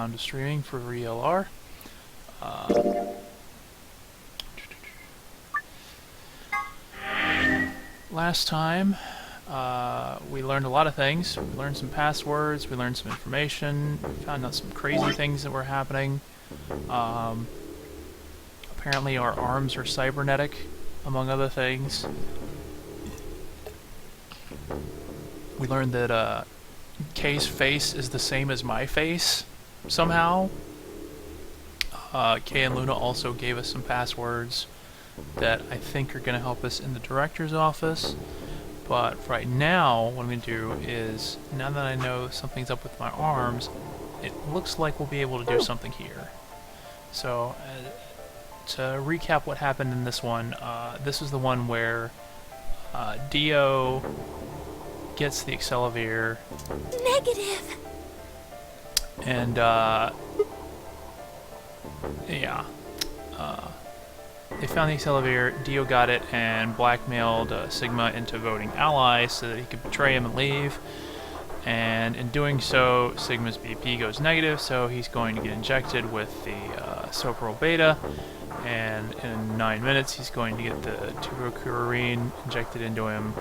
around streaming for VLR. Uh, last time, we learned a lot of things. We learned some passwords, we learned some information, we found out some crazy things that were happening. Apparently our arms are cybernetic, among other things. We learned that Kay's face is the same as my face, somehow. Kay and Luna also gave us some passwords that I think are going to help us in the director's office. But right now, what I'm going to do is, now that I know something's up with my arms, it looks like we'll be able to do something here. So, to recap what happened in this one, this is the one where Dio gets the Accelevier. Negative! And, yeah. They found the Accelevier, Dio got it, and blackmailed Sigma into voting ally so that he could betray him and leave. And in doing so, Sigma's BP goes negative, so he's going to get injected with the Soprol Beta. And in 9 minutes, he's going to get the tubercularine injected into him.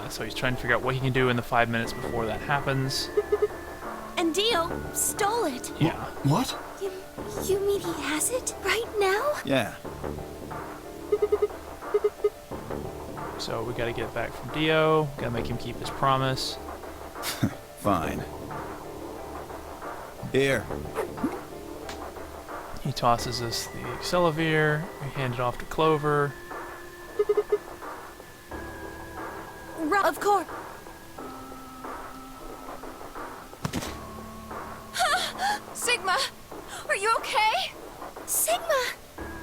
So he's trying to figure out what he can do in the 5 minutes before that happens. And Dio stole it. Yeah. What? You mean he has it right now? Yeah. So we gotta get back from Dio, gotta make him keep his promise. Fine. Here. He tosses us the Accelevier, we hand it off to Clover. Of course. Sigma, are you okay? Sigma!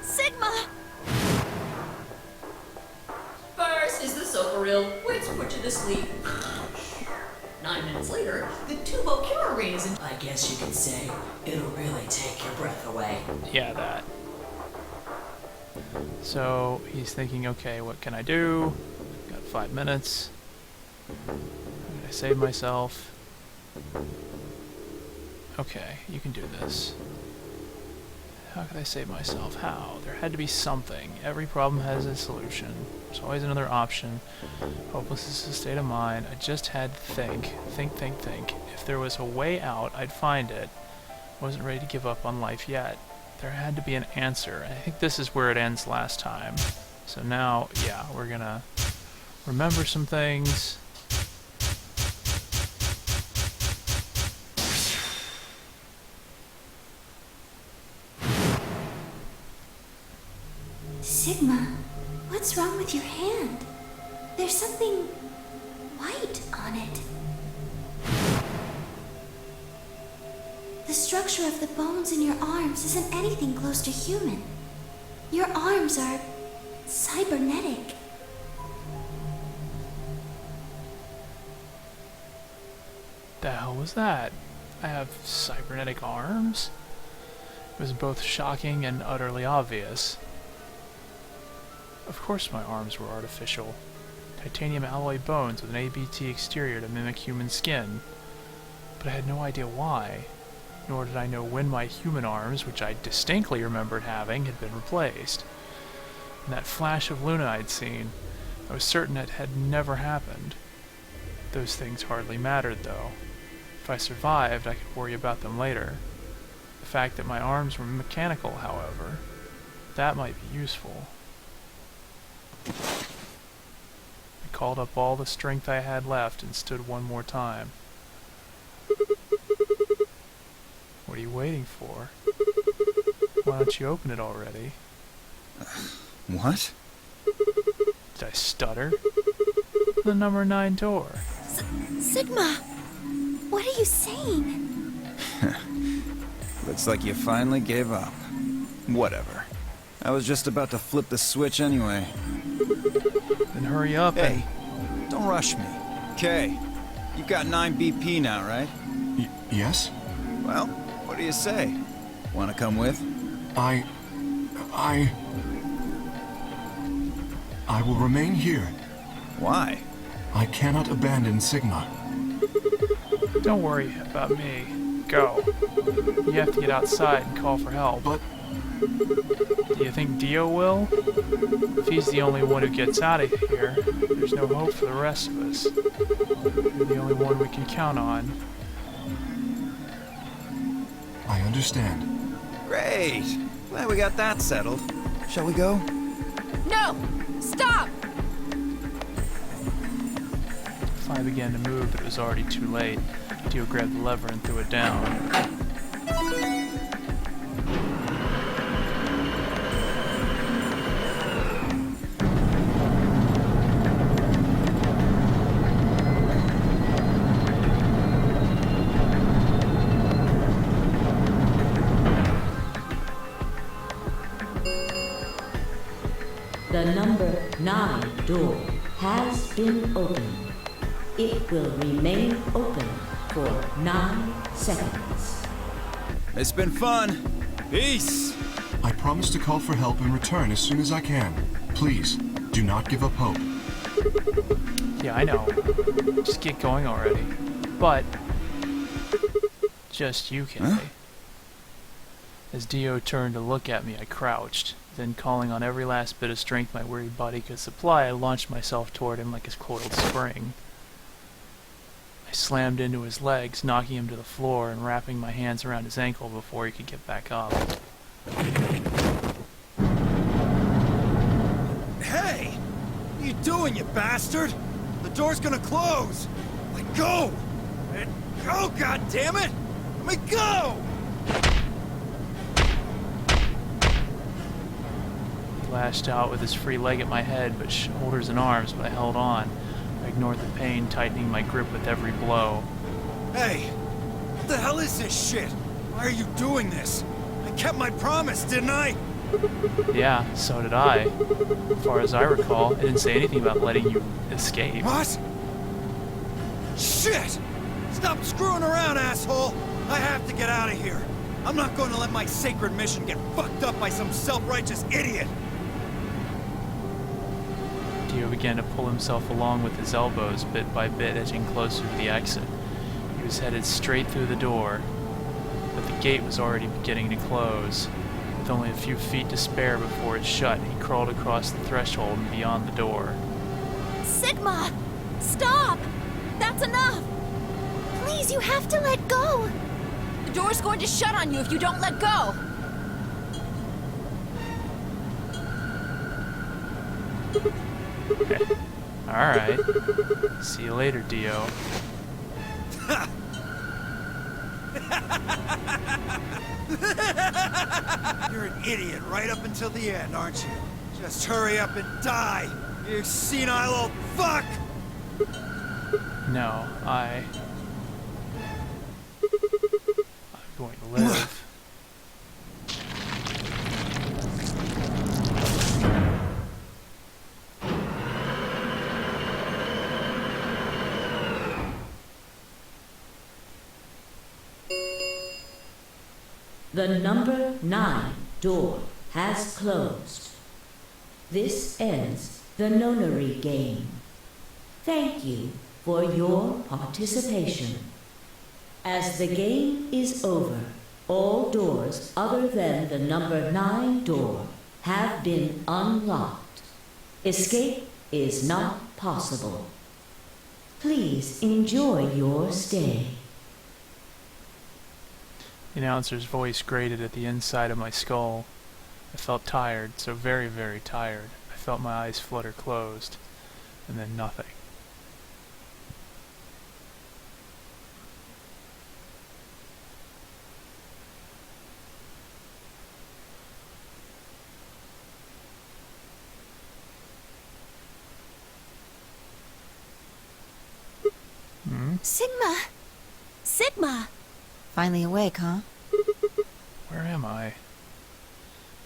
Sigma! First is the Soparil, which put you to sleep. 9 minutes later, the tubercularine is in. I guess you could say it'll really take your breath away. Yeah, that. So he's thinking, okay, what can I do? Got 5 minutes. How can I save myself? Okay, you can do this. How could I save myself? How? There had to be something. Every problem has a solution. There's always another option. Hopeless is a state of mind. I just had to think. Think. If there was a way out, I'd find it. Wasn't ready to give up on life yet. There had to be an answer. I think this is where it ends last time. So now, yeah, we're gonna remember some things. Sigma, what's wrong with your hand? There's something white on it. The structure of the bones in your arms isn't anything close to human. Your arms are cybernetic. The hell was that? I have cybernetic arms? It was both shocking and utterly obvious. Of course my arms were artificial. Titanium alloy bones with an ABT exterior to mimic human skin. But I had no idea why, nor did I know when my human arms, which I distinctly remembered having, had been replaced. In that flash of Luna I'd seen, I was certain it had never happened. Those things hardly mattered, though. If I survived, I could worry about them later. The fact that my arms were mechanical, however, that might be useful. I called up all the strength I had left and stood one more time. What are you waiting for? Why don't you open it already? What? Did I stutter? The number 9 door. Sigma, what are you saying? Looks like you finally gave up. Whatever. I was just about to flip the switch anyway. Then hurry up Hey, don't rush me. Kay, you've got 9 BP now, right? Yes? Well, what do you say? Want to come with? I will remain here. Why? I cannot abandon Sigma. Don't worry about me. go. You have to get outside and call for help. But Do you think Dio will? If he's the only one who gets out of here, there's no hope for the rest of us. You're the only one we can count on. I understand. Great. Glad we got that settled. Shall we go? No! Stop! The fly began to move, but it was already too late. Dio grabbed the lever and threw it down. The number 9 door has been opened. It will remain open for 9 seconds. It's been fun. Peace. I promise to call for help and return as soon as I can. Please, do not give up hope. Yeah, I know. Just get going already. But just you, Kay. Huh? As Dio turned to look at me, I crouched. Then, calling on every last bit of strength my weary body could supply, I launched myself toward him like a coiled spring. I slammed into his legs, knocking him to the floor and wrapping my hands around his ankle before he could get back up. Hey! What are you doing, you bastard? The door's gonna close! Let go! Let go, goddammit! Let me go! He lashed out with his free leg at my head, but shoulders and arms, but I held on. I ignored the pain, tightening my grip with every blow. Hey! What the hell is this shit? Why are you doing this? I kept my promise, didn't I? Yeah, so did I. As far as I recall, I didn't say anything about letting you escape. What? Shit! Stop screwing around, asshole! I have to get out of here. I'm not going to let my sacred mission get fucked up by some self-righteous idiot. Dio began to pull himself along with his elbows, bit by bit, edging closer to the exit. He was headed straight through the door, but the gate was already beginning to close. With only a few feet to spare before it shut, he crawled across the threshold and beyond the door. Sigma! Stop! That's enough! Please, you have to let go! The door's going to shut on you if you don't let go! Okay. Alright. See you later, Dio. You're an idiot right up until the end, aren't you? Just hurry up and die, you senile old fuck! No, I'm going to live. The number 9 door has closed. This ends the nonary game. Thank you for your participation. As the game is over, all doors other than the number 9 door have been unlocked. Escape is not possible. Please enjoy your stay. The announcer's voice grated at the inside of my skull. I felt tired, so very, very tired. I felt my eyes flutter closed, and then nothing. Sigma! Sigma! Finally awake, huh? Where am I?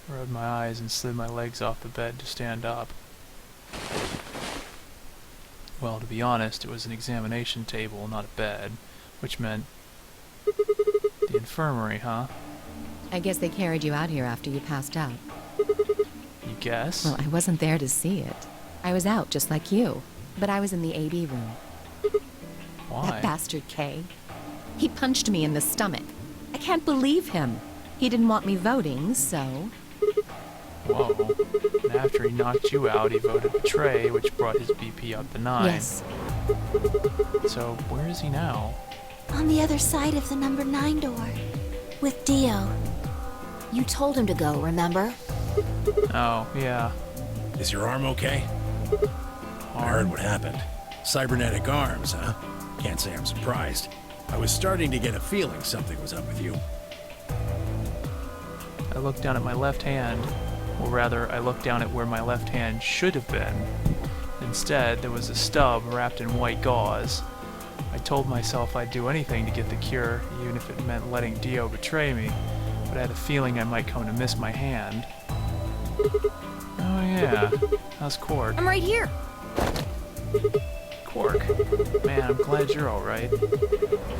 I rubbed my eyes and slid my legs off the bed to stand up. Well, to be honest, it was an examination table, not a bed, which meant the infirmary, huh? I guess they carried you out here after you passed out. You guess? Well, I wasn't there to see it. I was out just like you, but I was in the AB room. Why? That bastard Kay. He punched me in the stomach. can't believe him. He didn't want me voting, so... Whoa. And after he knocked you out, he voted betray, which brought his BP up to 9. Yes. So, where is he now? On the other side of the number 9 door. With Dio. You told him to go, remember? Oh, yeah. Is your arm okay? I heard what happened. Cybernetic arms, huh? Can't say I'm surprised. I was starting to get a feeling something was up with you. I looked down at my left hand. Or rather, I looked down at where my left hand should have been. Instead, there was a stub wrapped in white gauze. I told myself I'd do anything to get the cure, even if it meant letting Dio betray me, but I had a feeling I might come to miss my hand. Oh yeah, how's Quark? I'm right here. Quark, man, I'm glad you're alright.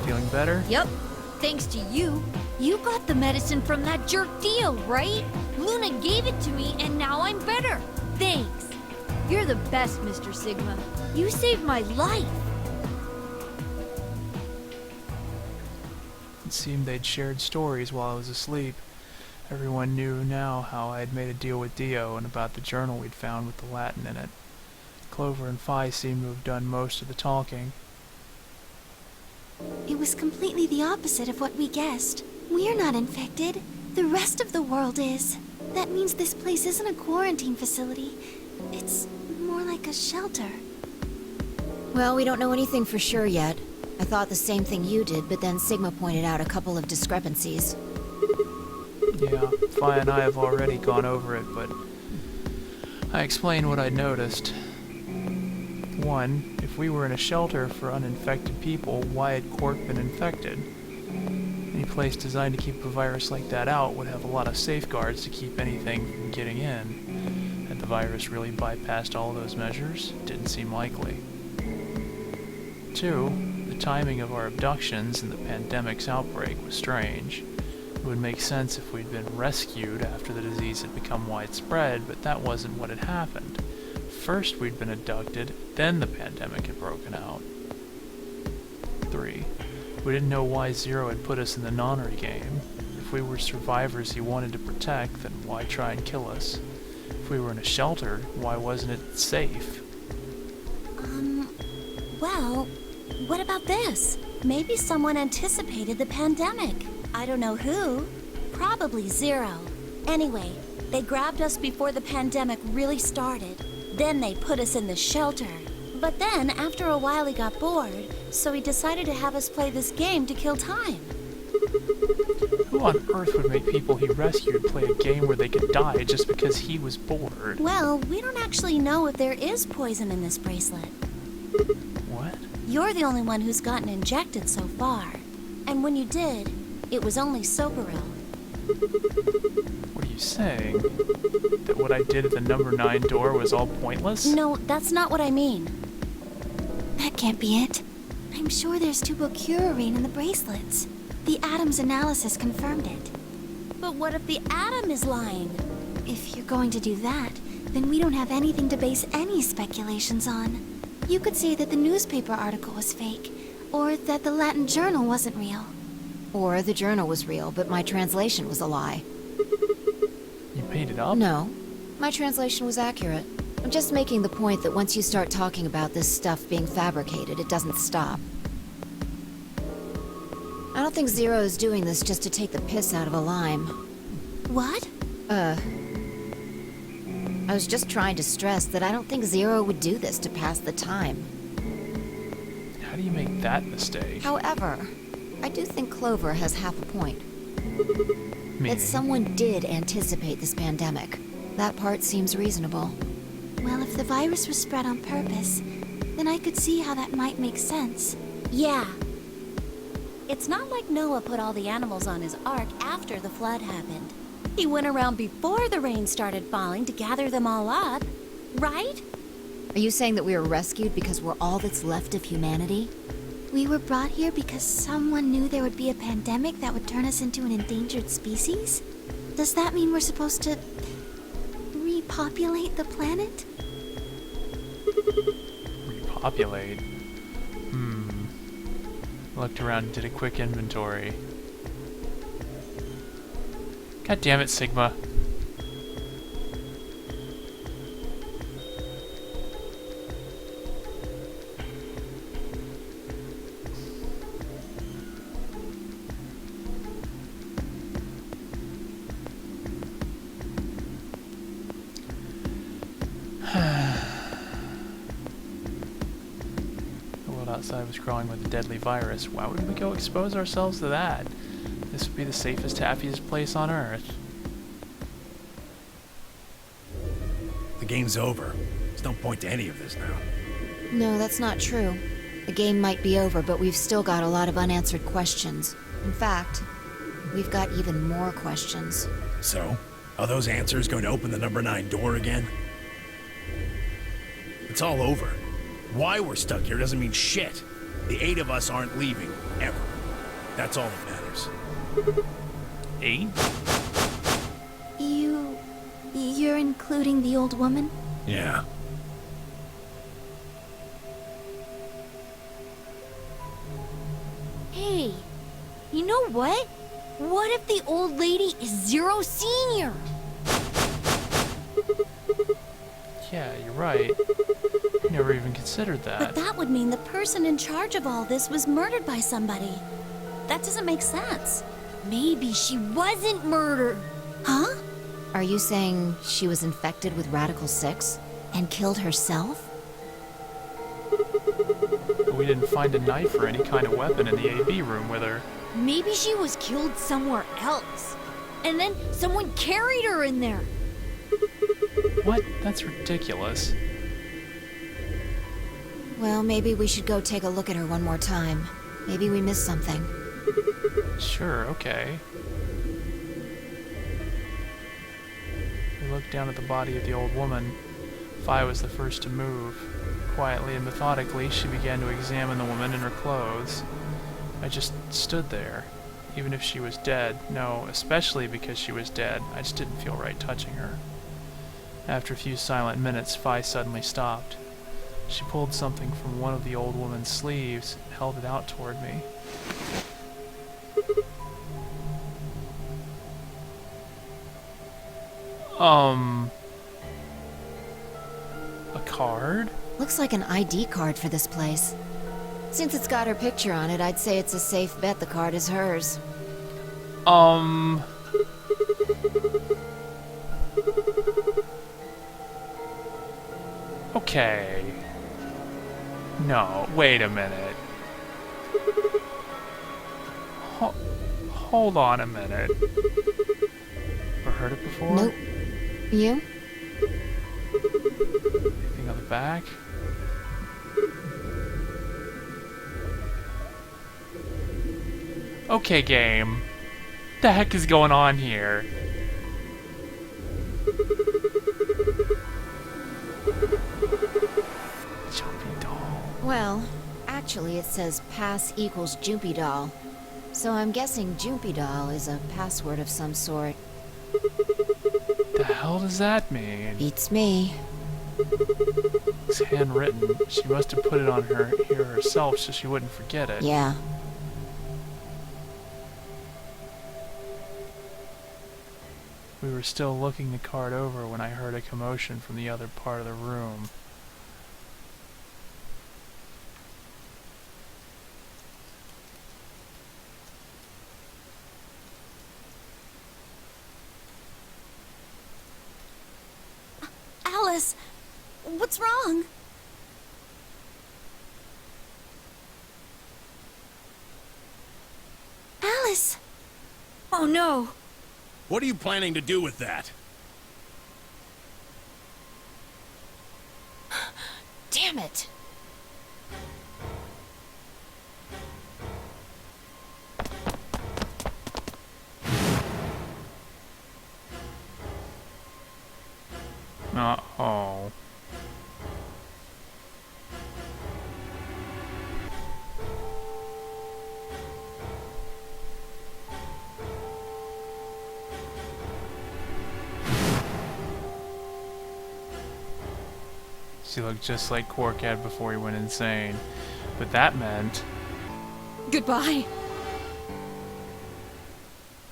Feeling better? Yep. Thanks to you. You got the medicine from that jerk Dio, right? Luna gave it to me, and now I'm better. Thanks. You're the best, Mr. Sigma. You saved my life. It seemed they'd shared stories while I was asleep. Everyone knew now how I had made a deal with Dio and about the journal we'd found with the Latin in it. Clover and Phi seemed to have done most of the talking. It was completely the opposite of what we guessed. We're not infected. The rest of the world is. That means this place isn't a quarantine facility. It's more like a shelter. Well, we don't know anything for sure yet. I thought the same thing you did, but then Sigma pointed out a couple of discrepancies. Yeah, Phi and I have already gone over it, but I explained what I'd noticed. 1, if we were in a shelter for uninfected people, why had Quark been infected? Any place designed to keep a virus like that out would have a lot of safeguards to keep anything from getting in. Had the virus really bypassed all those measures? Didn't seem likely. 2, the timing of our abductions and the pandemic's outbreak was strange. It would make sense if we'd been rescued after the disease had become widespread, but that wasn't what had happened. First we'd been abducted, then the pandemic had broken out. 3. We didn't know why Zero had put us in the nonary game. If we were survivors he wanted to protect, then why try and kill us? If we were in a shelter, why wasn't it safe? Well, what about this? Maybe someone anticipated the pandemic. I don't know who. Probably Zero. Anyway, they grabbed us before the pandemic really started. Then they put us in the shelter. But then, after a while, he got bored, so he decided to have us play this game to kill time. Who on earth would make people he rescued play a game where they could die just because he was bored? Well, we don't actually know if there is poison in this bracelet. What? You're the only one who's gotten injected so far. And when you did, it was only Soparil. What are you saying? That what I did at the number 9 door was all pointless? No, that's not what I mean. That can't be it. I'm sure there's tubocurarine in the bracelets. The Atom's analysis confirmed it. But what if the Atom is lying? If you're going to do that, then we don't have anything to base any speculations on. You could say that the newspaper article was fake, or that the Latin journal wasn't real. Or the journal was real, but my translation was a lie. You made it up? No, my translation was accurate. I'm just making the point that once you start talking about this stuff being fabricated, it doesn't stop. I don't think Zero is doing this just to take the piss out of a lime. What? I was just trying to stress that I don't think Zero would do this to pass the time. How do you make that mistake? However, I do think Clover has half a point. Meaning? That someone did anticipate this pandemic. That part seems reasonable. Well, if the virus was spread on purpose, then I could see how that might make sense. Yeah. It's not like Noah put all the animals on his ark after the flood happened. He went around before the rain started falling to gather them all up, right? Are you saying that we were rescued because we're all that's left of humanity? We were brought here because someone knew there would be a pandemic that would turn us into an endangered species? Does that mean we're supposed to repopulate the planet? Repopulate? Looked around and did a quick inventory. God damn it, Sigma. The world outside was crawling with a deadly virus. Why would we go expose ourselves to that? This would be the safest, happiest place on Earth. The game's over. There's no point to any of this now. No, that's not true. The game might be over, but we've still got a lot of unanswered questions. In fact, we've got even more questions. So, are those answers going to open the number 9 door again? It's all over. Why we're stuck here doesn't mean shit. The 8 of us aren't leaving, ever. That's all that matters. 8? You're including the old woman? Yeah. Hey, you know what? What if the old lady is Zero Senior? Yeah, you're right. I never even considered that. But that would mean the person in charge of all this was murdered by somebody. That doesn't make sense. Maybe she wasn't murdered. Huh? Are you saying she was infected with Radical 6 and killed herself? But we didn't find a knife or any kind of weapon in the AB room with her. Maybe she was killed somewhere else. And then someone carried her in there. What? That's ridiculous. Well, maybe we should go take a look at her one more time. Maybe we missed something. Sure, okay. We looked down at the body of the old woman. Fi was the first to move. Quietly and methodically, she began to examine the woman and her clothes. I just stood there. Even if she was dead, no, especially because she was dead, I just didn't feel right touching her. After a few silent minutes, Fi suddenly stopped. She pulled something from one of the old woman's sleeves and held it out toward me. A card? Looks like an ID card for this place. Since it's got her picture on it, I'd say it's a safe bet the card is hers. Okay. No, wait a minute. Hold on a minute. Ever heard it before? Nope. You? Anything on the back? Okay, game. What the heck is going on here? Jumpy doll. Well, actually it says pass equals Jumpy doll. So I'm guessing Jumpy doll is a password of some sort. The hell does that mean? Beats me. It's handwritten. She must have put it on her here herself so she wouldn't forget it. Yeah. We were still looking the card over when I heard a commotion from the other part of the room. Alice, what's wrong? Alice! Oh no! What are you planning to do with that? Damn it! Uh-oh. She looked just like Quark had before he went insane. But that meant Goodbye.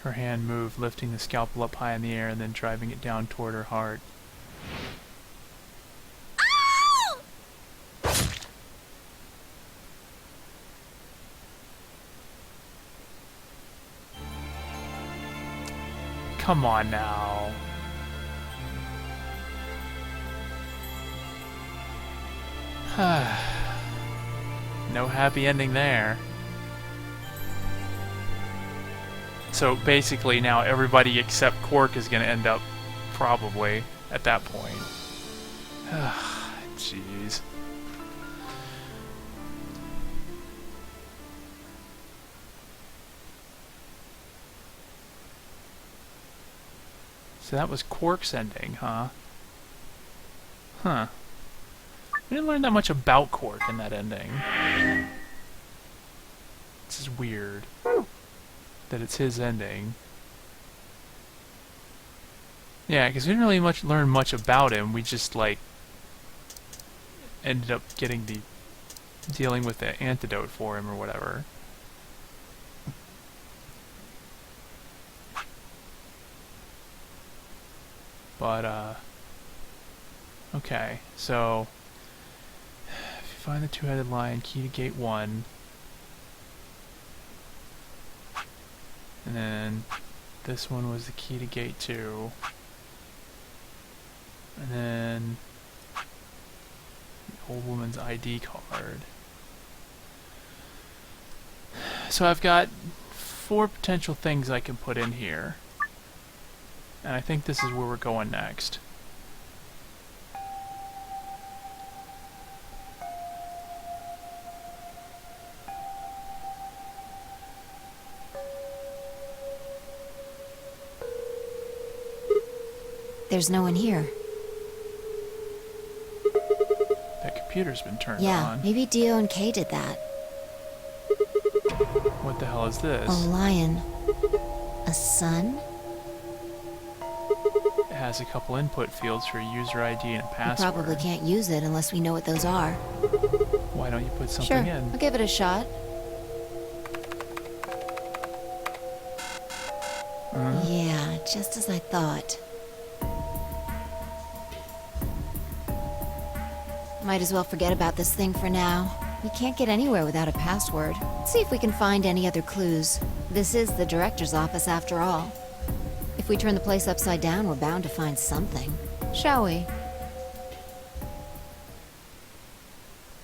Her hand moved, lifting the scalpel up high in the air and then driving it down toward her heart. Come on now. No happy ending there. So basically now everybody except Quark is going to end up probably at that point. Jeez. So that was Quark's ending, huh? Huh. We didn't learn that much about Quark in that ending. This is weird. That it's his ending. Yeah, because we didn't really learn much about him. We just, like, ended up dealing with the antidote for him or whatever. But, okay, so if you find the two-headed lion, key to gate 1. And then this one was the key to gate 2. And then the old woman's ID card. So I've got 4 potential things I can put in here. And I think this is where we're going next. There's no one here. That computer's been turned on. Yeah, maybe Dio and Kay did that. What the hell is this? A lion. A sun? It has a couple input fields for a user ID and a password. We probably can't use it unless we know what those are. Why don't you put something Sure, in? I'll give it a shot. Yeah, just as I thought. Might as well forget about this thing for now. We can't get anywhere without a password. Let's see if we can find any other clues. This is the director's office after all. If we turn the place upside down, we're bound to find something. Shall we?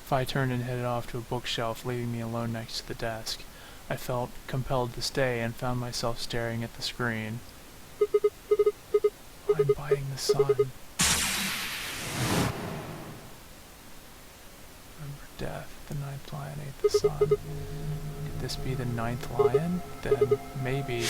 If I turned and headed off to a bookshelf, leaving me alone next to the desk, I felt compelled to stay and found myself staring at the screen. I'm biting the sun. Remember death, the 9th lion ate the sun. Could this be the 9th lion? Then maybe...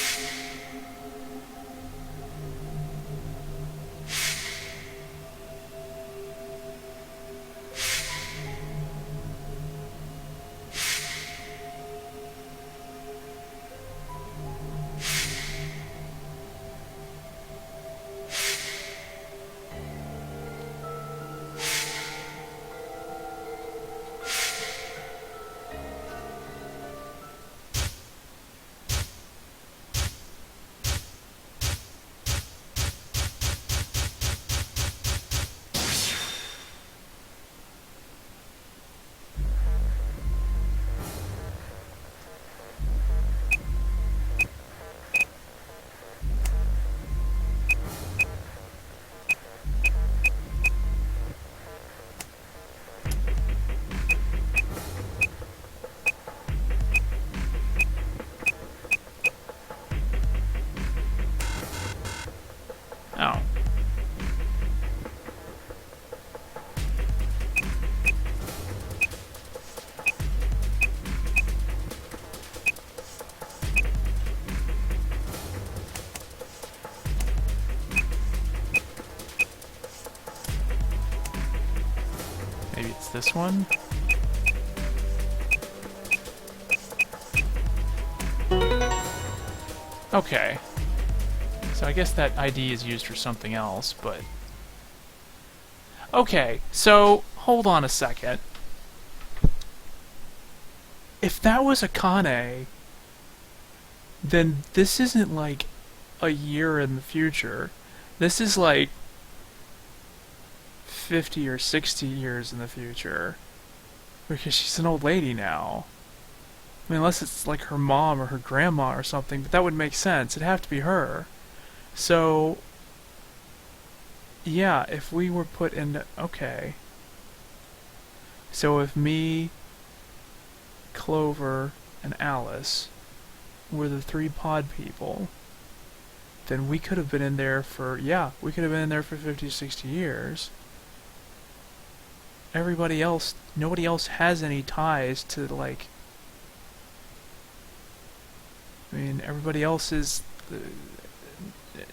Oh. Maybe it's this one? Okay. So I guess that ID is used for something else, but... Okay, so, hold on a second. If that was Akane, then this isn't like a year in the future. This is like 50 or 60 years in the future. Because she's an old lady now. I mean, unless it's like her mom or her grandma or something, but that would make sense. It'd have to be her. So, yeah, if we were put into... Okay. So if me, Clover, and Alice were the 3 pod people, then we could have been in there for... Yeah, we could have been in there for 50, 60 years. Everybody else... Nobody else has any ties to, like... I mean, everybody else is...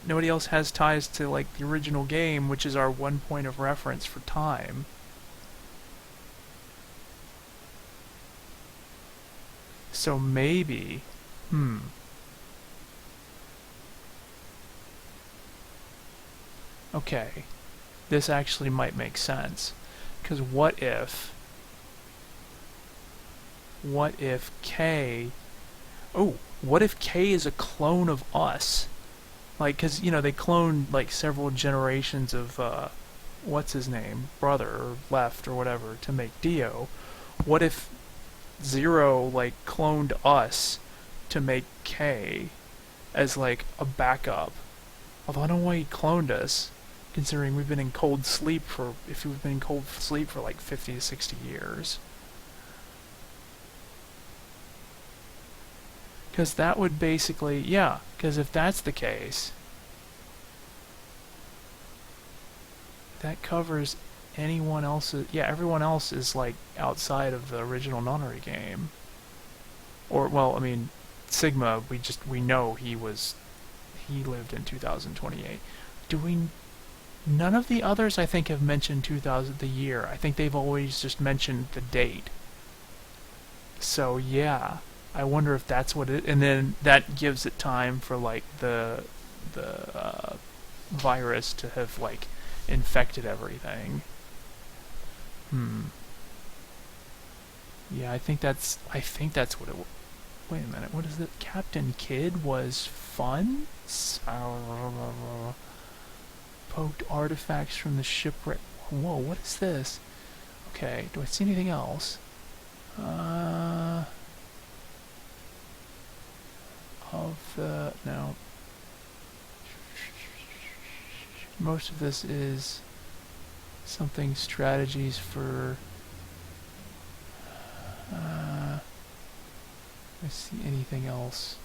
Nobody else has ties to, like, the original game, which is our one point of reference for time. So maybe... Okay. This actually might make sense. Because what if K... Oh, what if K is a clone of us? Like, because, you know, they cloned, like, several generations of, what's his name? Brother, or Left, or whatever, to make Dio. What if Zero, like, cloned us to make K as, like, a backup? Although I don't know why he cloned us, considering we've been in cold sleep for, if we've been in cold sleep for, like, 50 to 60 years. Because that would basically, yeah, because if that's the case, that covers anyone else's, yeah, everyone else is, like, outside of the original Nonary game. Or, well, I mean, Sigma, we know he lived in 2028. None of the others, I think, have mentioned the year. I think they've always just mentioned the date. So, yeah. I wonder if that's what it... And then that gives it time for, like, the virus to have, like, infected everything. Yeah, I think that's what it... Wait a minute, what is it? Captain Kidd was fun? Poked artifacts from the shipwreck... Whoa, what is this? Okay, do I see anything else? No. Most of this is something strategies for... I see anything else?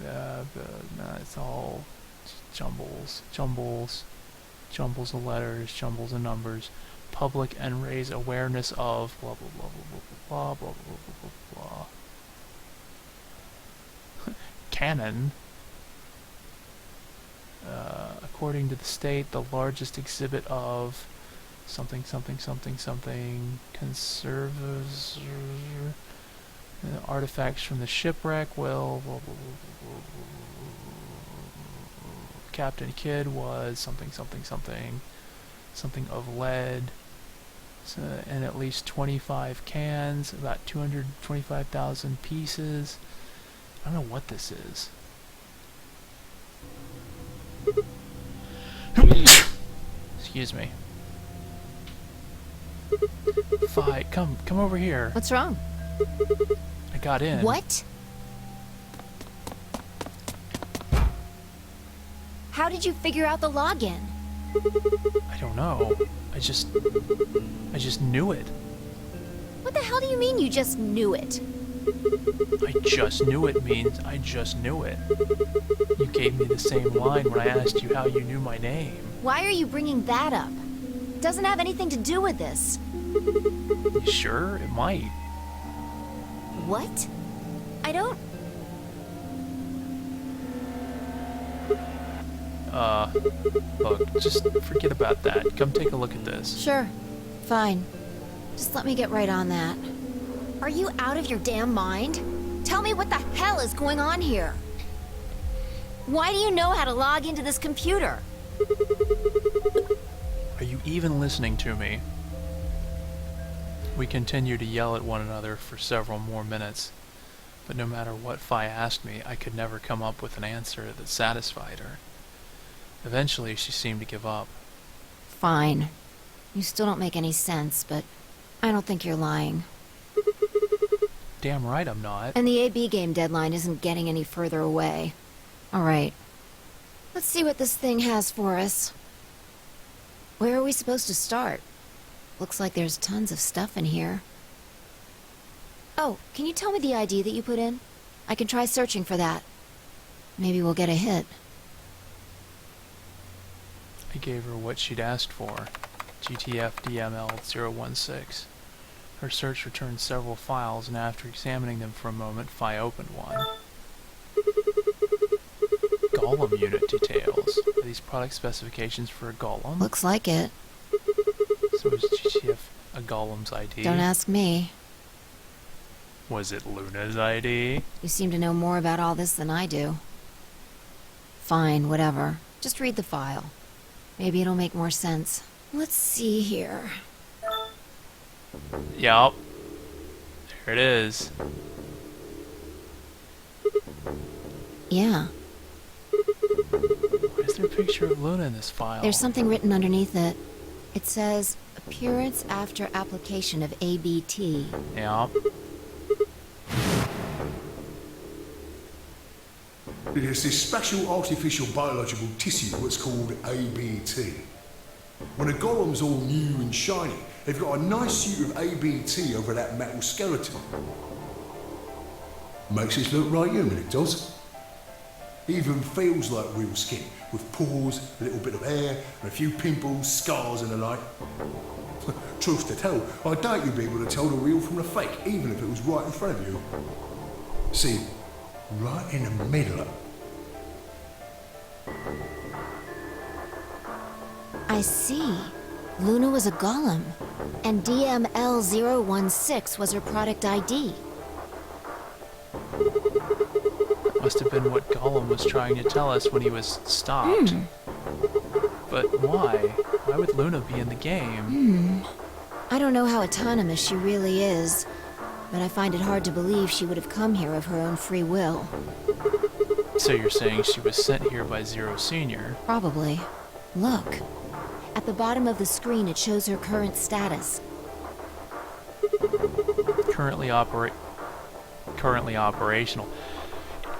No, it's all jumbles of letters, jumbles of numbers. Public and raise awareness of blah blah blah blah blah blah blah blah blah blah blah. Canon. According to the state, the largest exhibit of something something something something conserves artifacts from the shipwreck. Well, blah, blah, blah, blah, blah. Captain Kidd was something something something something of lead. So, and at least 25 cans, about 225,000 pieces. I don't know what this is. Excuse me. Fi, come over here. What's wrong? I got in. What? How did you figure out the login? I don't know. I just knew it. What the hell do you mean you just knew it? I just knew it means I just knew it. You gave me the same line when I asked you how you knew my name. Why are you bringing that up? It doesn't have anything to do with this. You sure? It might. What? I don't... Look, just forget about that. Come take a look at this. Sure. Fine. Just let me get right on that. Are you out of your damn mind? Tell me what the hell is going on here? Why do you know how to log into this computer? Are you even listening to me? We continue to yell at one another for several more minutes. But no matter what Fi asked me, I could never come up with an answer that satisfied her. Eventually, she seemed to give up. Fine. You still don't make any sense, but I don't think you're lying. Damn right I'm not. And the AB game deadline isn't getting any further away. Alright. Let's see what this thing has for us. Where are we supposed to start? Looks like there's tons of stuff in here. Oh, can you tell me the ID that you put in? I can try searching for that. Maybe we'll get a hit. I gave her what she'd asked for. GTFDML016. Her search returned several files, and after examining them for a moment, Fi opened one. Golem unit details. Are these product specifications for a golem? Looks like it. So is GTF a golem's ID? Don't ask me. Was it Luna's ID? You seem to know more about all this than I do. Fine, whatever. Just read the file. Maybe it'll make more sense. Let's see here. Yup. There it is. Yeah. Why is there a picture of Luna in this file? There's something written underneath it. It says, appearance after application of ABT. Yup. There's this special artificial biological tissue what's called ABT. When a golem's all new and shiny, they've got a nice suit of ABT over that metal skeleton. Makes it look right human, it does. Even feels like real skin, with pores, a little bit of hair, and a few pimples, scars and the like. Truth to tell, I doubt you'd be able to tell the real from the fake, even if it was right in front of you. See, right in the middle. I see. Luna was a golem, and DML016 was her product ID. That must have been what Gollum was trying to tell us when he was stopped. But why? Why would Luna be in the game? I don't know how autonomous she really is, but I find it hard to believe she would have come here of her own free will. So you're saying she was sent here by Zero Senior? Probably. Look. At the bottom of the screen, it shows her current status. Currently operational.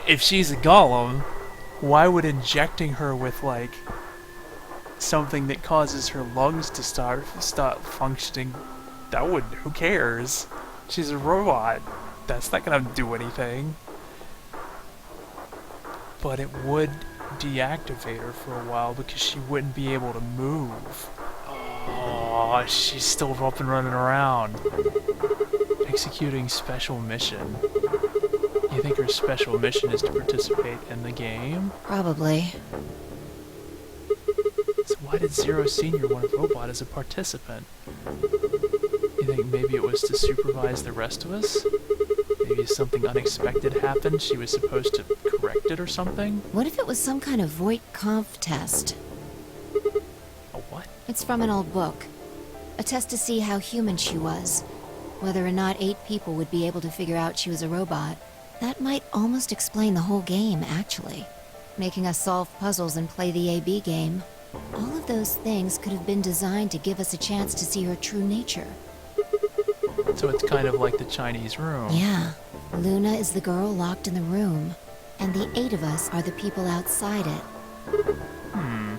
If she's a golem, why would injecting her with, like, something that causes her lungs to stop functioning, that would, who cares? She's a robot. That's not gonna do anything. But it would deactivate her for a while because she wouldn't be able to move. Oh, she's still up and running around. Executing special mission. You think her special mission is to participate in the game? Probably. So why did Zero Senior want a robot as a participant? You think maybe it was to supervise the rest of us? Maybe something unexpected happened, she was supposed to correct it or something? What if it was some kind of Voight-Kampff test? A what? It's from an old book. A test to see how human she was. Whether or not 8 people would be able to figure out she was a robot. That might almost explain the whole game, actually. Making us solve puzzles and play the AB game. All of those things could have been designed to give us a chance to see her true nature. So it's kind of like the Chinese room. Yeah. Luna is the girl locked in the room. And the 8 of us are the people outside it.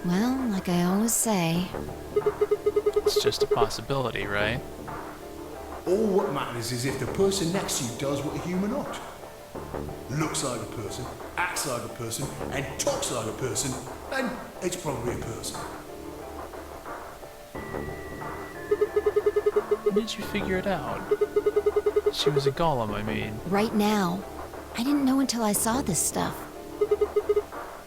Well, like I always say... It's just a possibility, right? All what matters is if the person next to you does what a human ought. Looks like a person, acts like a person, and talks like a person, then it's probably a person. When did you figure it out? She was a golem, I mean. Right now. I didn't know until I saw this stuff.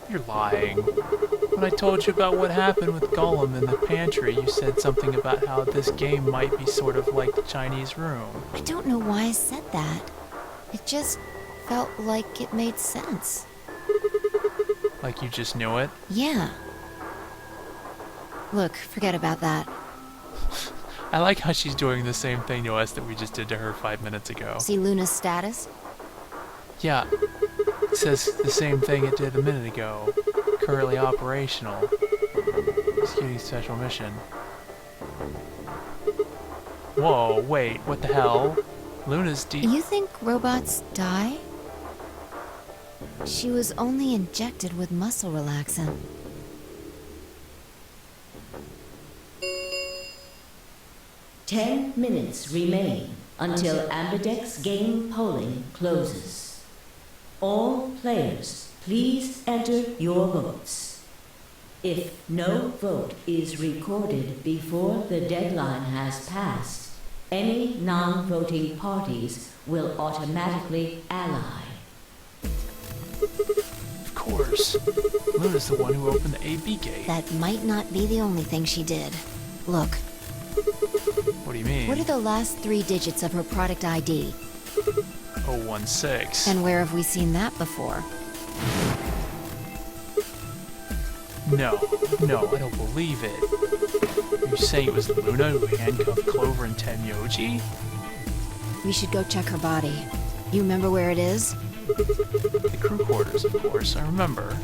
You're lying. When I told you about what happened with Gollum in the pantry, you said something about how this game might be sort of like the Chinese room. I don't know why I said that. It just felt like it made sense. Like you just knew it? Yeah. Look, forget about that. I like how she's doing the same thing to us that we just did to her 5 minutes ago. See Luna's status? Yeah, it says the same thing it did a minute ago. Currently operational. Executing special mission. Whoa, wait, what the hell? Luna's You think robots die? She was only injected with muscle relaxant. Ten minutes remain until Ambidex game polling closes. All players, please enter your votes. If no vote is recorded before the deadline has passed, any non-voting parties will automatically ally. Of course. Luna's the one who opened the AB gate. That might not be the only thing she did. Look, What do you mean? what are the last 3 digits of her product ID? 016. And where have we seen that before? No, I don't believe it. You're saying it was Luna who handcuffed Clover and Tenyoji? We should go check her body. You remember where it is? The crew quarters, of course, I remember.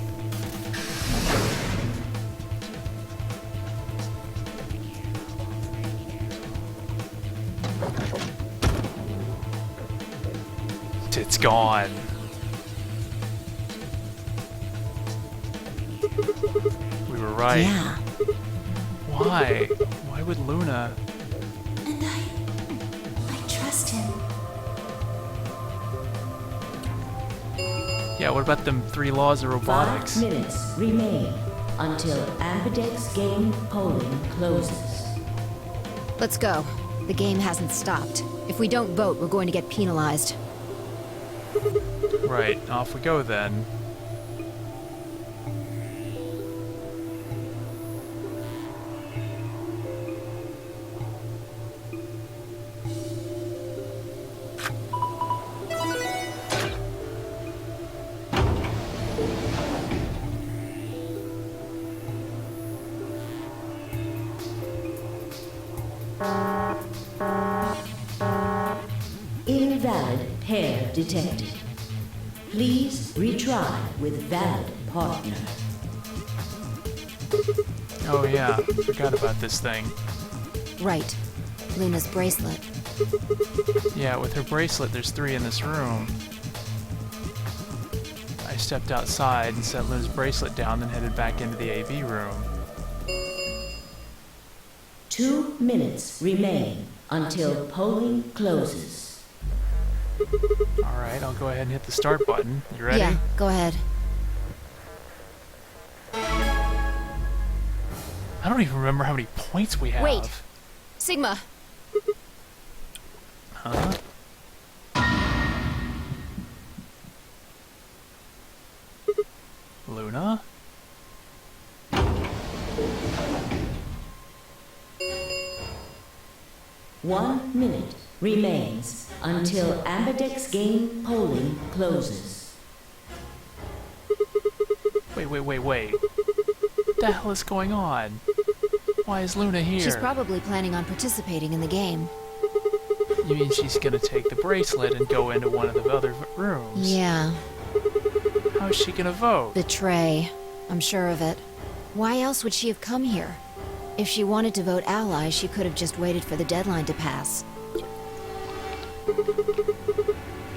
It's gone. We were right. Yeah. Why? Why would Luna? And I trust him. Yeah, what about them 3 laws of robotics? 5 minutes remain until Ambidex game polling closes. Let's go. The game hasn't stopped. If we don't vote, we're going to get penalized. Right, off we go then. Invalid pair detected. Please retry with valid partner. Oh yeah, forgot about this thing. Right. Luna's bracelet. Yeah, with her bracelet, there's 3 in this room. I stepped outside and set Luna's bracelet down, then headed back into the AV room. 2 minutes remain until polling closes. Alright, I'll go ahead and hit the start button. You ready? Yeah, go ahead. I don't even remember how many points we have. Wait. Sigma. Huh? Luna? One minute remains until Ambidex game polling closes. Wait. What the hell is going on? Why is Luna here? She's probably planning on participating in the game. You mean she's gonna take the bracelet and go into one of the other rooms? Yeah. How's she gonna vote? Betray. I'm sure of it. Why else would she have come here? If she wanted to vote ally, she could have just waited for the deadline to pass.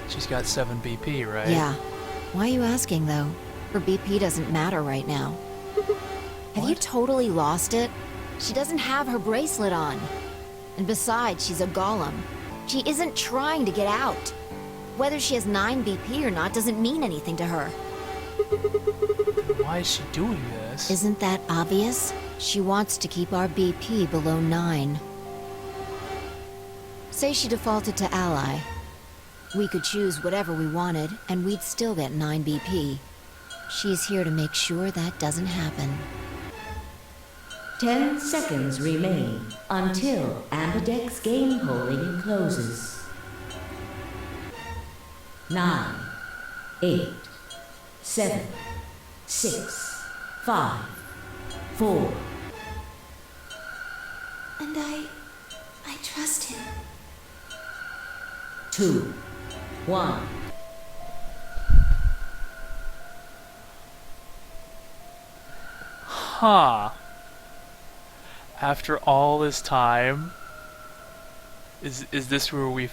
She's got 7 BP, right? Yeah. Why are you asking, though? Her BP doesn't matter right now. Have you totally lost it? She doesn't have her bracelet on. And besides, she's a golem. She isn't trying to get out. Whether she has 9 BP or not doesn't mean anything to her. Why is she doing this? Isn't that obvious? She wants to keep our BP below 9. Say she defaulted to ally. We could choose whatever we wanted, and we'd still get 9 BP. She's here to make sure that doesn't happen. 10 seconds remain until Ambidex game polling closes. 9, 8, 7, 6, 5, 4. And I trust him. 2, 1. Huh. After all this time, is this where we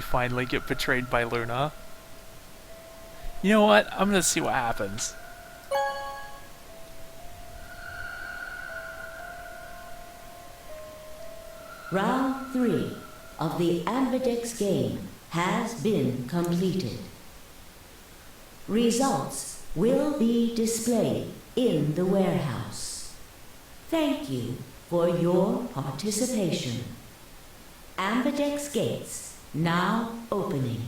finally get betrayed by Luna? You know what? I'm gonna see what happens. Round 3 of the Ambidex game has been completed. Results will be displayed in the warehouse. Thank you for your participation. Ambidex gates now opening.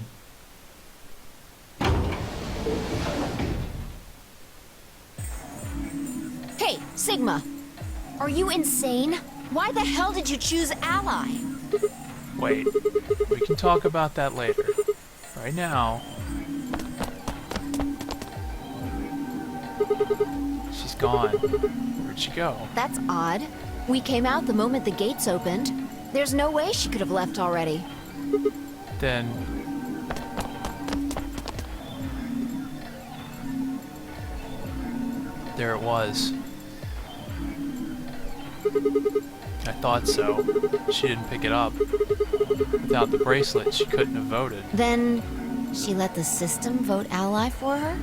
Hey, Sigma! Are you insane? Why the hell did you choose Ally? Wait, we can talk about that later. Right now... She's gone. Where'd she go? That's odd. We came out the moment the gates opened. There's no way she could have left already. Then... there it was. I thought so. She didn't pick it up. Without the bracelet, she couldn't have voted. Then she let the system vote Ally for her?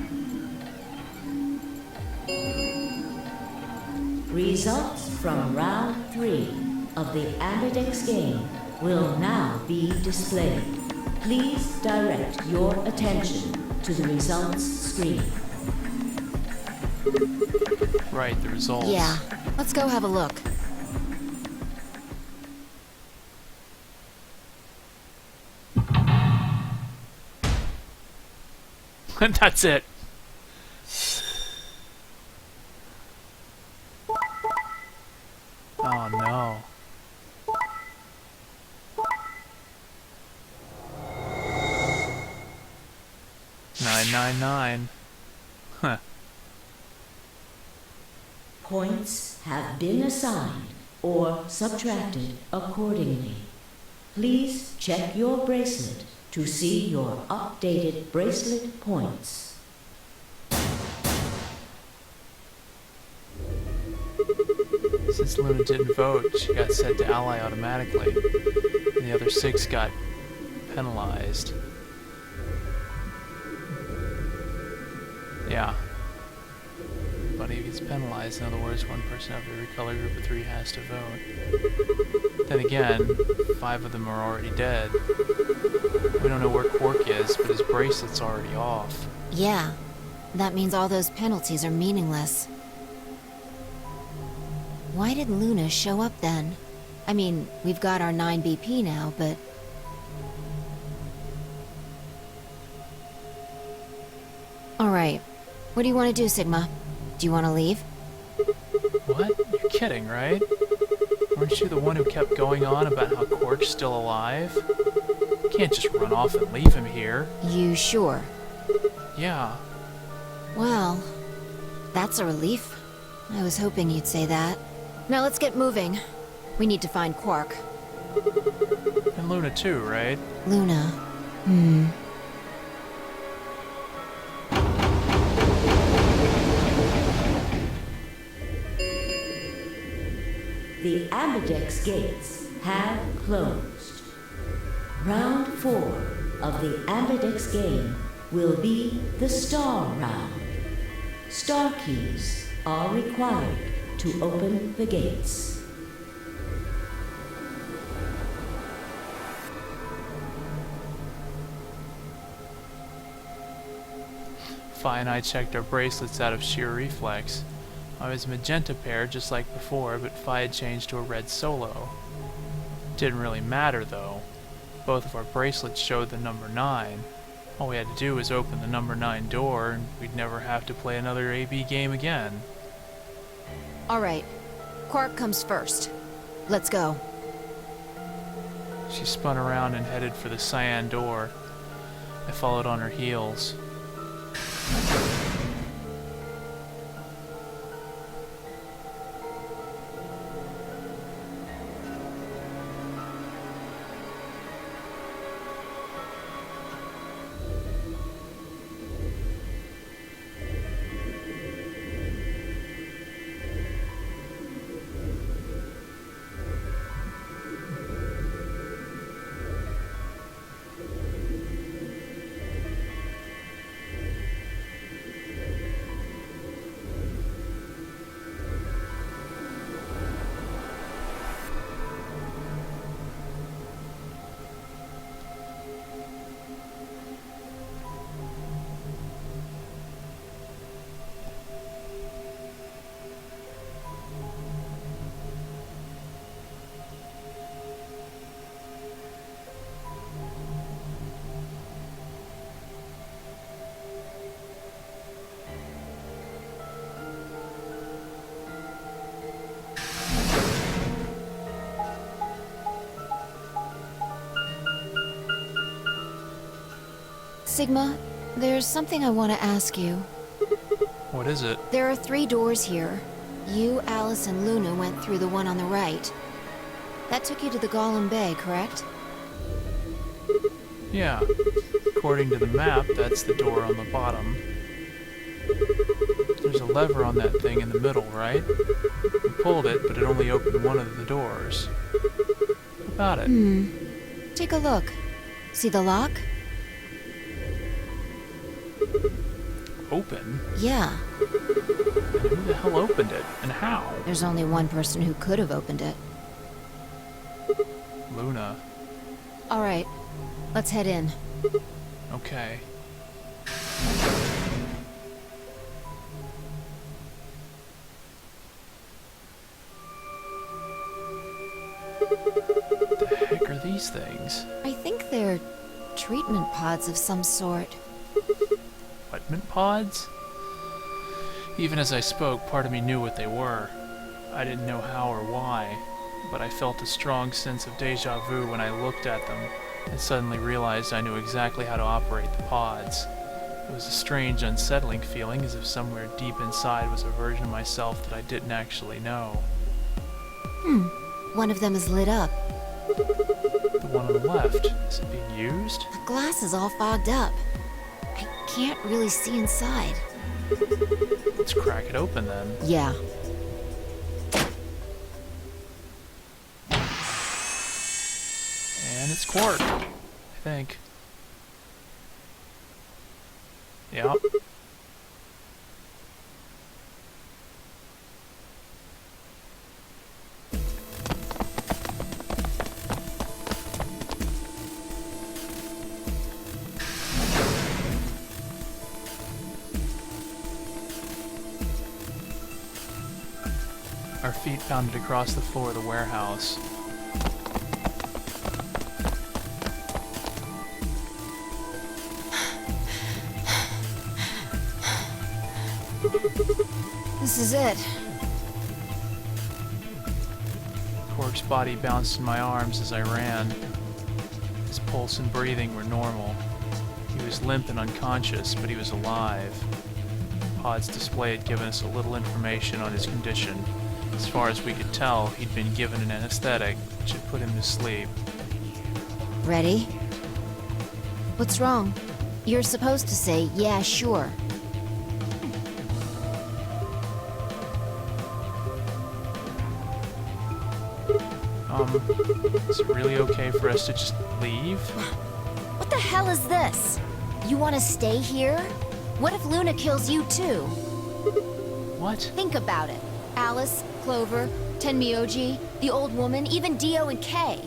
Results from round 3 of the Ambidex game will now be displayed. Please direct your attention to the results screen. Right, the results. Yeah, let's go have a look. That's it. Oh no. $9.99. Huh. Points have been assigned or subtracted accordingly. Please check your bracelet to see your updated bracelet points. Since Luna didn't vote, she got set to Ally automatically, and the other 6 got penalized. Yeah. But he gets penalized. In other words, one person out of every color group of 3 has to vote. Then again, 5 of them are already dead. We don't know where Quark is, but his bracelet's already off. Yeah, that means all those penalties are meaningless. Why did Luna show up then? I mean, we've got our 9 BP now, but... Alright, what do you want to do, Sigma? Do you want to leave? What? You're kidding, right? Weren't you the one who kept going on about how Quark's still alive? You can't just run off and leave him here. You sure? Yeah. Well, that's a relief. I was hoping you'd say that. Now let's get moving. We need to find Quark. And Luna too, right? Luna. The Ambidex gates have closed. Round 4 of the Ambidex game will be the Star Round. Star keys are required to open the gates. Fi and I checked our bracelets out of sheer reflex. I was a magenta pair just like before, but Fi had changed to a red solo. Didn't really matter though. Both of our bracelets showed the number 9. All we had to do was open the number 9 door, and we'd never have to play another AB game again. Alright, Quark comes first. Let's go. She spun around and headed for the cyan door. I followed on her heels. Sigma, there's something I want to ask you. What is it? There are 3 doors here. You, Alice, and Luna went through the one on the right. That took you to the Golem Bay, correct? Yeah. According to the map, that's the door on the bottom. There's a lever on that thing in the middle, right? We pulled it, but it only opened one of the doors. What about it? Take a look. See the lock? Open? Yeah. Who the hell opened it? And how? There's only one person who could have opened it. Luna. Alright, let's head in. Okay. What the heck are these things? I think they're treatment pods of some sort. Wetment pods? Even as I spoke, part of me knew what they were. I didn't know how or why, but I felt a strong sense of deja vu when I looked at them and suddenly realized I knew exactly how to operate the pods. It was a strange, unsettling feeling, as if somewhere deep inside was a version of myself that I didn't actually know. One of them is lit up. The one on the left, is it being used? The glass is all fogged up. I can't really see inside. Let's crack it open then. Yeah. And it's quark, I think. Yep. Our feet pounded across the floor of the warehouse. This is it. Quark's body bounced in my arms as I ran. His pulse and breathing were normal. He was limp and unconscious, but he was alive. Pod's display had given us a little information on his condition. As far as we could tell, he'd been given an anesthetic, which had put him to sleep. Ready? What's wrong? You're supposed to say, yeah, sure. Is it really okay for us to just leave? What the hell is this? You want to stay here? What if Luna kills you too? What? Think about it. Alice, Clover, Tenmyoji, the old woman, even Dio and Kay.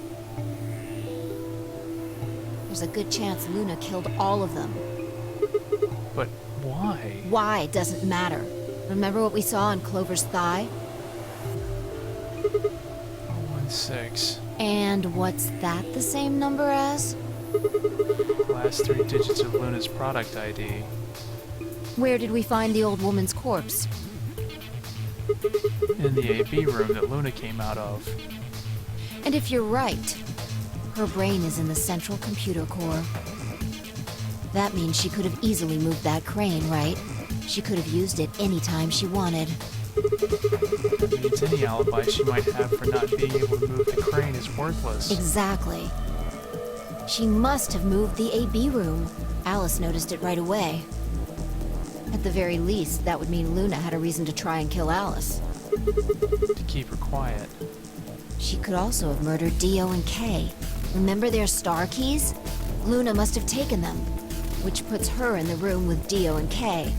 There's a good chance Luna killed all of them. But why? Why doesn't matter. Remember what we saw on Clover's thigh? 016. And what's that the same number as? Last 3 digits of Luna's product ID. Where did we find the old woman's corpse? In the AB room that Luna came out of. And if you're right, her brain is in the central computer core. That means she could have easily moved that crane, right? She could have used it any time she wanted. That means any alibi she might have for not being able to move the crane is worthless. Exactly. She must have moved the AB room. Alice noticed it right away. At the very least, that would mean Luna had a reason to try and kill Alice. To keep her quiet. She could also have murdered Dio and Kay. Remember their star keys? Luna must have taken them, which puts her in the room with Dio and Kay.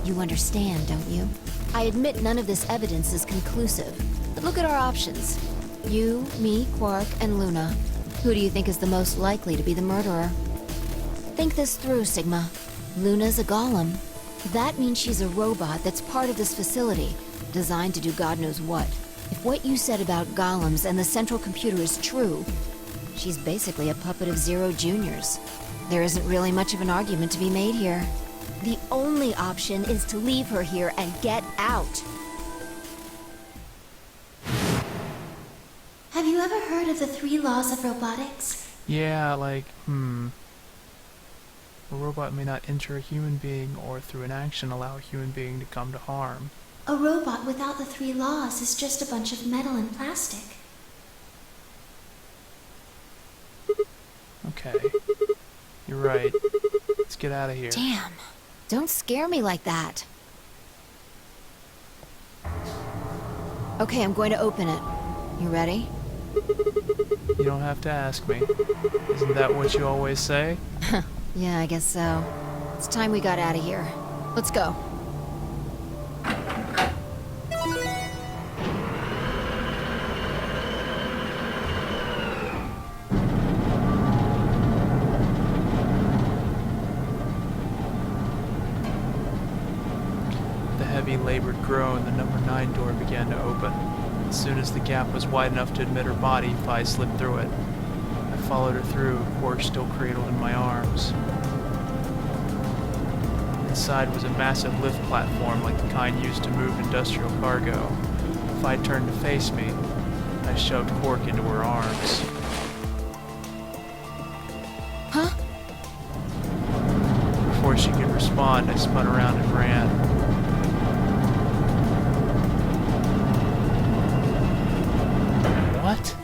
You understand, don't you? I admit none of this evidence is conclusive, but look at our options. You, me, Quark, and Luna. Who do you think is the most likely to be the murderer? Think this through, Sigma. Luna's a golem. That means she's a robot that's part of this facility, designed to do God knows what. If what you said about golems and the central computer is true, she's basically a puppet of Zero Junior's. There isn't really much of an argument to be made here. The only option is to leave her here and get out. Have you ever heard of the 3 laws of robotics? Yeah, like, a robot may not injure a human being or through an action allow a human being to come to harm. A robot without the 3 laws is just a bunch of metal and plastic. Okay. You're right. Let's get out of here. Damn. Don't scare me like that. Okay, I'm going to open it. You ready? You don't have to ask me. Isn't that what you always say? Yeah, I guess so. It's time we got out of here. Let's go. The heavy, labored groan, the number 9 door began to open. As soon as the gap was wide enough to admit her body, Fi slipped through it. I followed her through, Quark still cradled in my arms. Inside was a massive lift platform like the kind used to move industrial cargo. Fi turned to face me. I shoved Quark into her arms. Huh? Before she could respond, I spun around and ran. What?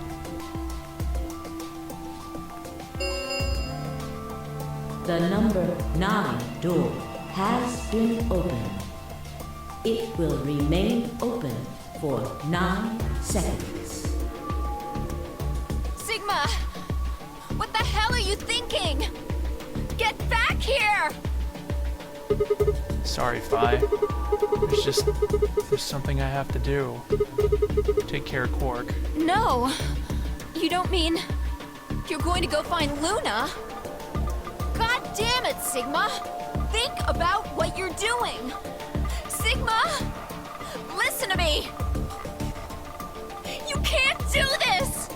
The number 9 door has been opened. It will remain open for 9 seconds. Sigma! What the hell are you thinking? Get back here! Sorry, Fi. There's something I have to do. Take care of Quark. No! You don't mean you're going to go find Luna? God damn it, Sigma! Think about what you're doing! Sigma! Listen to me! You can't do this!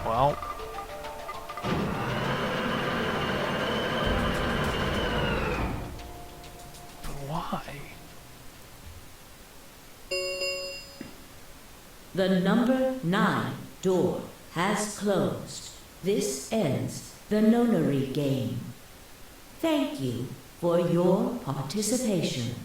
Well... But why? The number 9 door has closed. This ends the nonary game. Thank you for your participation.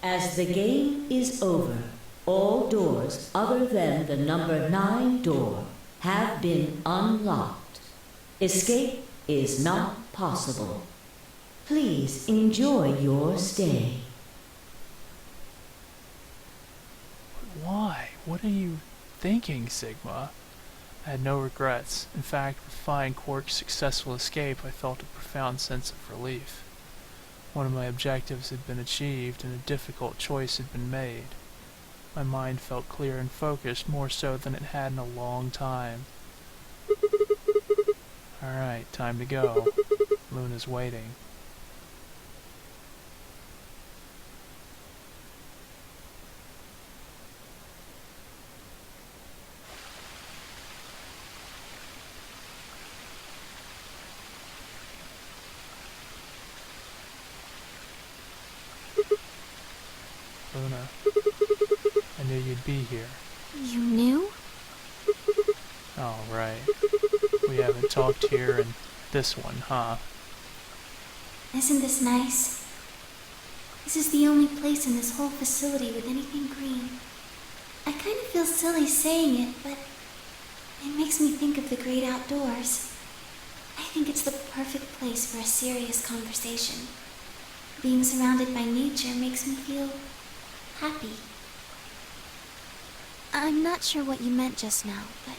As the game is over, all doors other than the number 9 door have been unlocked. Escape is not possible. Please enjoy your stay. But why? What are you thinking, Sigma? I had no regrets. In fact, with Fi and Quark's successful escape, I felt a profound sense of relief. One of my objectives had been achieved, and a difficult choice had been made. My mind felt clear and focused, more so than it had in a long time. Alright, time to go. Luna's waiting. Luna, I knew you'd be here. You knew? Oh, right. We haven't talked here in this one, huh? Isn't this nice? This is the only place in this whole facility with anything green. I kind of feel silly saying it, but it makes me think of the great outdoors. I think it's the perfect place for a serious conversation. Being surrounded by nature makes me feel happy. I'm not sure what you meant just now, but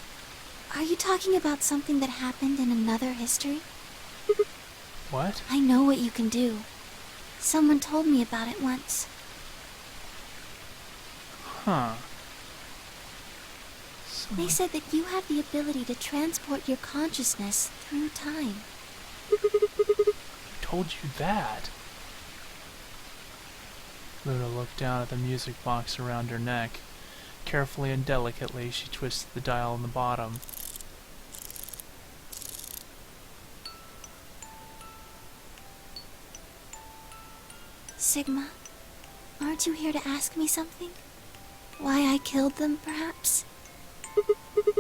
are you talking about something that happened in another history? What? I know what you can do. Someone told me about it once. Huh. They said that you have the ability to transport your consciousness through time. Who told you that? Luna looked down at the music box around her neck. Carefully and delicately, she twisted the dial on the bottom. Sigma. Aren't you here to ask me something? Why I killed them, perhaps?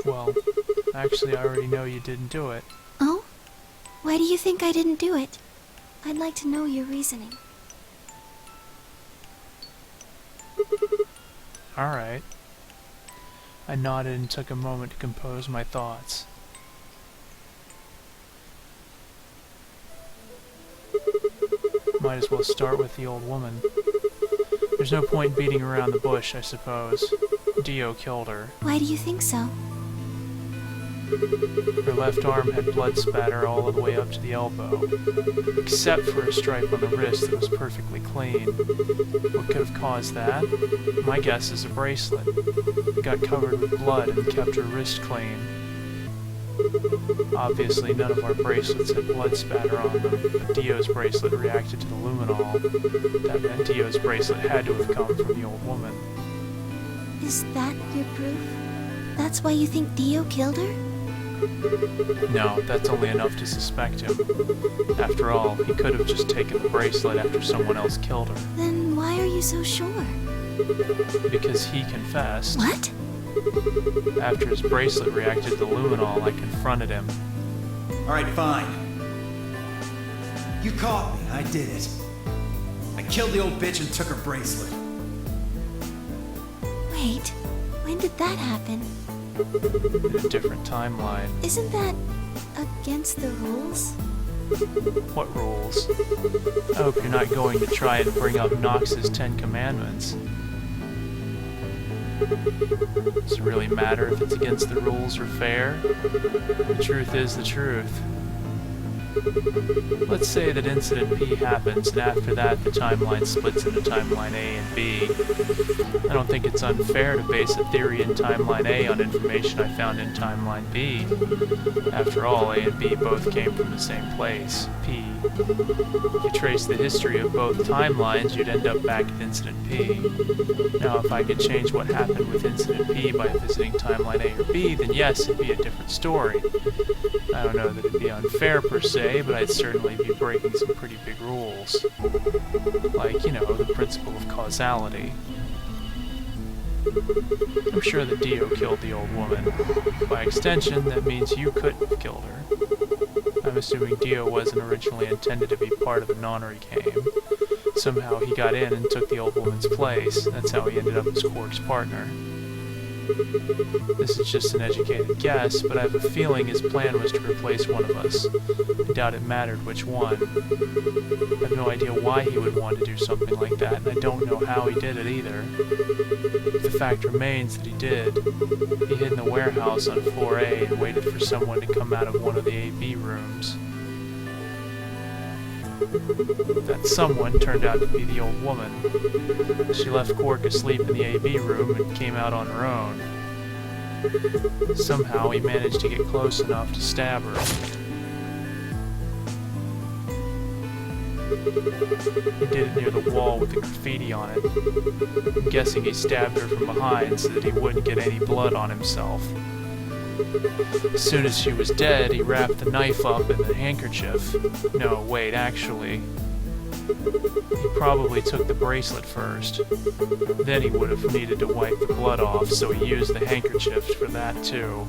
Well, actually, I already know you didn't do it. Oh? Why do you think I didn't do it? I'd like to know your reasoning. Alright. I nodded and took a moment to compose my thoughts. Might as well start with the old woman. There's no point beating around the bush, I suppose. Dio killed her. Why do you think so? Her left arm had blood spatter all the way up to the elbow, except for a stripe on the wrist that was perfectly clean. What could have caused that? My guess is a bracelet. It got covered with blood and kept her wrist clean. Obviously, none of our bracelets had blood spatter on them, but Dio's bracelet reacted to the luminol. That meant Dio's bracelet had to have come from the old woman. Is that your proof? That's why you think Dio killed her? No, that's only enough to suspect him. After all, he could have just taken the bracelet after someone else killed her. Then why are you so sure? Because he confessed. What? After his bracelet reacted to the luminol, I confronted him. Alright, fine. You caught me, I did it. I killed the old bitch and took her bracelet. Wait, when did that happen? In a different timeline. Isn't that against the rules? What rules? I hope you're not going to try and bring up Nox's 10 Commandments. Does it really matter if it's against the rules or fair? The truth is the truth. Let's say that Incident P happens, and after that the timeline splits into Timeline A and B. I don't think it's unfair to base a theory in Timeline A on information I found in Timeline B. After all, A and B both came from the same place, P. If you trace the history of both timelines, you'd end up back at Incident P. Now, if I could change what happened with Incident P by visiting Timeline A or B, then yes, it'd be a different story. I don't know that it'd be unfair per se, but I'd certainly be breaking some pretty big rules. Like, you know, the principle of causality. I'm sure that Dio killed the old woman. By extension, that means you couldn't have killed her. I'm assuming Dio wasn't originally intended to be part of the nonary game. Somehow he got in and took the old woman's place. That's how he ended up as Quark's partner. This is just an educated guess, but I have a feeling his plan was to replace one of us. I doubt it mattered which one. I have no idea why he would want to do something like that, and I don't know how he did it either. But the fact remains that he did. He hid in the warehouse on floor A and waited for someone to come out of one of the AB rooms. That someone turned out to be the old woman. She left Quark asleep in the AB room and came out on her own. Somehow he managed to get close enough to stab her. He did it near the wall with the graffiti on it. I'm guessing he stabbed her from behind so that he wouldn't get any blood on himself. As soon as she was dead, he wrapped the knife up in the handkerchief. No, wait, actually. He probably took the bracelet first. Then he would have needed to wipe the blood off, so he used the handkerchief for that too.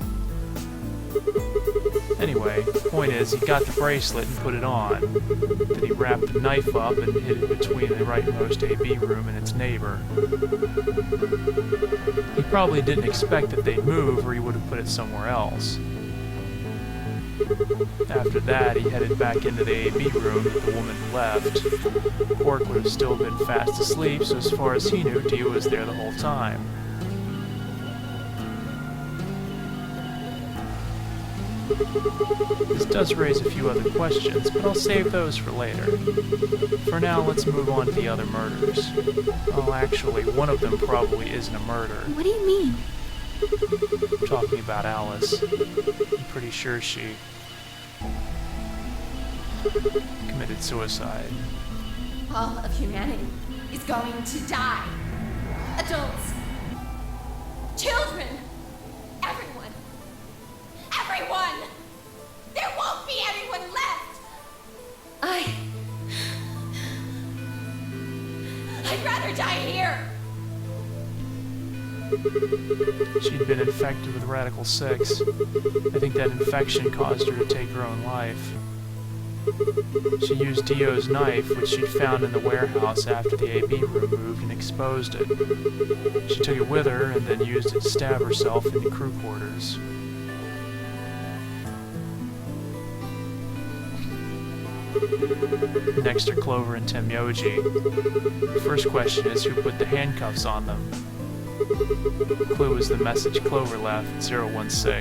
Anyway, the point is, he got the bracelet and put it on. Then he wrapped the knife up and hid it between the rightmost AB room and its neighbor. He probably didn't expect that they'd move, or he would have put it somewhere else. After that, he headed back into the AB room that the woman left. Quark would have still been fast asleep, so as far as he knew, Dio was there the whole time. This does raise a few other questions, but I'll save those for later. For now, let's move on to the other murders. Oh, actually, one of them probably isn't a murder. What do you mean? I'm talking about Alice. I'm pretty sure she committed suicide. All of humanity is going to die. Adults, children, everyone. Everyone! There won't be anyone left! She'd been infected with Radical 6. I think that infection caused her to take her own life. She used Dio's knife, which she'd found in the warehouse after the AB room moved, and exposed it. She took it with her and then used it to stab herself in the crew quarters. Next are Clover and Temyoji. The first question is who put the handcuffs on them. The clue is the message Clover left, 016.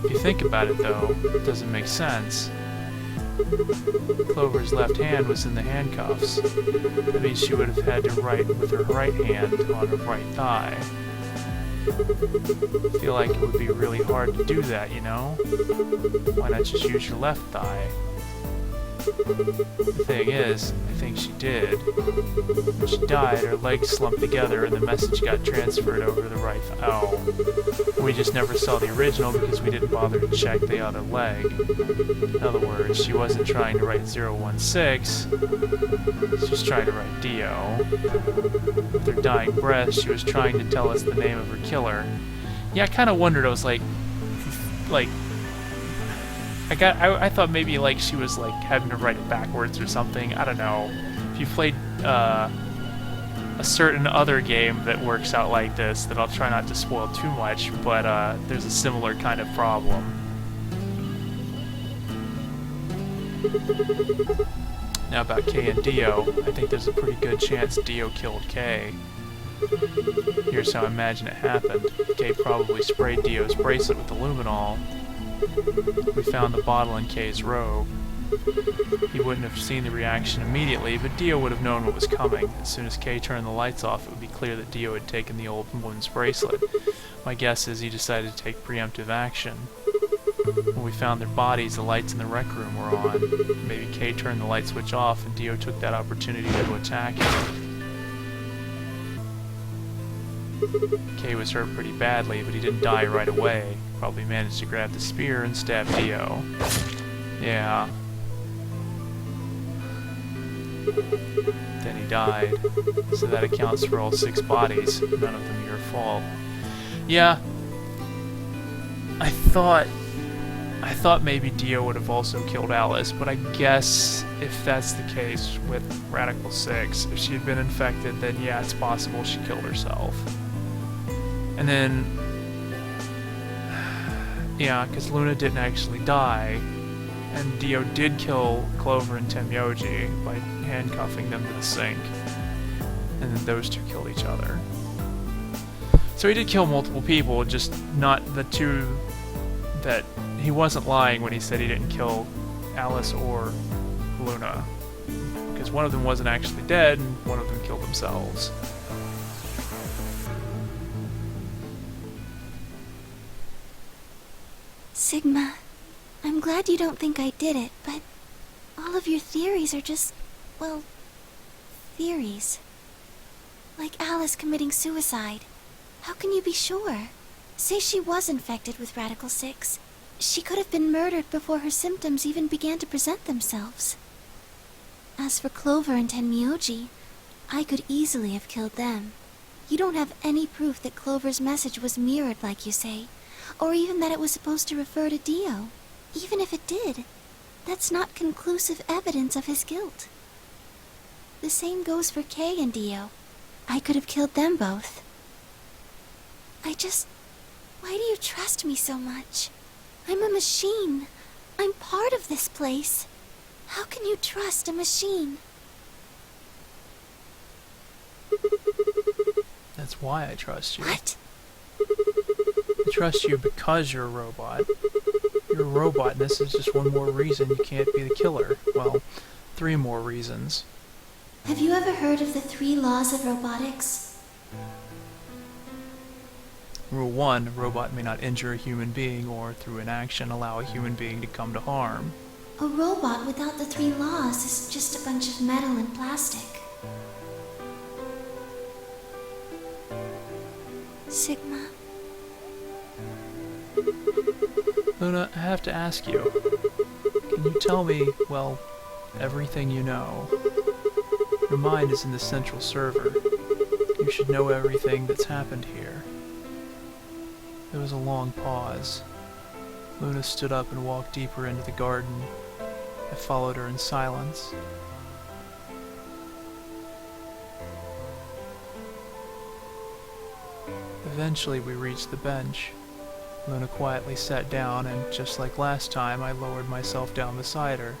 If you think about it though, it doesn't make sense. Clover's left hand was in the handcuffs. That means she would have had to write with her right hand on her right thigh. I feel like it would be really hard to do that, you know? Why not just use your left thigh? The thing is, I think she did. When she died, her legs slumped together and the message got transferred over to the right thigh. Oh. We just never saw the original because we didn't bother to check the other leg. In other words, she wasn't trying to write 016, she was trying to write Dio. With her dying breath, she was trying to tell us the name of her killer. Yeah, I kind of wondered, I was like, I thought maybe like she was like having to write it backwards or something. I don't know. If you played a certain other game that works out like this, that I'll try not to spoil too much, but there's a similar kind of problem. Now about Kay and Dio, I think there's a pretty good chance Dio killed Kay. Here's how I imagine it happened. Kay probably sprayed Dio's bracelet with luminol. We found the bottle in Kay's robe. He wouldn't have seen the reaction immediately, but Dio would have known what was coming. As soon as Kay turned the lights off, it would be clear that Dio had taken the old woman's bracelet. My guess is he decided to take preemptive action. When we found their bodies, the lights in the rec room were on. Maybe Kay turned the light switch off, and Dio took that opportunity to attack him. Kay was hurt pretty badly, but he didn't die right away. Probably managed to grab the spear and stab Dio. Yeah. Then he died. So that accounts for all 6 bodies, none of them your fault. Yeah. I thought maybe Dio would have also killed Alice, but I guess if that's the case with Radical 6, if she had been infected, then yeah, it's possible she killed herself. And then, yeah, because Luna didn't actually die, and Dio did kill Clover and Temyoji by handcuffing them to the sink, and then those two killed each other. So he did kill multiple people, just not the two that... He wasn't lying when he said he didn't kill Alice or Luna, because one of them wasn't actually dead, and one of them killed themselves. Sigma, I'm glad you don't think I did it, but all of your theories are just, well, theories. Like Alice committing suicide. How can you be sure? Say she was infected with Radical 6. She could have been murdered before her symptoms even began to present themselves. As for Clover and Tenmyoji, I could easily have killed them. You don't have any proof that Clover's message was mirrored like you say, or even that it was supposed to refer to Dio. Even if it did, that's not conclusive evidence of his guilt. The same goes for Kay and Dio. I could have killed them both. Why do you trust me so much? I'm a machine. I'm part of this place. How can you trust a machine? That's why I trust you. What? I trust you because you're a robot. You're a robot, and this is just one more reason you can't be the killer. Well, 3 more reasons. Have you ever heard of the 3 laws of robotics? Rule 1, a robot may not injure a human being or, through inaction, allow a human being to come to harm. A robot without the 3 laws is just a bunch of metal and plastic. Sigma. Luna, I have to ask you. Can you tell me, well, everything you know? Your mind is in the central server. You should know everything that's happened here. There was a long pause. Luna stood up and walked deeper into the garden. I followed her in silence. Eventually we reached the bench. Luna quietly sat down, and just like last time, I lowered myself down beside her.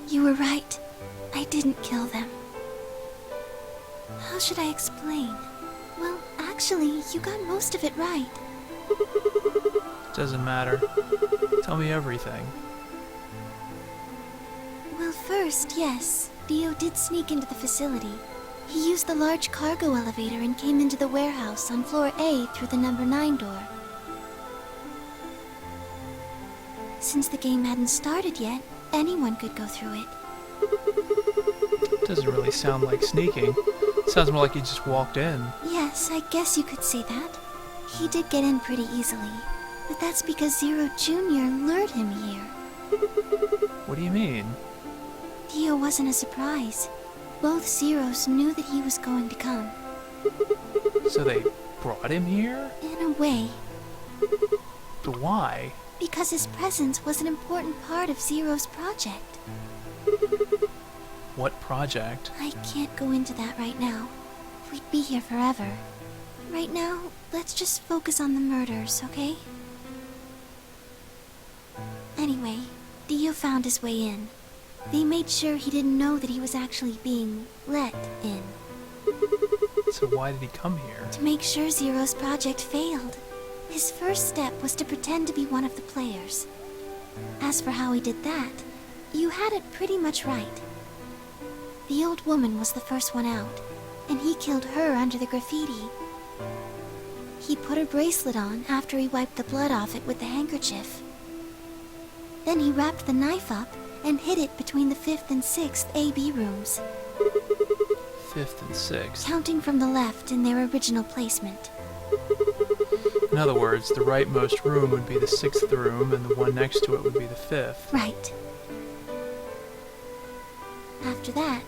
You were right. I didn't kill them. How should I explain? Well, actually, you got most of it right. Doesn't matter. Tell me everything. Well, first, yes, Dio did sneak into the facility. He used the large cargo elevator and came into the warehouse on floor A through the number 9 door. Since the game hadn't started yet, anyone could go through it. Doesn't really sound like sneaking. Sounds more like you just walked in. Yes, I guess you could say that. He did get in pretty easily, but that's because Zero Jr. lured him here. What do you mean? Dio wasn't a surprise. Both Zeros knew that he was going to come. So they brought him here? In a way. But why? Because his presence was an important part of Zero's project. What project? I can't go into that right now. We'd be here forever. Right now, let's just focus on the murders, okay? Anyway, Dio found his way in. They made sure he didn't know that he was actually being let in. So why did he come here? To make sure Zero's project failed. His first step was to pretend to be one of the players. As for how he did that, you had it pretty much right. The old woman was the first one out, and he killed her under the graffiti. He put her bracelet on after he wiped the blood off it with the handkerchief. Then he wrapped the knife up and hid it between the 5th and 6th AB rooms. 5th and 6th? Counting from the left in their original placement. In other words, the rightmost room would be the 6th room, and the one next to it would be the 5th. Right. After that,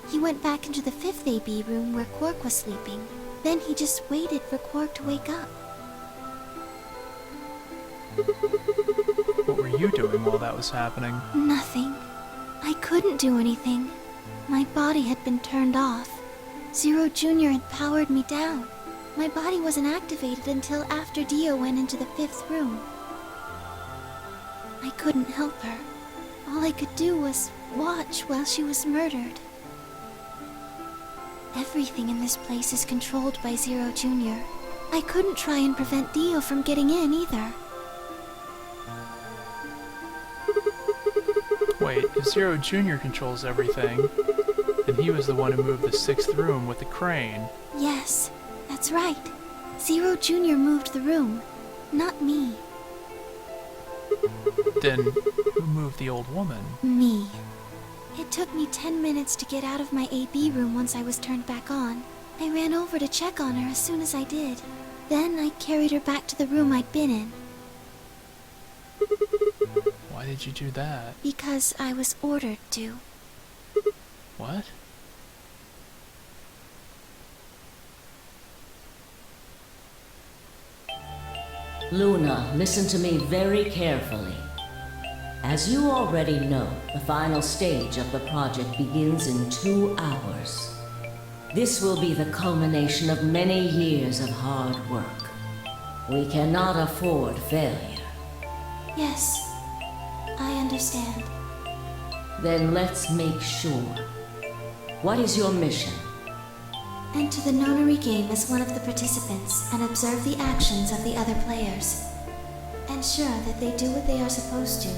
he went back into the 5th AB room where Quark was sleeping. Then he just waited for Quark to wake up. What were you doing while that was happening? Nothing. I couldn't do anything. My body had been turned off. Zero Jr. had powered me down. My body wasn't activated until after Dio went into the 5th room. I couldn't help her. All I could do was watch while she was murdered. Everything in this place is controlled by Zero Jr. I couldn't try and prevent Dio from getting in either. Wait, if Zero Jr. controls everything, then he was the one who moved the 6th room with the crane. Yes, that's right. Zero Jr. moved the room, not me. Then, who moved the old woman? Me. It took me 10 minutes to get out of my AB room once I was turned back on. I ran over to check on her as soon as I did. Then I carried her back to the room I'd been in. Why did you do that? Because I was ordered to. What? Luna, listen to me very carefully. As you already know, the final stage of the project begins in 2 hours. This will be the culmination of many years of hard work. We cannot afford failure. Yes, I understand. Then let's make sure. What is your mission? Enter the nonary game as one of the participants and observe the actions of the other players. Ensure that they do what they are supposed to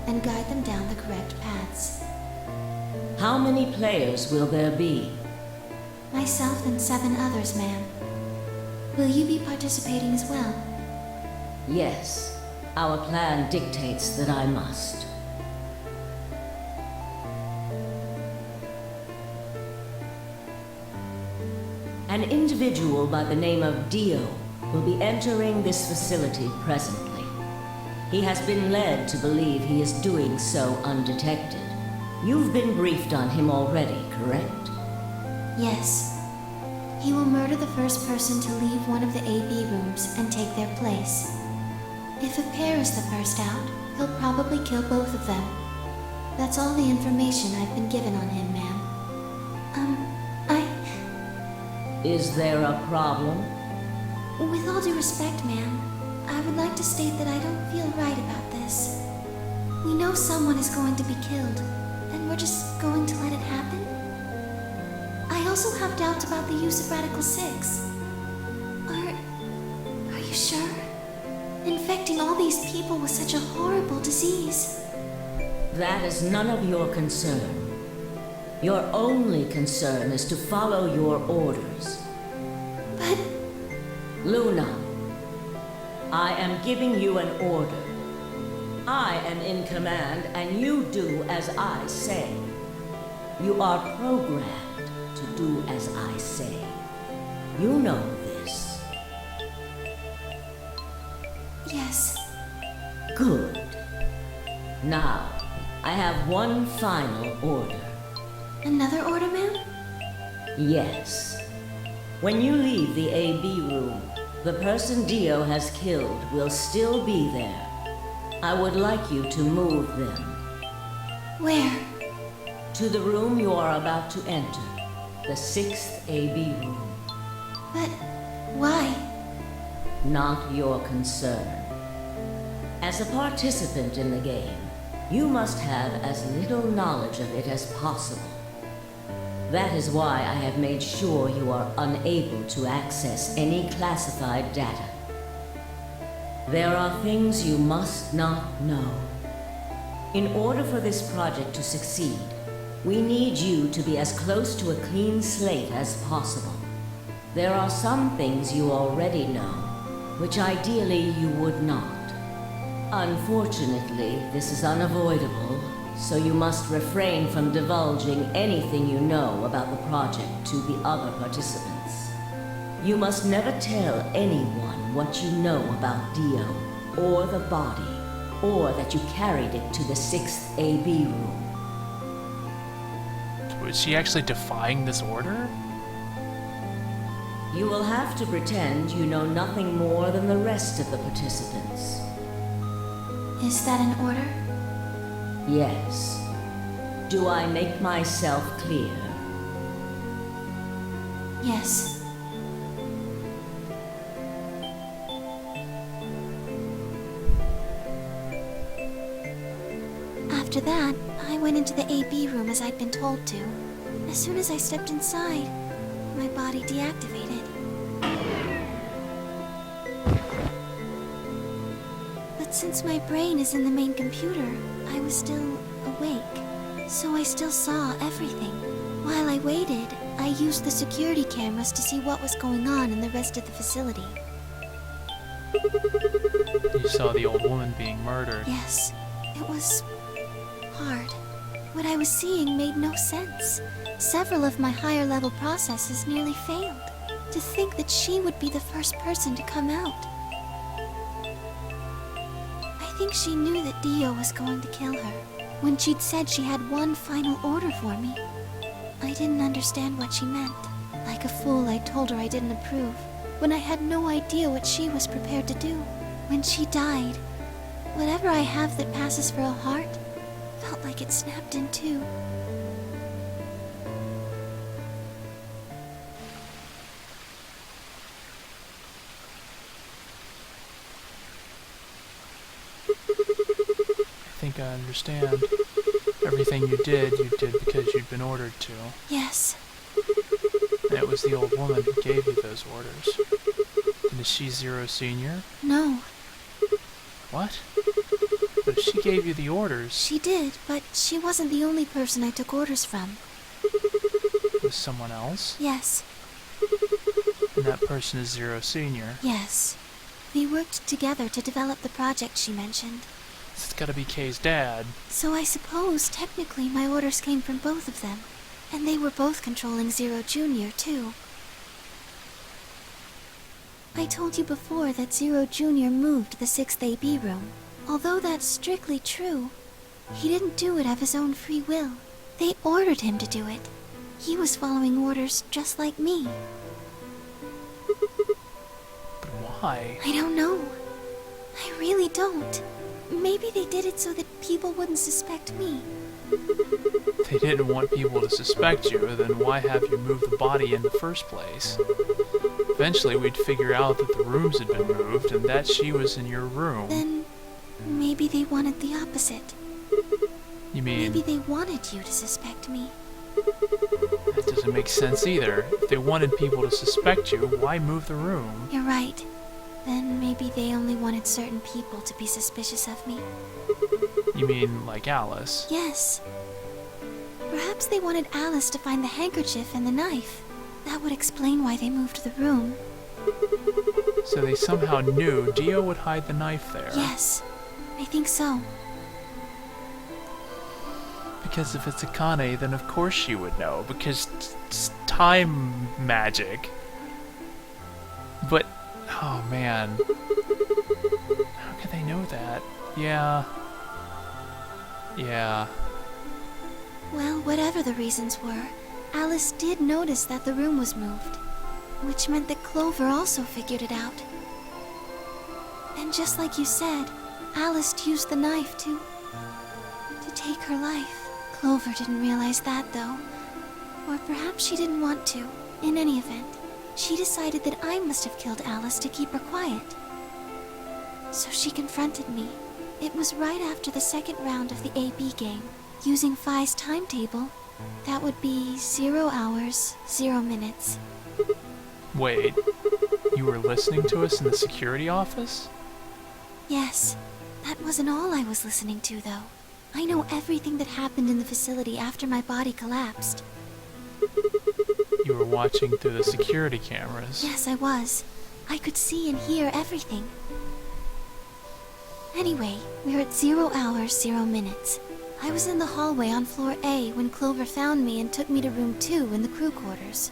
and guide them down the correct paths. How many players will there be? Myself and 7 others, ma'am. Will you be participating as well? Yes. Our plan dictates that I must. An individual by the name of Dio will be entering this facility presently. He has been led to believe he is doing so undetected. You've been briefed on him already, correct? Yes. He will murder the first person to leave one of the AB rooms and take their place. If a pair is the first out, he'll probably kill both of them. That's all the information I've been given on him, ma'am. Is there a problem? With all due respect, ma'am, I would like to state that I don't feel right about this. We know someone is going to be killed, and we're just going to let it happen? I also have doubts about the use of Radical 6. Are you sure? Infecting all these people with such a horrible disease. That is none of your concern. Your only concern is to follow your orders. But... Luna, I am giving you an order. I am in command, and you do as I say. You are programmed to do as I say. You know this. Yes. Good. Now, I have one final order. Another order, ma'am? Yes. When you leave the AB room, the person Dio has killed will still be there. I would like you to move them. Where? To the room you are about to enter, the 6th AB room. But why? Not your concern. As a participant in the game, you must have as little knowledge of it as possible. That is why I have made sure you are unable to access any classified data. There are things you must not know. In order for this project to succeed, we need you to be as close to a clean slate as possible. There are some things you already know, which ideally you would not. Unfortunately, this is unavoidable, so you must refrain from divulging anything you know about the project to the other participants. You must never tell anyone what you know about Dio, or the body, or that you carried it to the 6th AB room. Was she actually defying this order? You will have to pretend you know nothing more than the rest of the participants. Is that an order? Yes. Do I make myself clear? Yes. After that, I went into the AB room as I'd been told to. As soon as I stepped inside, my body deactivated. But since my brain is in the main computer, I was still awake, so I still saw everything. While I waited, I used the security cameras to see what was going on in the rest of the facility. You saw the old woman being murdered. Yes, it was hard. What I was seeing made no sense. Several of my higher level processes nearly failed. To think that she would be the first person to come out. I think she knew that Dio was going to kill her. When she'd said she had one final order for me, I didn't understand what she meant. Like a fool, I told her I didn't approve, when I had no idea what she was prepared to do. When she died, whatever I have that passes for a heart felt like it snapped in two. I think I understand. Everything you did because you'd been ordered to. Yes. And it was the old woman who gave you those orders. And is she Zero Senior? No. What? But if she gave you the orders... She did, but she wasn't the only person I took orders from. Was someone else? Yes. And that person is Zero Senior? Yes. We worked together to develop the project she mentioned. It's gotta be Kay's dad. So I suppose, technically, my orders came from both of them. And they were both controlling Zero Jr., too. I told you before that Zero Jr. moved the 6th AB room. Although that's strictly true, he didn't do it of his own free will. They ordered him to do it. He was following orders just like me. Why? I don't know. I really don't. Maybe they did it so that people wouldn't suspect me. If they didn't want people to suspect you, then why have you moved the body in the first place? Eventually we'd figure out that the rooms had been moved and that she was in your room. Then maybe they wanted the opposite. You mean... Maybe they wanted you to suspect me. That doesn't make sense either. If they wanted people to suspect you, why move the room? You're right. Then maybe they only wanted certain people to be suspicious of me. You mean like Alice? Yes. Perhaps they wanted Alice to find the handkerchief and the knife. That would explain why they moved the room. So they somehow knew Dio would hide the knife there. Yes, I think so. Because if it's Akane, then of course she would know, because it's time magic. But, oh man. How could they know that? Yeah. Yeah. Well, whatever the reasons were, Alice did notice that the room was moved, which meant that Clover also figured it out. And just like you said, Alice used the knife to take her life. Clover didn't realize that, though. Or perhaps she didn't want to. In any event, she decided that I must have killed Alice to keep her quiet. So she confronted me. It was right after the second round of the AB game. Using Phi's timetable, that would be 0 hours, 0 minutes. Wait, you were listening to us in the security office? Yes, that wasn't all I was listening to, though. I know everything that happened in the facility after my body collapsed. You were watching through the security cameras. Yes, I was. I could see and hear everything. Anyway, we're at 0 hours, 0 minutes. I was in the hallway on floor A when Clover found me and took me to room 2 in the crew quarters.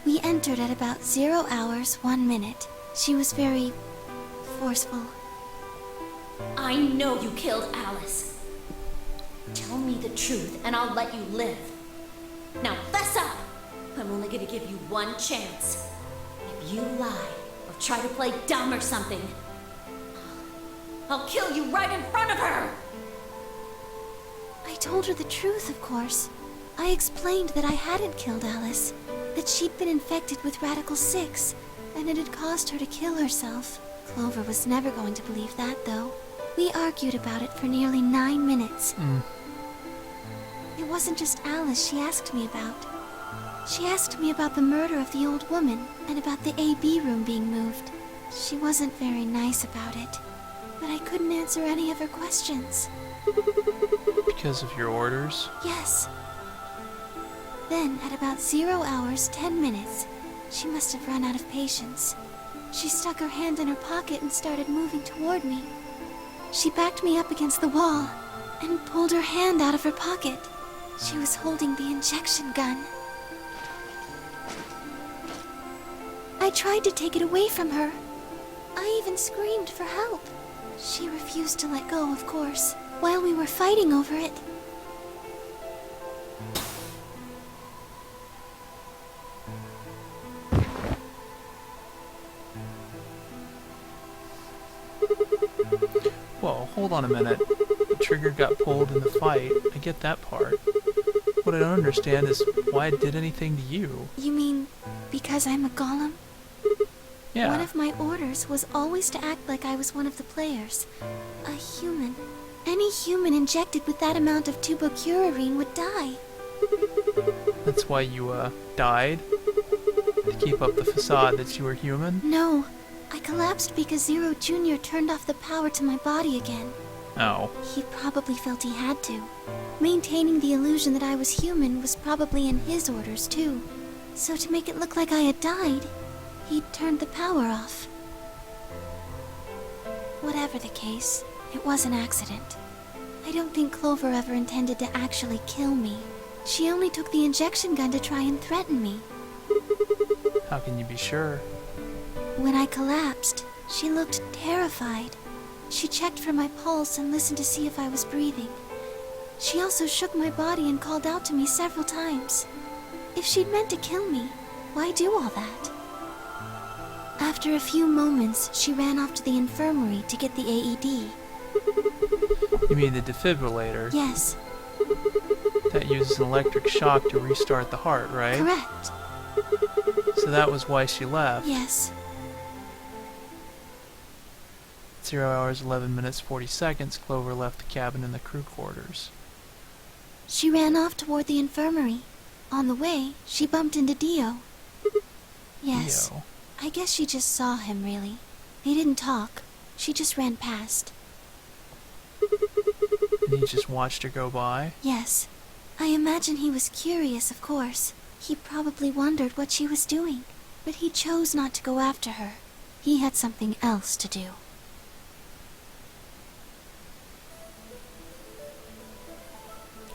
We entered at about 0 hours, 1 minute. She was very forceful. I know you killed Alice. Tell me the truth and I'll let you live. Now fess up! I'm only gonna give you one chance. If you lie or try to play dumb or something, I'll kill you right in front of her! I told her the truth, of course. I explained that I hadn't killed Alice, that she'd been infected with Radical 6, and it had caused her to kill herself. Clover was never going to believe that, though. We argued about it for nearly 9 minutes. It wasn't just Alice she asked me about. She asked me about the murder of the old woman, and about the AB room being moved. She wasn't very nice about it, but I couldn't answer any of her questions. Because of your orders? Yes. Then, at about 0 hours, 10 minutes, she must have run out of patience. She stuck her hand in her pocket and started moving toward me. She backed me up against the wall and pulled her hand out of her pocket. She was holding the injection gun. I tried to take it away from her. I even screamed for help. She refused to let go, of course, while we were fighting over it. Whoa, hold on a minute. The trigger got pulled in the fight. I get that part. What I don't understand is why it did anything to you. You mean because I'm a golem? Yeah. One of my orders was always to act like I was one of the players. A human. Any human injected with that amount of tubocurarine would die. That's why you, died? To keep up the facade that you were human? No. I collapsed because Zero Jr. turned off the power to my body again. Oh. He probably felt he had to. Maintaining the illusion that I was human was probably in his orders, too. So to make it look like I had died, he'd turned the power off. Whatever the case, it was an accident. I don't think Clover ever intended to actually kill me. She only took the injection gun to try and threaten me. How can you be sure? When I collapsed, she looked terrified. She checked for my pulse and listened to see if I was breathing. She also shook my body and called out to me several times. If she'd meant to kill me, why do all that? After a few moments, she ran off to the infirmary to get the AED. You mean the defibrillator? Yes, That uses an electric shock to restart the heart, right? correct. So that was why she left. Yes. 0 hours, 11 minutes, 40 seconds, Clover left the cabin and the crew quarters. She ran off toward the infirmary. On the way, she bumped into Dio. Yes. Dio. I guess she just saw him, really. They didn't talk. She just ran past. And he just watched her go by? Yes. I imagine he was curious, of course. He probably wondered what she was doing. But he chose not to go after her. He had something else to do.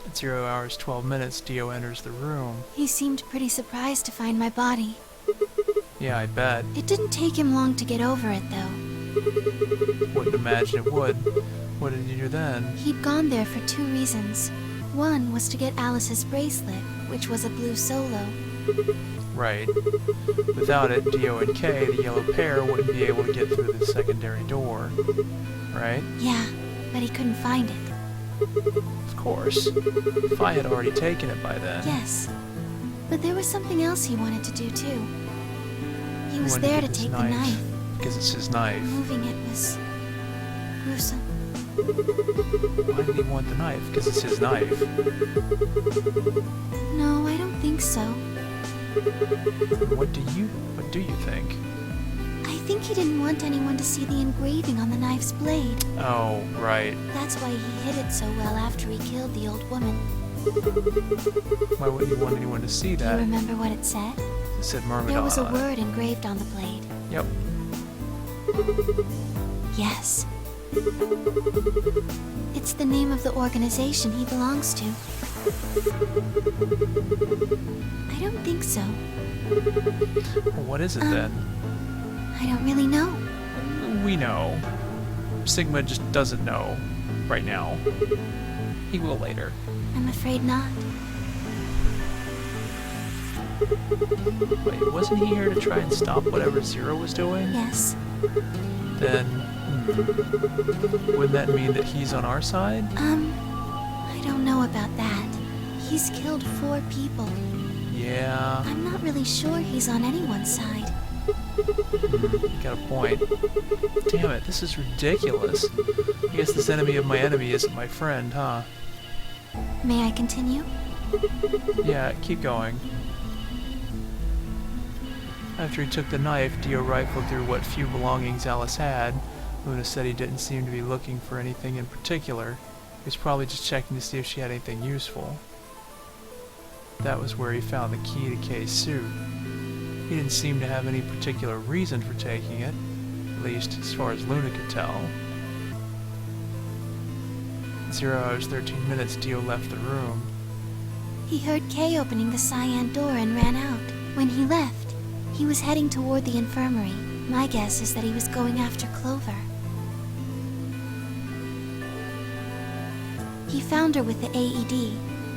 At 0 hours, 12 minutes, Dio enters the room. He seemed pretty surprised to find my body. Yeah, I bet. It didn't take him long to get over it, though. Wouldn't imagine it would. What did he do then? He'd gone there for 2 reasons. One was to get Alice's bracelet, which was a blue solo. Right. Without it, Dio and Kay, the yellow pair, wouldn't be able to get through the secondary door. Right? Yeah, but he couldn't find it. Of course. If I had already taken it by then. Yes. But there was something else he wanted to do, too. He was wanted there to get this take the knife. Because it's his knife. Moving it was gruesome. Why did he want the knife? Because it's his knife. No, I don't think so. What do you think? I think he didn't want anyone to see the engraving on the knife's blade. Oh, right. That's why he hid it so well after he killed the old woman. Why wouldn't he want anyone to see Do you that? remember what it said? It said Myrmidon There was a on it. word engraved on the blade. Yep. Yes. It's the name of the organization he belongs to. I don't think so. Well, what is it then? I don't really know. We know. Sigma just doesn't know right now. He will later. I'm afraid not. Wait, wasn't he here to try and stop whatever Zero was doing? Yes. Then, wouldn't that mean that he's on our side? I don't know about that. He's killed 4 people. Yeah, I'm not really sure he's on anyone's side. you got a point. Damn it, this is ridiculous. I guess this enemy of my enemy isn't my friend, huh? May I continue? Yeah, keep going. After he took the knife, Dio rifled through what few belongings Alice had. Luna said he didn't seem to be looking for anything in particular. He was probably just checking to see if she had anything useful. That was where he found the key to Kay's suit. He didn't seem to have any particular reason for taking it, at least as far as Luna could tell. 0 hours, 13 minutes, Dio left the room. He heard Kay opening the cyan door and ran out. When he left, he was heading toward the infirmary. My guess is that he was going after Clover. He found her with the AED.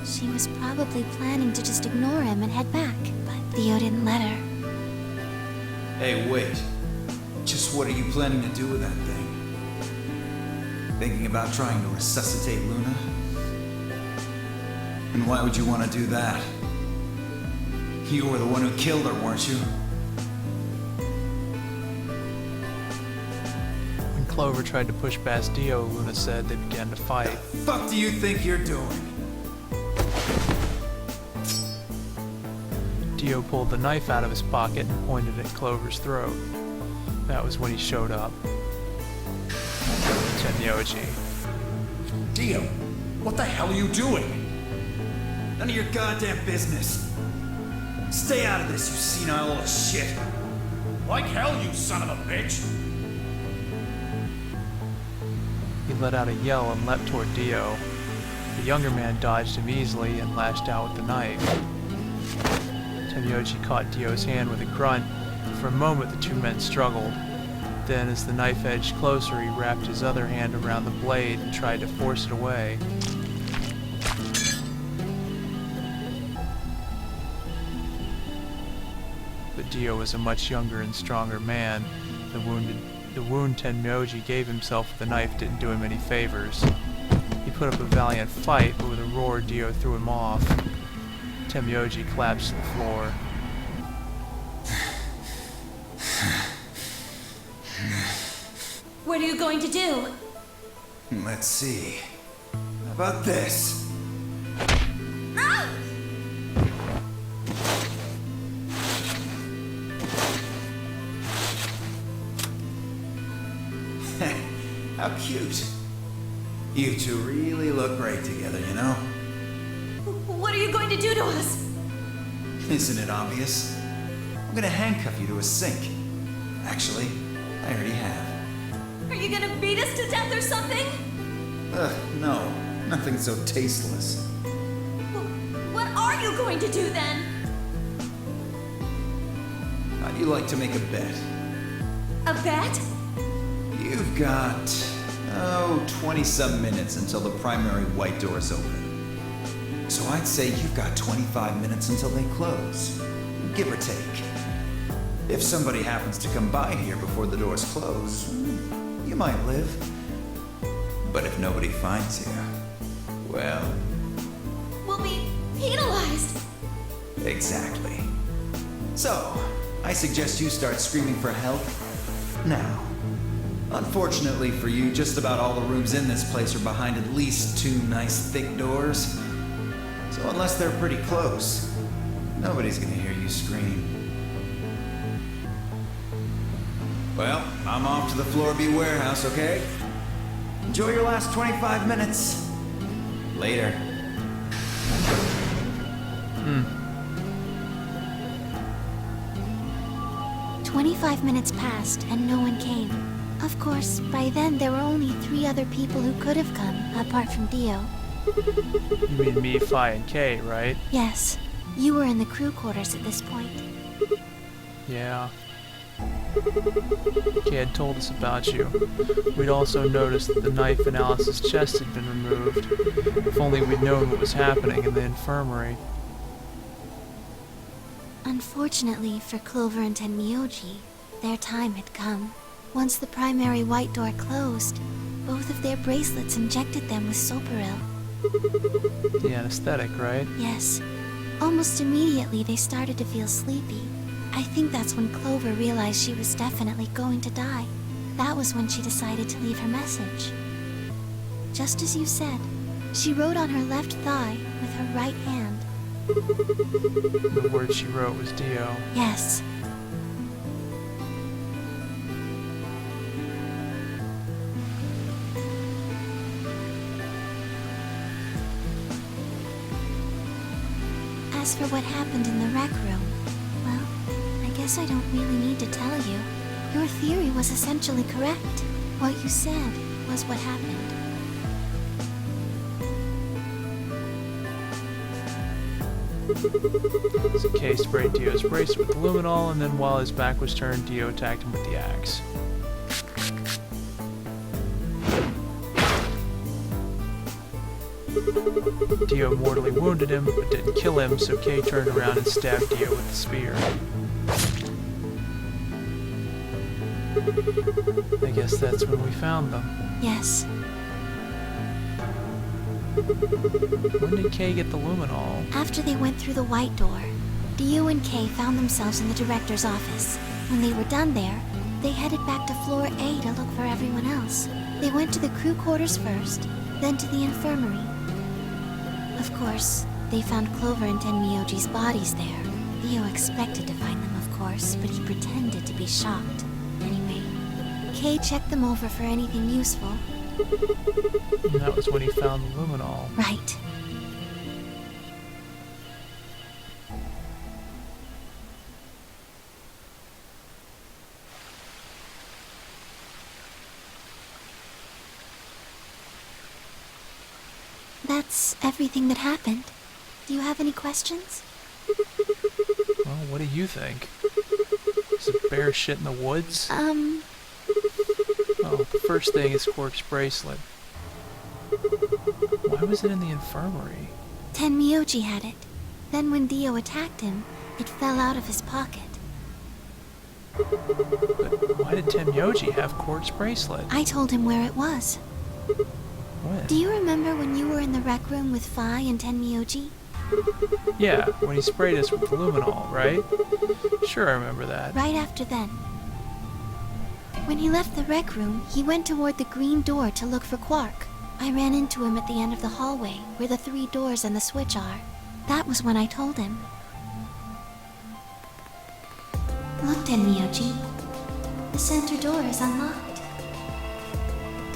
She was probably planning to just ignore him and head back, but Theo didn't let her. Hey, wait. Just what are you planning to do with that thing? Thinking about trying to resuscitate Luna? And why would you want to do that? You were the one who killed her, weren't you? When Clover tried to push past Dio, Luna said they began to fight. The fuck do you think you're doing? Dio pulled the knife out of his pocket and pointed at Clover's throat. That was when he showed up. Tenyoji. Dio, what the hell are you doing? None of your goddamn business. Stay out of this, you senile little shit. Like hell, you son of a bitch! He let out a yell and leapt toward Dio. The younger man dodged him easily and lashed out with the knife. Tenyoji caught Dio's hand with a grunt, and for a moment the two men struggled. Then, as the knife edged closer, he wrapped his other hand around the blade and tried to force it away. But Dio was a much younger and stronger man. The wound Tenmyoji gave himself with the knife didn't do him any favors. He put up a valiant fight, but with a roar, Dio threw him off. Tenmyoji collapsed to the floor. What are you going to do? Let's see. How about this? Ah! How cute. You two really look great together, you know? What are you going to do to us? Isn't it obvious? I'm gonna handcuff you to a sink. Actually, I already have. Are you gonna beat us to death or something? Ugh, no. Nothing so tasteless. What are you going to do then? How'd you like to make a bet? A bet? You've got, 20-some minutes until the primary white doors open. So I'd say you've got 25 minutes until they close, give or take. If somebody happens to come by here before the doors close, you might live. But if nobody finds you, well... We'll be penalized. Exactly. So, I suggest you start screaming for help now. Unfortunately for you, just about all the rooms in this place are behind at least 2 nice thick doors. So unless they're pretty close, nobody's gonna hear you scream. Well, I'm off to the Floor B warehouse, okay? Enjoy your last 25 minutes. Later. 25 minutes passed and no one came. Of course, by then there were only 3 other people who could have come, apart from Dio. You mean me, Phi, and Kay, right? Yes. You were in the crew quarters at this point. Yeah. Kay had told us about you. We'd also noticed that the knife in Alice's chest had been removed. If only we'd known what was happening in the infirmary. Unfortunately for Clover and Tenmyoji, their time had come. Once the primary white door closed, both of their bracelets injected them with Soparil. The anesthetic, right? Yes. Almost immediately they started to feel sleepy. I think that's when Clover realized she was definitely going to die. That was when she decided to leave her message. Just as you said, she wrote on her left thigh with her right hand. The word she wrote was Dio. Yes. As for what happened in the rec room, well, I guess I don't really need to tell you. Your theory was essentially correct. What you said was what happened. So Kay sprayed Dio's bracelet with luminol, and then while his back was turned, Dio attacked him with the axe. Dio mortally wounded him, but didn't kill him, so Kay turned around and stabbed Dio with the spear. I guess that's when we found them. Yes. When did Kay get the luminol? After they went through the white door, Dio and Kay found themselves in the director's office. When they were done there, they headed back to floor A to look for everyone else. They went to the crew quarters first, then to the infirmary. Of course, they found Clover and Tenmyoji's bodies there. Dio expected to find them, of course, but he pretended to be shocked. Anyway, Kay checked them over for anything useful. And that was when he found the luminol. Right. That's everything that happened. Do you have any questions? Well, what do you think? Is it bear shit in the woods? Oh, the first thing is Quark's bracelet. Why was it in the infirmary? Tenmyoji had it. Then when Dio attacked him, it fell out of his pocket. But why did Tenmyoji have Quark's bracelet? I told him where it was. When? Do you remember when you were in the rec room with Phi and Tenmyoji? Yeah, when he sprayed us with luminol, right? Sure, I remember that. Right after then. When he left the rec room, he went toward the green door to look for Quark. I ran into him at the end of the hallway, where the 3 doors and the switch are. That was when I told him. Look, Tenmyoji. The center door is unlocked.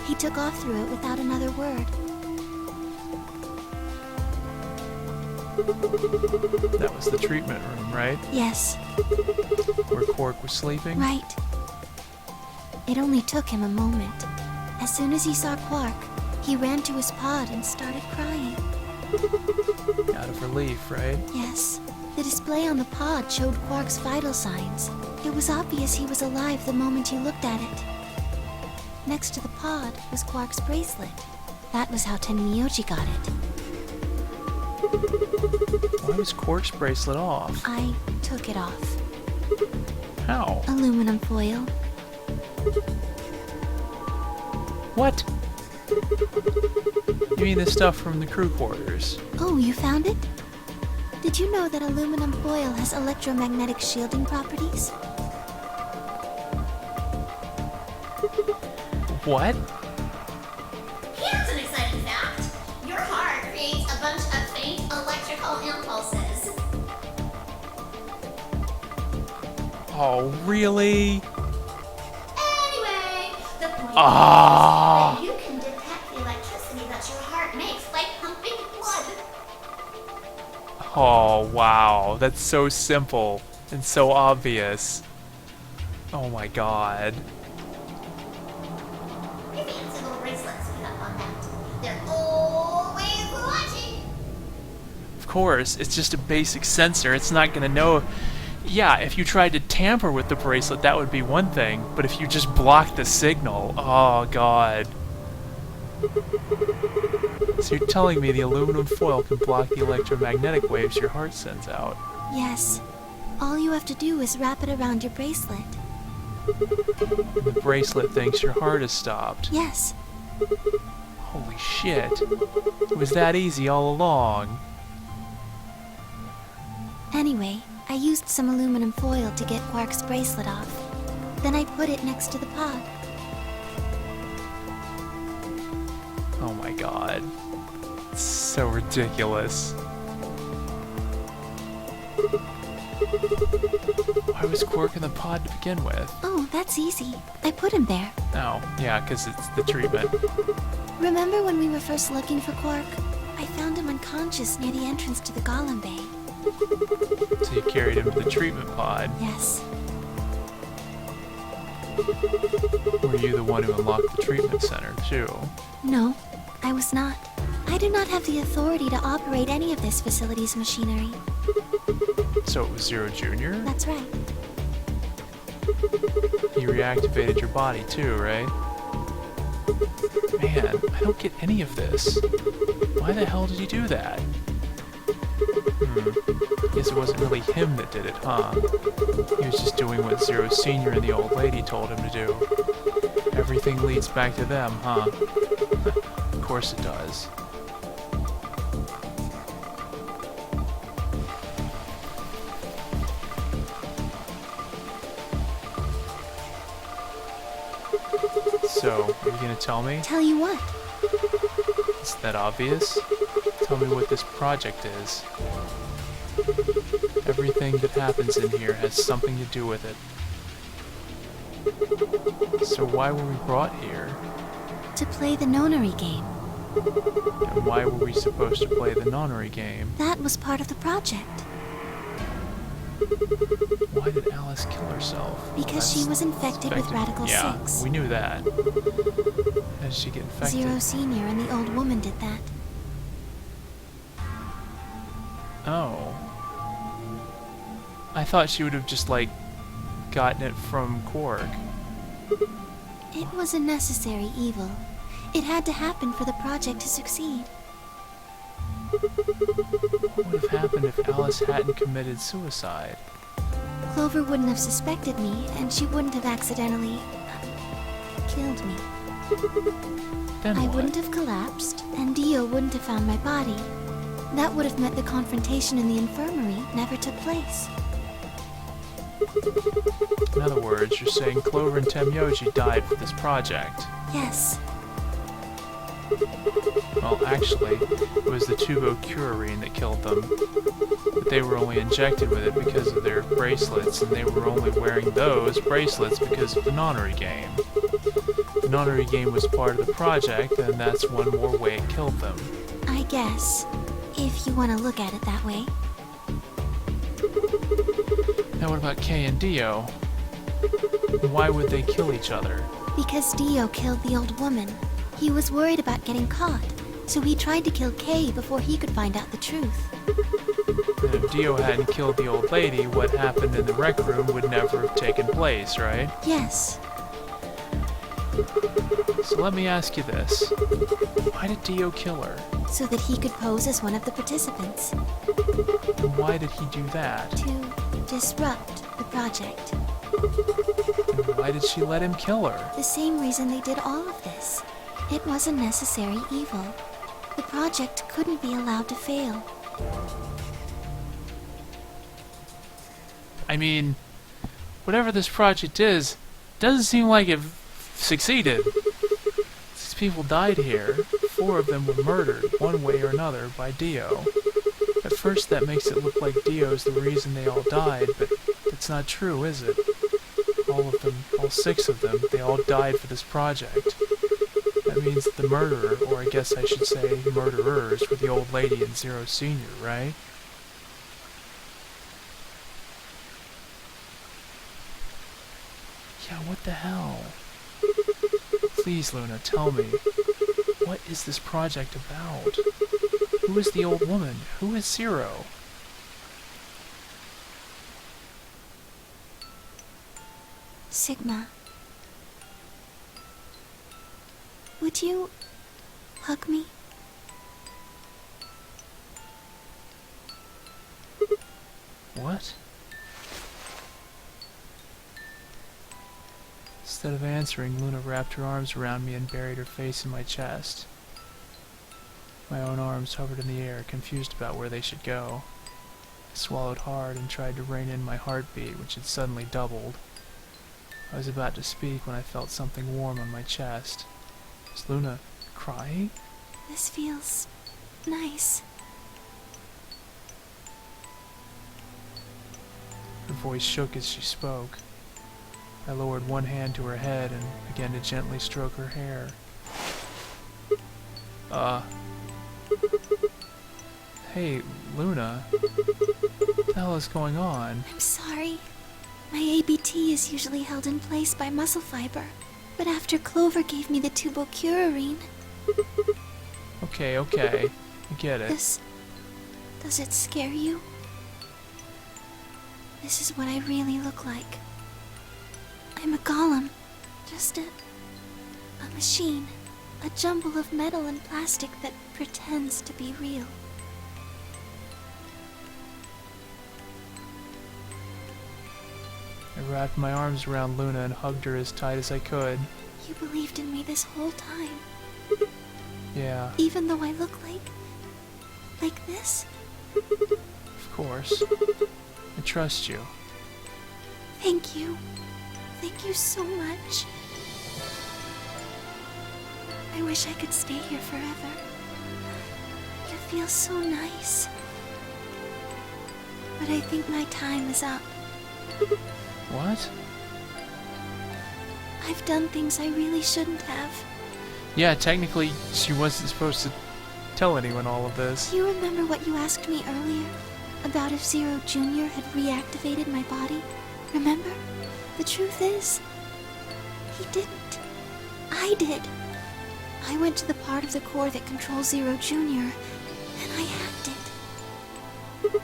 He took off through it without another word. That was the treatment room, right? Yes. Where Quark was sleeping? Right. It only took him a moment. As soon as he saw Quark, he ran to his pod and started crying. Out of relief, right? Yes. The display on the pod showed Quark's vital signs. It was obvious he was alive the moment you looked at it. Next to the pod was Quark's bracelet. That was how Tenmyoji got it. Why was Quark's bracelet off? I took it off. How? Aluminum foil. What? You mean the stuff from the crew quarters? Oh, you found it? Did you know that aluminum foil has electromagnetic shielding properties? What? Here's an exciting fact. Your heart creates a bunch of faint electrical impulses. Oh, really? Anyway, the point is Ah! that you can detect the electricity that your heart makes by pumping blood. Oh, wow. That's so simple and so obvious. Oh my god. Your fancy little bracelets pick up on that. They're always watching. Of course, it's just a basic sensor. It's not gonna know. Yeah, if you tried to tamper with the bracelet, that would be one thing. But if you just block the signal, oh god. So you're telling me the aluminum foil can block the electromagnetic waves your heart sends out? Yes. All you have to do is wrap it around your bracelet. The bracelet thinks your heart has stopped. Yes. Holy shit. It was that easy all along. Anyway, I used some aluminum foil to get Quark's bracelet off. Then I put it next to the pod. Oh my god. It's so ridiculous. Why was Quark in the pod to begin with? Oh, that's easy. I put him there. Oh, yeah, because it's the treatment. Remember when we were first looking for Quark? I found him unconscious near the entrance to the Golem Bay. So you carried him to the treatment pod. Yes. Were you the one who unlocked the treatment center, too? No, I was not. I do not have the authority to operate any of this facility's machinery. So it was Zero Jr.? That's right. He reactivated your body, too, right? Man, I don't get any of this. Why the hell did he do that? Guess it wasn't really him that did it, huh? He was just doing what Zero Sr. and the old lady told him to do. Everything leads back to them, huh? Of course it does. So, are you gonna tell me? Tell you what? Is that obvious? Tell me what this project is. Everything that happens in here has something to do with it. So why were we brought here? To play the nonary game. And why were we supposed to play the nonary game? That was part of the project. Why did Alice kill herself? Because she was infected with Radical 6. We knew that. How did she get infected? Zero Sr. and the old woman did that. Oh. I thought she would have just, like, gotten it from Quark. It was a necessary evil. It had to happen for the project to succeed. What would have happened if Alice hadn't committed suicide? Clover wouldn't have suspected me, and she wouldn't have accidentally killed me. Then I what? wouldn't have collapsed, and Dio wouldn't have found my body. That would have meant the confrontation in the infirmary never took place. In other words, you're saying Clover and Temyoji died for this project. Yes. Well, actually, it was the tubocurarine that killed them. But they were only injected with it because of their bracelets, and they were only wearing those bracelets because of the nonary game. The nonary game was part of the project, and that's one more way it killed them. I guess, if you want to look at it that way. Now what about Kay and Dio? Why would they kill each other? Because Dio killed the old woman. He was worried about getting caught, so he tried to kill Kay before he could find out the truth. And if Dio hadn't killed the old lady, what happened in the rec room would never have taken place, right? Yes. So let me ask you this. Why did Dio kill her? So that he could pose as one of the participants. And why did he do that? To disrupt the project. And why did she let him kill her? The same reason they did all of this. It was a necessary evil. The project couldn't be allowed to fail. I mean, whatever this project is, doesn't seem like it succeeded. These people died here. 4 of them were murdered, one way or another, by Dio. At first that makes it look like Dio's the reason they all died, but that's not true, is it? All of them, all 6 of them, they all died for this project. That means the murderer, or I guess I should say murderers, were the old lady and Zero Sr., right? Yeah, what the hell? Please, Luna, tell me. What is this project about? Who is the old woman? Who is Zero? Sigma. Would you hug me? What? Instead of answering, Luna wrapped her arms around me and buried her face in my chest. My own arms hovered in the air, confused about where they should go. I swallowed hard and tried to rein in my heartbeat, which had suddenly doubled. I was about to speak when I felt something warm on my chest. Was Luna crying? This feels nice. Her voice shook as she spoke. I lowered one hand to her head and began to gently stroke her hair. Hey, Luna. What the hell is going on? I'm sorry. My ABT is usually held in place by muscle fiber, but after Clover gave me the tubocurarine... Okay, I get it. Does it scare you? This is what I really look like. I'm a golem. Just a machine. A jumble of metal and plastic that pretends to be real. I wrapped my arms around Luna and hugged her as tight as I could. You believed in me this whole time. Yeah. Even though I look like this? Of course. I trust you. Thank you. Thank you so much. I wish I could stay here forever. You feel so nice. But I think my time is up. What? I've done things I really shouldn't have. Yeah, technically, she wasn't supposed to tell anyone all of this. Do you remember what you asked me earlier? About if Zero Jr. had reactivated my body? Remember? The truth is, he didn't. I did. I went to the part of the core that controls Zero Jr., and I hacked it.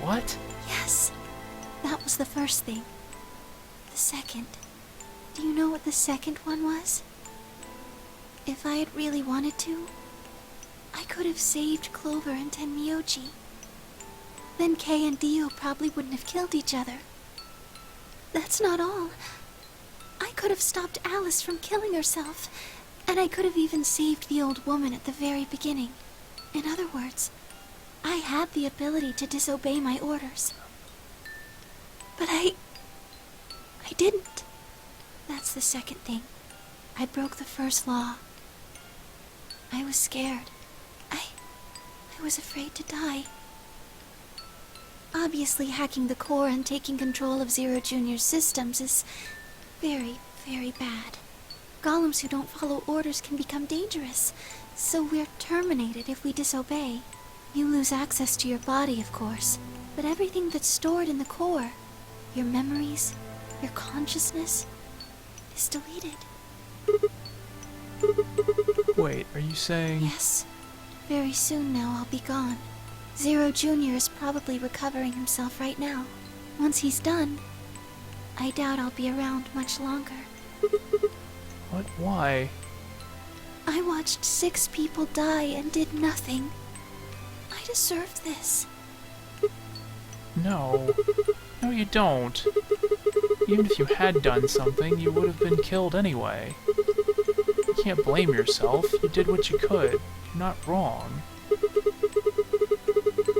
What? Yes. That was the first thing. The second. Do you know what the second one was? If I had really wanted to, I could have saved Clover and Tenmyoji. Then Kay and Dio probably wouldn't have killed each other. that's not all. I could have stopped Alice from killing herself, and I could have even saved the old woman at the very beginning. In other words, I had the ability to disobey my orders. But I didn't. That's the second thing. I broke the first law. I was scared. I was afraid to die. Obviously, hacking the core and taking control of Zero Jr.'s systems is very, very bad. Golems who don't follow orders can become dangerous, so we're terminated if we disobey. You lose access to your body, of course, but everything that's stored in the core, your memories, your consciousness, is deleted. Wait, are you saying... Yes. Very soon now I'll be gone. Zero Jr. is probably recovering himself right now. Once he's done, I doubt I'll be around much longer. What? Why? I watched 6 people die and did nothing. I deserved this. No. No, you don't. Even if you had done something, you would have been killed anyway. You can't blame yourself. You did what you could. You're not wrong.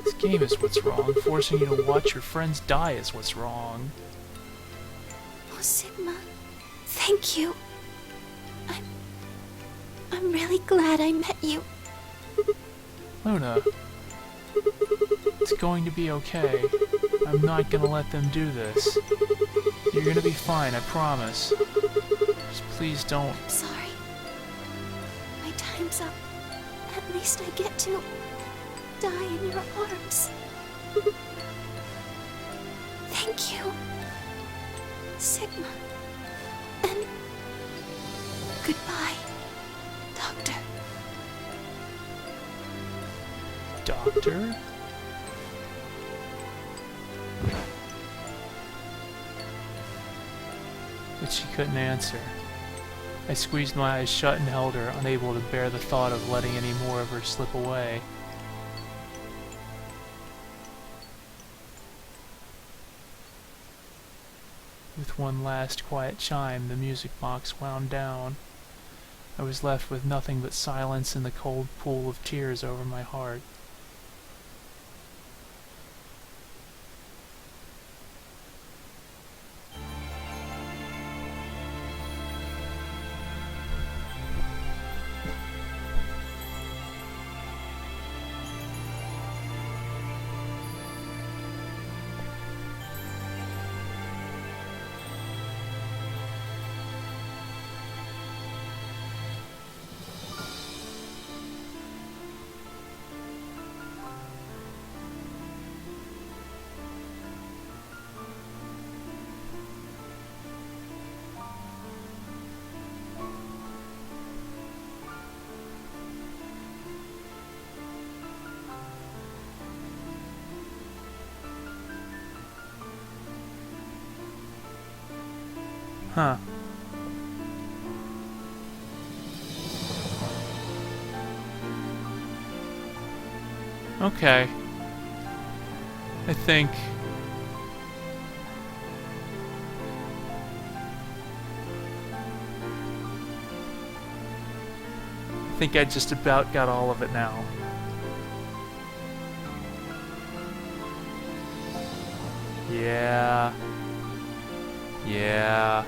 This game is what's wrong. Forcing you to watch your friends die is what's wrong. Oh, Sigma. Thank you. I'm really glad I met you. Luna. It's going to be okay. I'm not gonna let them do this. You're gonna be fine, I promise. Just please don't. I'm sorry. My time's up. At least I get to die in your arms. Thank you, Sigma. And goodbye, Doctor. Doctor? But she couldn't answer. I squeezed my eyes shut and held her, unable to bear the thought of letting any more of her slip away. With one last quiet chime, the music box wound down. I was left with nothing but silence and the cold pool of tears over my heart. Huh. Okay. I think... I just about got all of it now. Yeah. Yeah.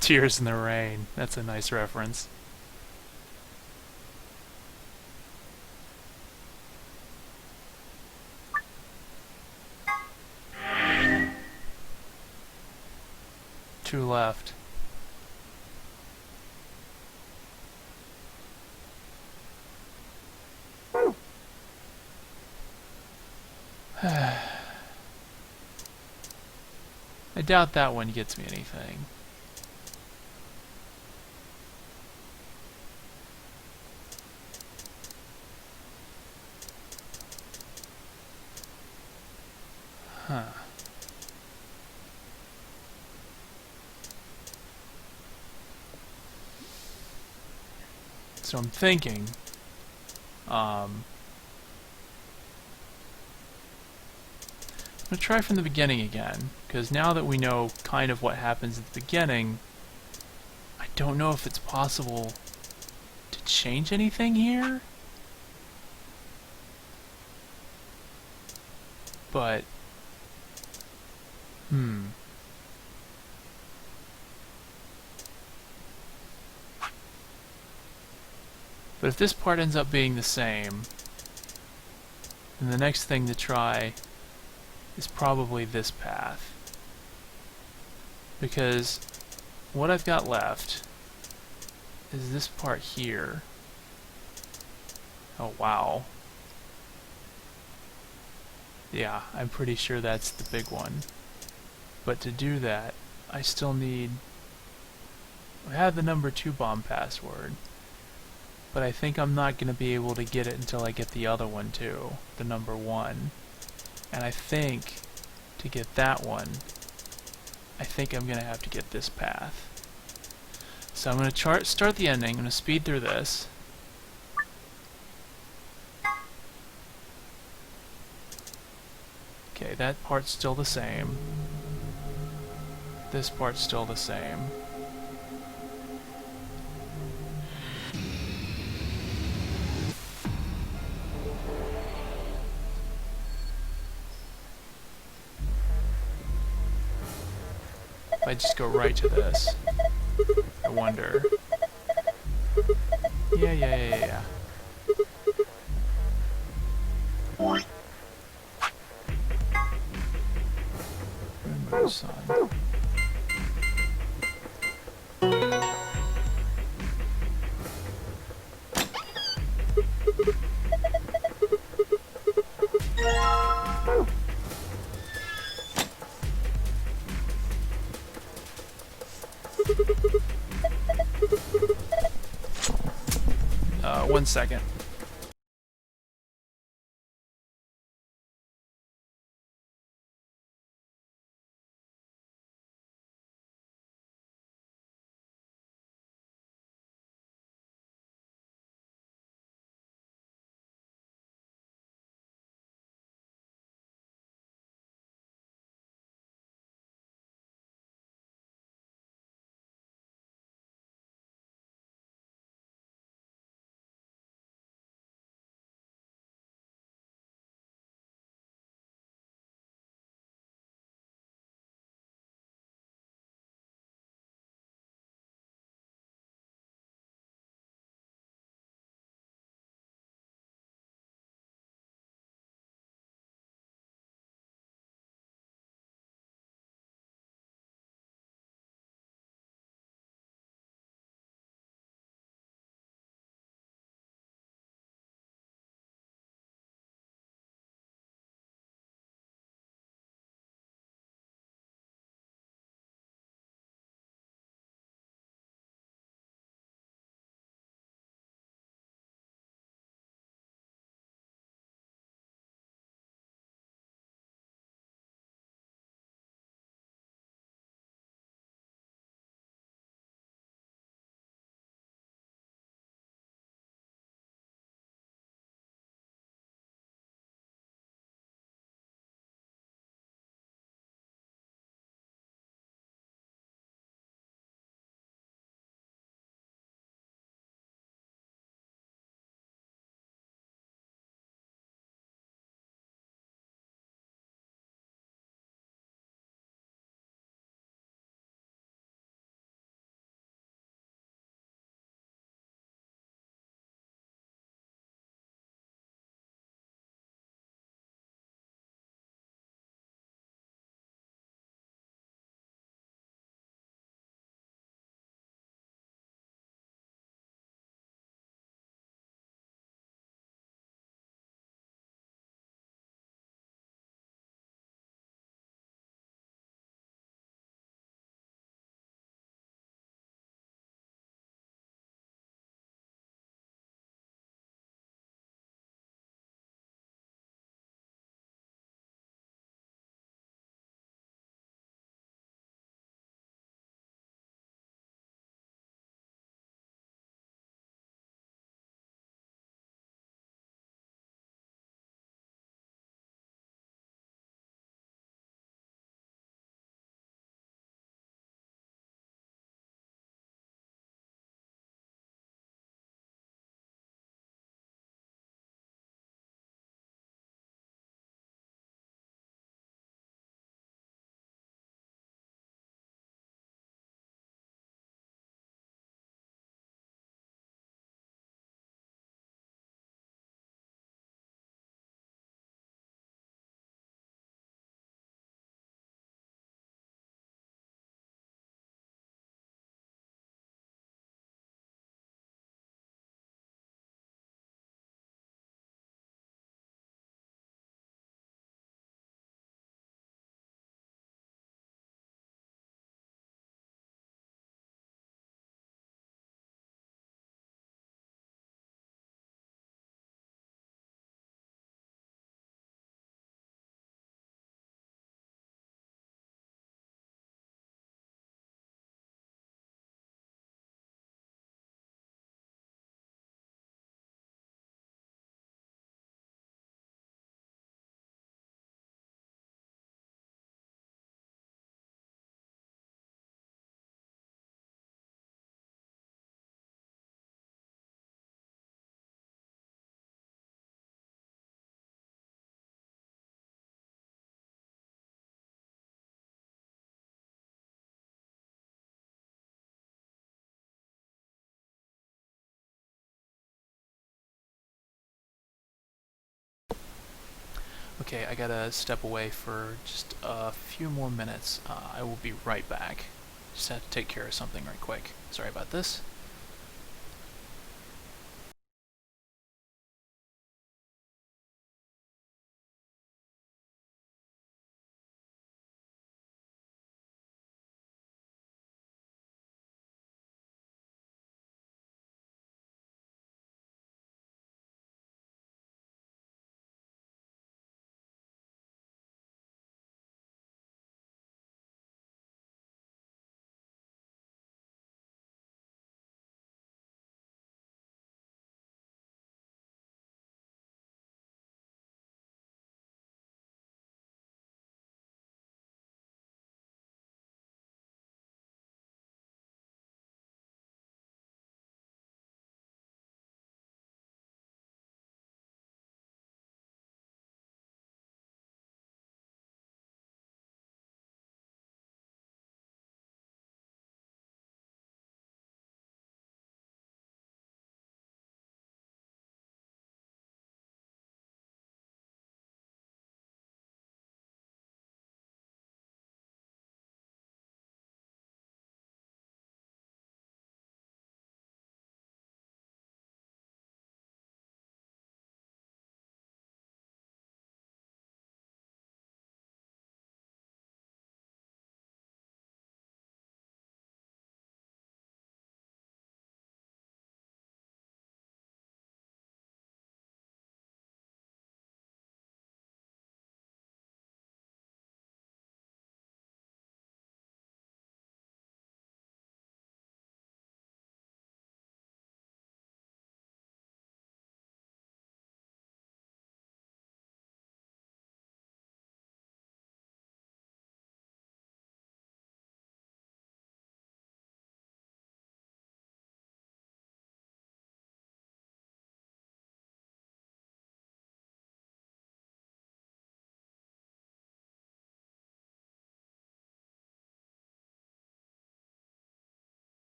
Tears in the Rain. That's a nice reference. Two left. I doubt that one gets me anything. Huh. So I'm thinking, I'm going to try from the beginning again, because now that we know kind of what happens at the beginning, I don't know if it's possible to change anything here. But, But if this part ends up being the same, then the next thing to try is probably this path. Because what I've got left is this part here. Oh wow. Yeah, I'm pretty sure that's the big one. But to do that, I still need... I have the number 2 bomb password, but I think I'm not going to be able to get it until I get the other one too, the number 1. And I think, to get that one, I think I'm going to have to get this path. So I'm going to start the ending, I'm going to speed through this. Okay, that part's still the same. This part's still the same. If I just go right to this, I wonder. Yeah. Remember, son. One second. Okay, I gotta step away for just a few more minutes. I will be right back. Just have to take care of something right quick. Sorry about this.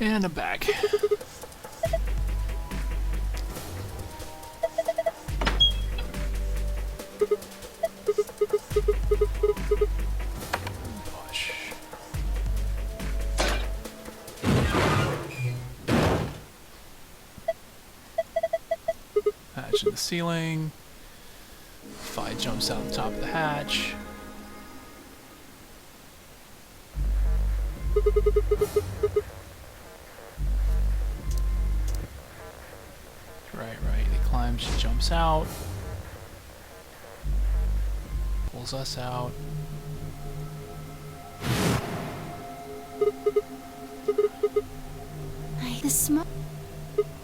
And I'm back. Push. Hatch in the ceiling. Fi jumps out the top of the hatch. right. He climbs, she jumps out. Pulls us out. The smoke.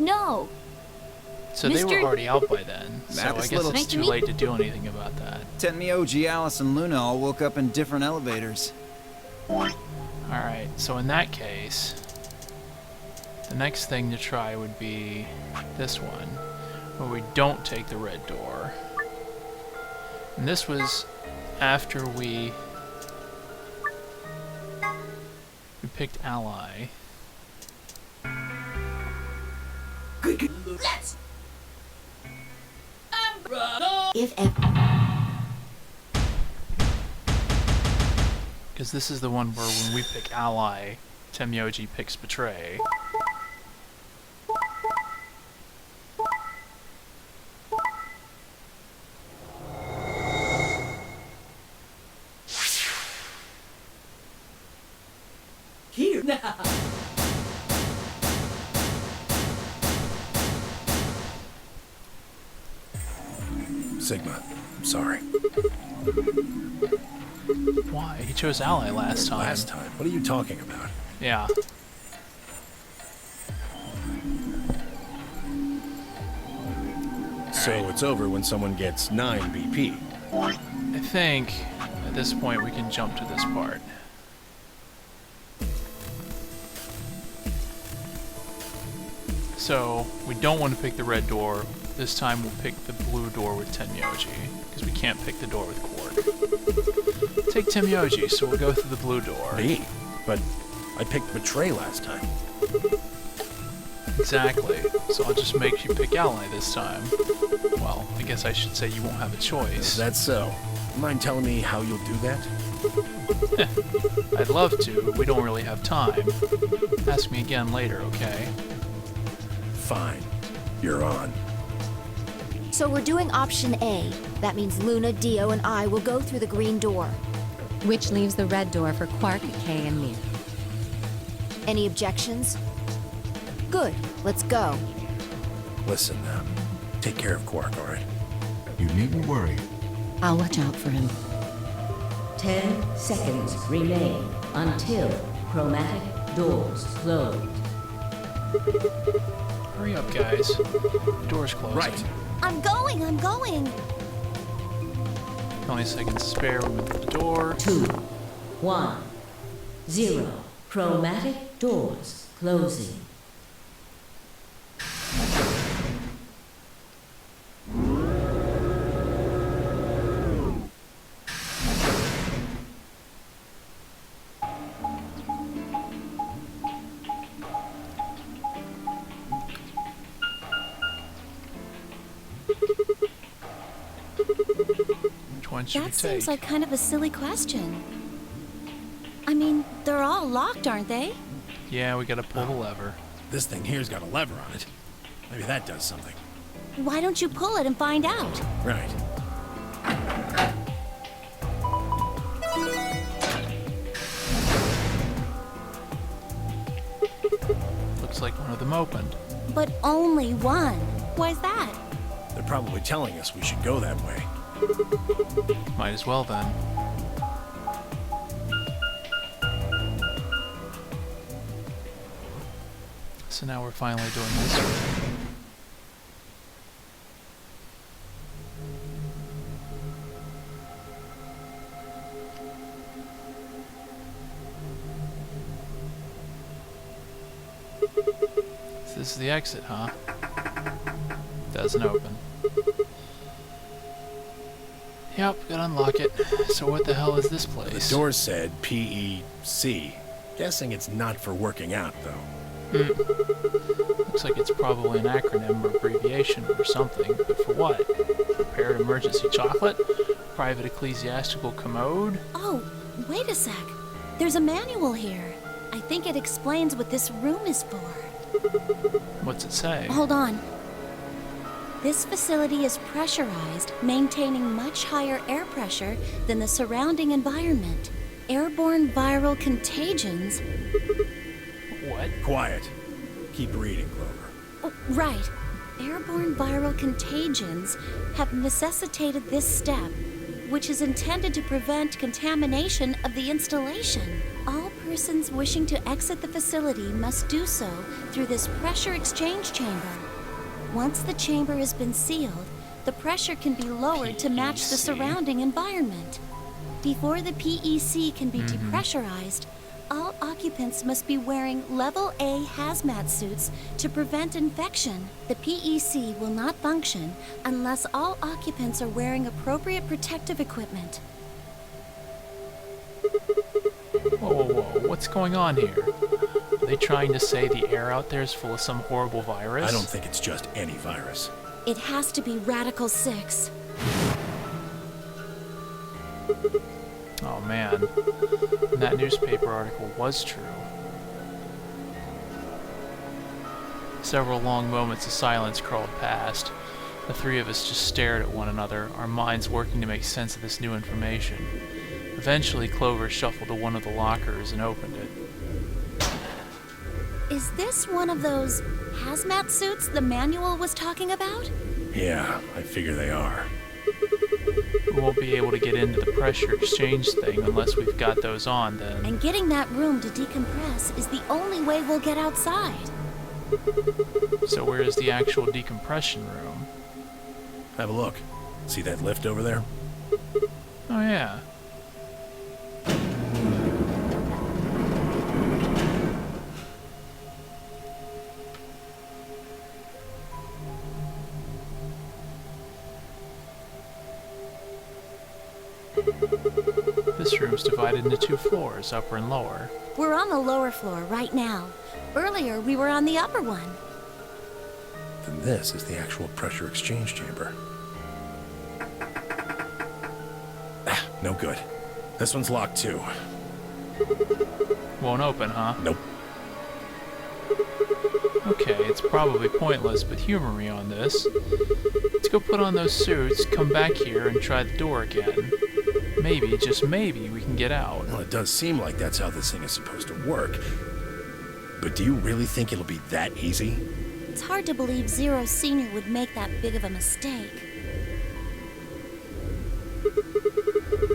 No! So they were already out by then, so I guess it's too late to do anything about that. Tenmyoji, Alice, and Luna all woke up in different elevators. Alright, so in that case, the next thing to try would be this one, where we don't take the red door. And this was after we picked Ally. Let's. If Because this is the one where when we pick Ally, Tenmyoji picks Betray. Here now. Sigma, I'm sorry. Why? He chose Ally last time. Last time? What are you talking about? Yeah. So it's over when someone gets 9 BP. I think at this point we can jump to this part. So we don't want to pick the red door. This time we'll pick the blue door with Tenmyoji, because we can't pick the door with Quark. Take Tenmyoji, so we'll go through the blue door. Me? But I picked Betray last time. Exactly. So I'll just make you pick Ally this time. Well, I guess I should say you won't have a choice. Is that so? Mind telling me how you'll do that? I'd love to, but we don't really have time. Ask me again later, okay? Fine. You're on. So we're doing option A. That means Luna, Dio, and I will go through the green door. Which leaves the red door for Quark, Kay, and me. Any objections? Good. Let's go. Listen, take care of Quark, all right? You needn't worry. I'll watch out for him. 10 seconds remain until chromatic doors close. Hurry up, guys. Door's closing. Right. I'm going. Only seconds to spare. We went through the door. 2, 1, 0. Chromatic doors closing. Which one should we That take? seems like kind of a silly question. I mean, they're all locked, aren't they? Yeah, we gotta pull the lever. This thing here's got a lever on it. Maybe that does something. Why don't you pull it and find out? Right. Looks like one of them opened. But only one. Why's that? They're probably telling us we should go that way. Might as well then. So now we're finally doing this one. This is the exit, huh? Doesn't open. Yep, gotta unlock it. So what the hell is this place? The door said PEC. Guessing it's not for working out, though. Looks like it's probably an acronym or abbreviation or something, but for what? Prepared emergency chocolate? Private ecclesiastical commode? Oh, wait a sec. There's a manual here. I think it explains what this room is for. What's it say? Hold on. This facility is pressurized, maintaining much higher air pressure than the surrounding environment. Airborne viral contagions. What? Quiet. Keep reading, Clover. Oh, right. Airborne viral contagions have necessitated this step, which is intended to prevent contamination of the installation. All persons wishing to exit the facility must do so through this pressure exchange chamber. Once the chamber has been sealed, the pressure can be lowered to match the surrounding environment. Before the PEC can be depressurized, all occupants must be wearing Level A hazmat suits to prevent infection. The PEC will not function unless all occupants are wearing appropriate protective equipment. Whoa, whoa, whoa. What's going on here? Are they trying to say the air out there is full of some horrible virus? I don't think it's just any virus. It has to be Radical 6. Oh man, and that newspaper article was true. Several long moments of silence crawled past. The three of us just stared at one another, our minds working to make sense of this new information. Eventually, Clover shuffled to one of the lockers and opened it. Is this one of those hazmat suits the manual was talking about? Yeah, I figure they are. We won't be able to get into the pressure exchange thing unless we've got those on, then. And getting that room to decompress is the only way we'll get outside. So where is the actual decompression room? Have a look. See that lift over there? Oh yeah. This room's divided into 2 floors, upper and lower. We're on the lower floor right now. Earlier, we were on the upper one. Then this is the actual pressure exchange chamber. No good. This one's locked too. Won't open, huh? Nope. Okay, it's probably pointless, but humor me on this. Let's go put on those suits, come back here, and try the door again. Maybe, just maybe, we can get out. Well, it does seem like that's how this thing is supposed to work. But do you really think it'll be that easy? It's hard to believe Zero Sr. would make that big of a mistake.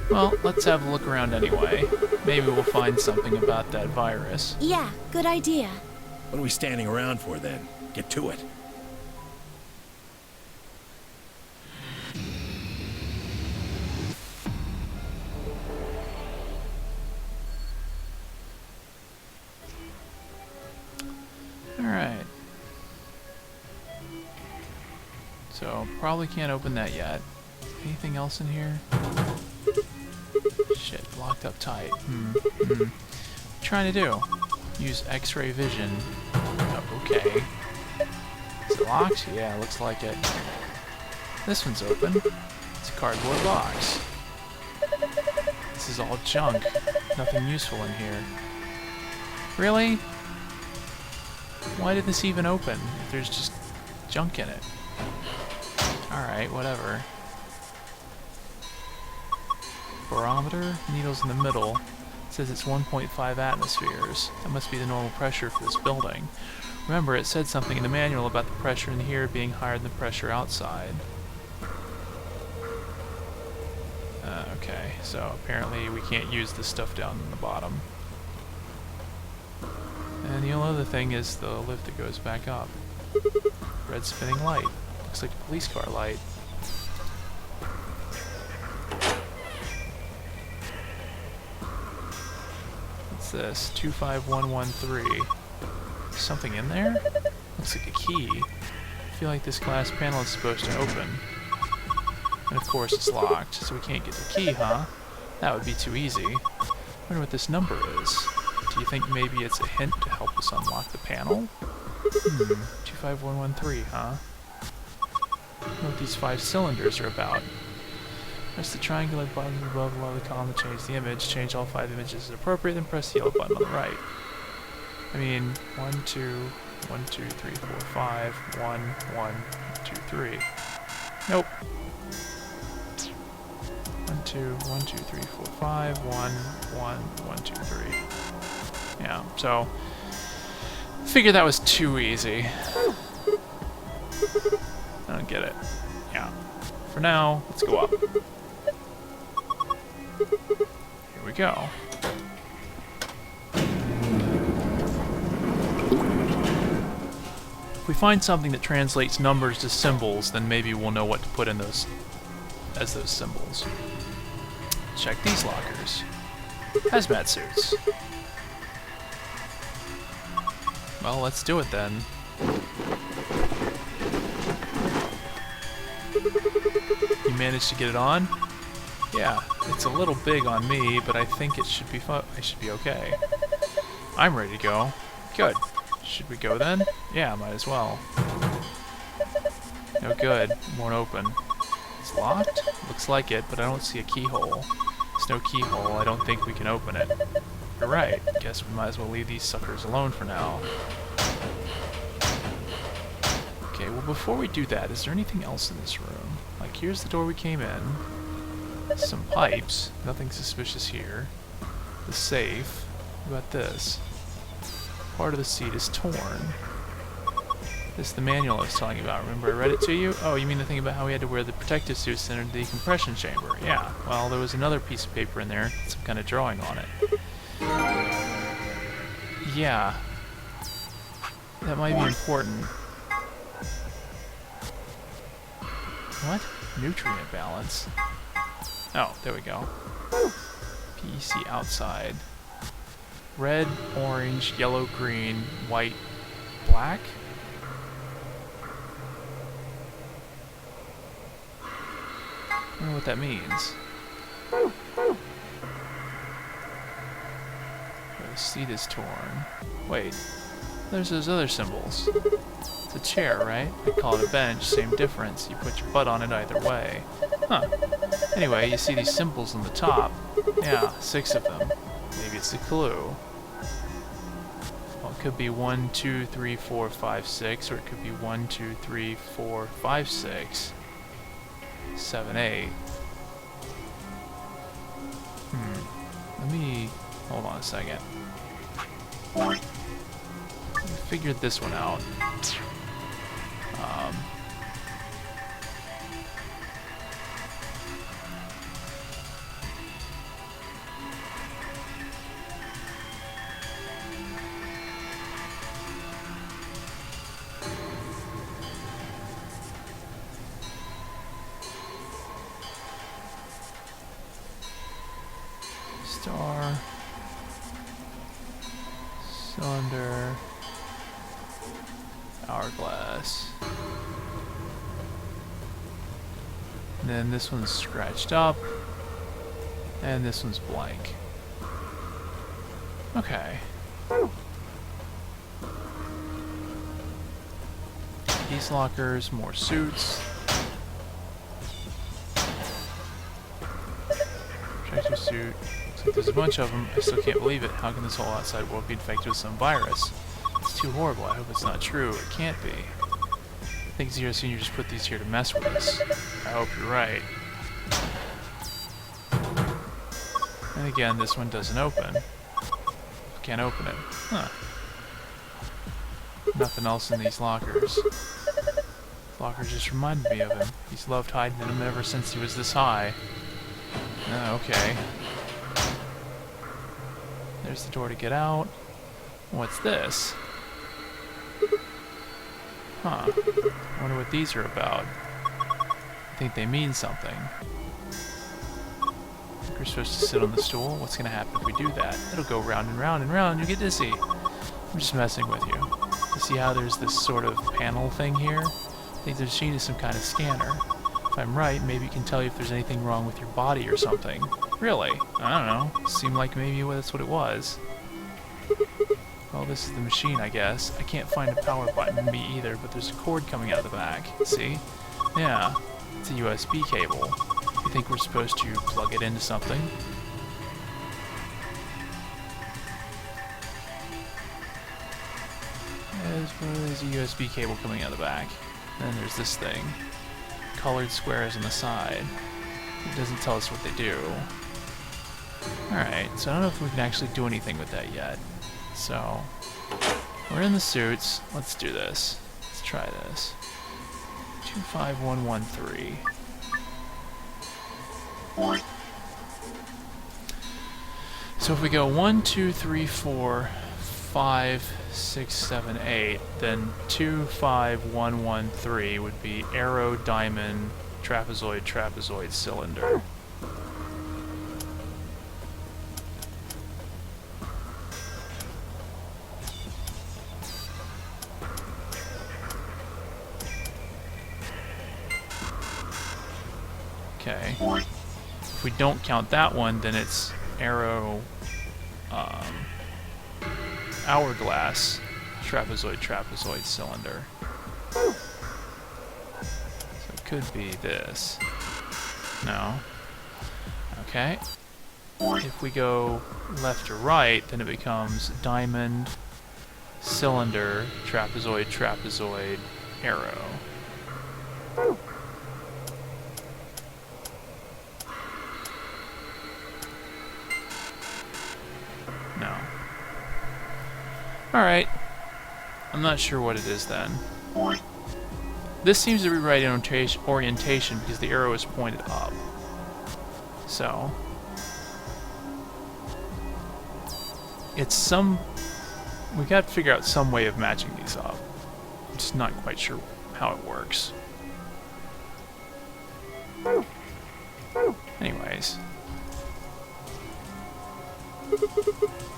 Well, let's have a look around anyway. Maybe we'll find something about that virus. Yeah, good idea. What are we standing around for then? Get to it. Alright. So, probably can't open that yet. Anything else in here? Shit, locked up tight. What are you trying to do? Use X-ray vision. Oh, okay. Is it locked? Yeah, looks like it. This one's open. It's a cardboard box. This is all junk. Nothing useful in here. Really? Why did this even open if there's just junk in it? Alright, whatever. Barometer, needles in the middle. It says it's 1.5 atmospheres. That must be the normal pressure for this building. Remember, it said something in the manual about the pressure in here being higher than the pressure outside. Okay, so apparently we can't use this stuff down in the bottom. And the only other thing is the lift that goes back up. Red spinning light. Looks like a police car light. What's this? 25113. Something in there? Looks like a key. I feel like this glass panel is supposed to open. And of course it's locked, so we can't get the key, huh? That would be too easy. I wonder what this number is. Do you think maybe it's a hint to help us unlock the panel? 25113, huh? I don't know what these 5 cylinders are about. Press the triangle button above the column to change the image. Change all 5 images as appropriate, then press the yellow button on the right. I mean, 1, 2, 1, 2, 3, 4, 5, 1, 1, 2, 3. Nope. 1, 2, 1, 2, 3, 4, 5, 1, 1, 1, 2, 3. Yeah, so figured that was too easy. Get it. Yeah. For now, let's go up. Here we go. If we find something that translates numbers to symbols, then maybe we'll know what to put in those as those symbols. Check these lockers. Hazmat suits. Well, let's do it then. You managed to get it on? Yeah, it's a little big on me, but I think it should be I should be okay. I'm ready to go. Good. Should we go then? Yeah, might as well. No good. Won't open. It's locked? Looks like it, but I don't see a keyhole. There's no keyhole. I don't think we can open it. You're right. Guess we might as well leave these suckers alone for now. Okay, well before we do that, is there anything else in this room? Like, here's the door we came in. Some pipes. Nothing suspicious here. The safe. What about this? Part of the seat is torn. This is the manual I was telling you about. Remember I read it to you? Oh, you mean the thing about how we had to wear the protective suits in the decompression chamber. Yeah, well, there was another piece of paper in there, some kind of drawing on it. Yeah. That might be important. What? Nutrient balance. Oh, there we go. PC outside. Red, orange, yellow, green, white, black? I don't know what that means. The seat is torn. Wait, there's those other symbols. It's a chair, right? I call it a bench, same difference. You put your butt on it either way. Huh. Anyway, you see these symbols on the top. Yeah, 6 of them. Maybe it's a clue. Well, it could be 1, 2, 3, 4, 5, 6, or it could be 1, 2, 3, 4, 5, 6, 7, 8. Let me hold on a second. Let me figure this one out. Star, cylinder, hourglass. And then this one's scratched up, and this one's blank. Okay. These lockers, more suits. Protective suit. There's a bunch of them. I still can't believe it. How can this whole outside world be infected with some virus? It's too horrible. I hope it's not true. It can't be. I think Zero Senior just put these here to mess with us. I hope you're right. And again, this one doesn't open. Can't open it. Huh. Nothing else in these lockers. Lockers just reminded me of him. He's loved hiding in them ever since he was this high. Okay. There's the door to get out. What's this? Huh. I wonder what these are about. I think they mean something. I think we're supposed to sit on the stool. What's going to happen if we do that? It'll go round and round and round. You'll get dizzy. I'm just messing with you. You see how there's this sort of panel thing here? I think the machine is some kind of scanner. If I'm right, maybe it can tell you if there's anything wrong with your body or something. Really? I don't know. Seemed like maybe that's what it was. Well, this is the machine, I guess. I can't find a power button, me either, but there's a cord coming out of the back. See? Yeah. It's a USB cable. You think we're supposed to plug it into something? There's a USB cable coming out of the back. And then there's this thing. Colored squares on the side. It doesn't tell us what they do. Alright, so I don't know if we can actually do anything with that yet. So, we're in the suits. Let's do this. Let's try this. 25113. So if we go 1, 2, 3, 4, 5, 6, 7, 8, then 2, 5, 1, 1, 3 would be arrow, diamond, trapezoid, trapezoid, cylinder. Okay. If we don't count that one, then it's arrow, hourglass, trapezoid, trapezoid, cylinder. So it could be this. No. Okay. If we go left to right, then it becomes diamond, cylinder, trapezoid, trapezoid, arrow. No. Alright. I'm not sure what it is then. This seems to be right orientation because the arrow is pointed up. So it's some... we got to figure out some way of matching these up. I'm just not quite sure how it works. Anyways.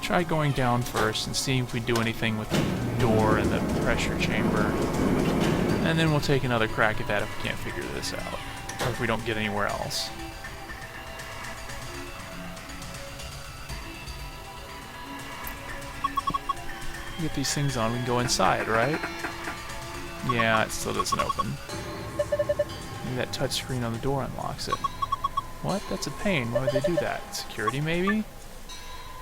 Try going down first and seeing if we do anything with the door and the pressure chamber. And then we'll take another crack at that if we can't figure this out. Or if we don't get anywhere else. Get these things on, we can go inside, right? Yeah, it still doesn't open. Maybe that touch screen on the door unlocks it. What? That's a pain. Why would they do that? Security, maybe?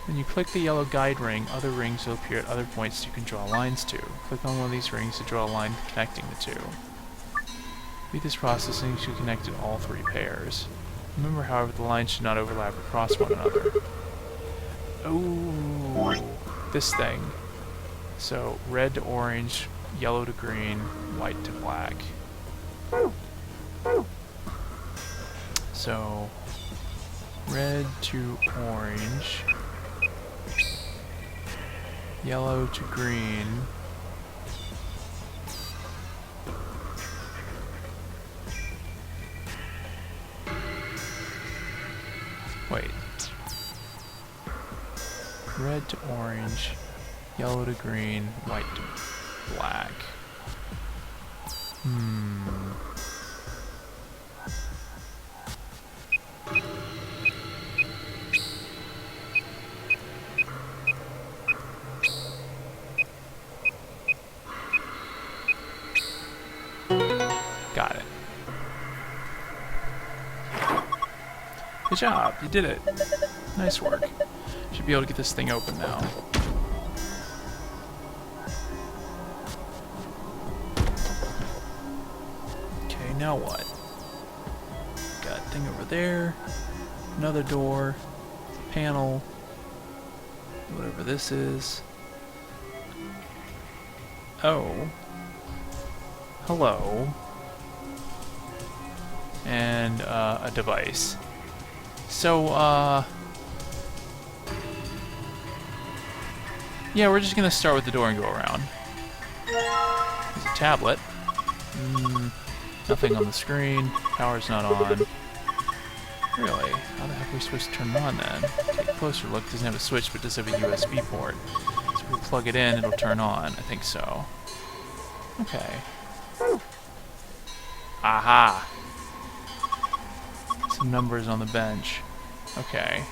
When you click the yellow guide ring, other rings will appear at other points you can draw lines to. Click on one of these rings to draw a line connecting the two. Repeat this process until you connected all three pairs. Remember, however, the lines should not overlap or cross one another. Oh, this thing. So, red to orange, yellow to green, white to black. So, red to orange, yellow to green, wait, red to orange, yellow to green, white to black. Got it. Good job, you did it. Nice work. Should be able to get this thing open now. Okay, now what? Got a thing over there. Another door. Panel. Whatever this is. Oh. Hello. And a device. So, yeah, we're just gonna start with the door and go around. There's a tablet. Nothing on the screen. Power's not on. Really? How the heck are we supposed to turn it on then? Take a closer look. It doesn't have a switch, but it does have a USB port. So if we plug it in, it'll turn on. I think so. Okay. Aha! Some numbers on the bench. Okay.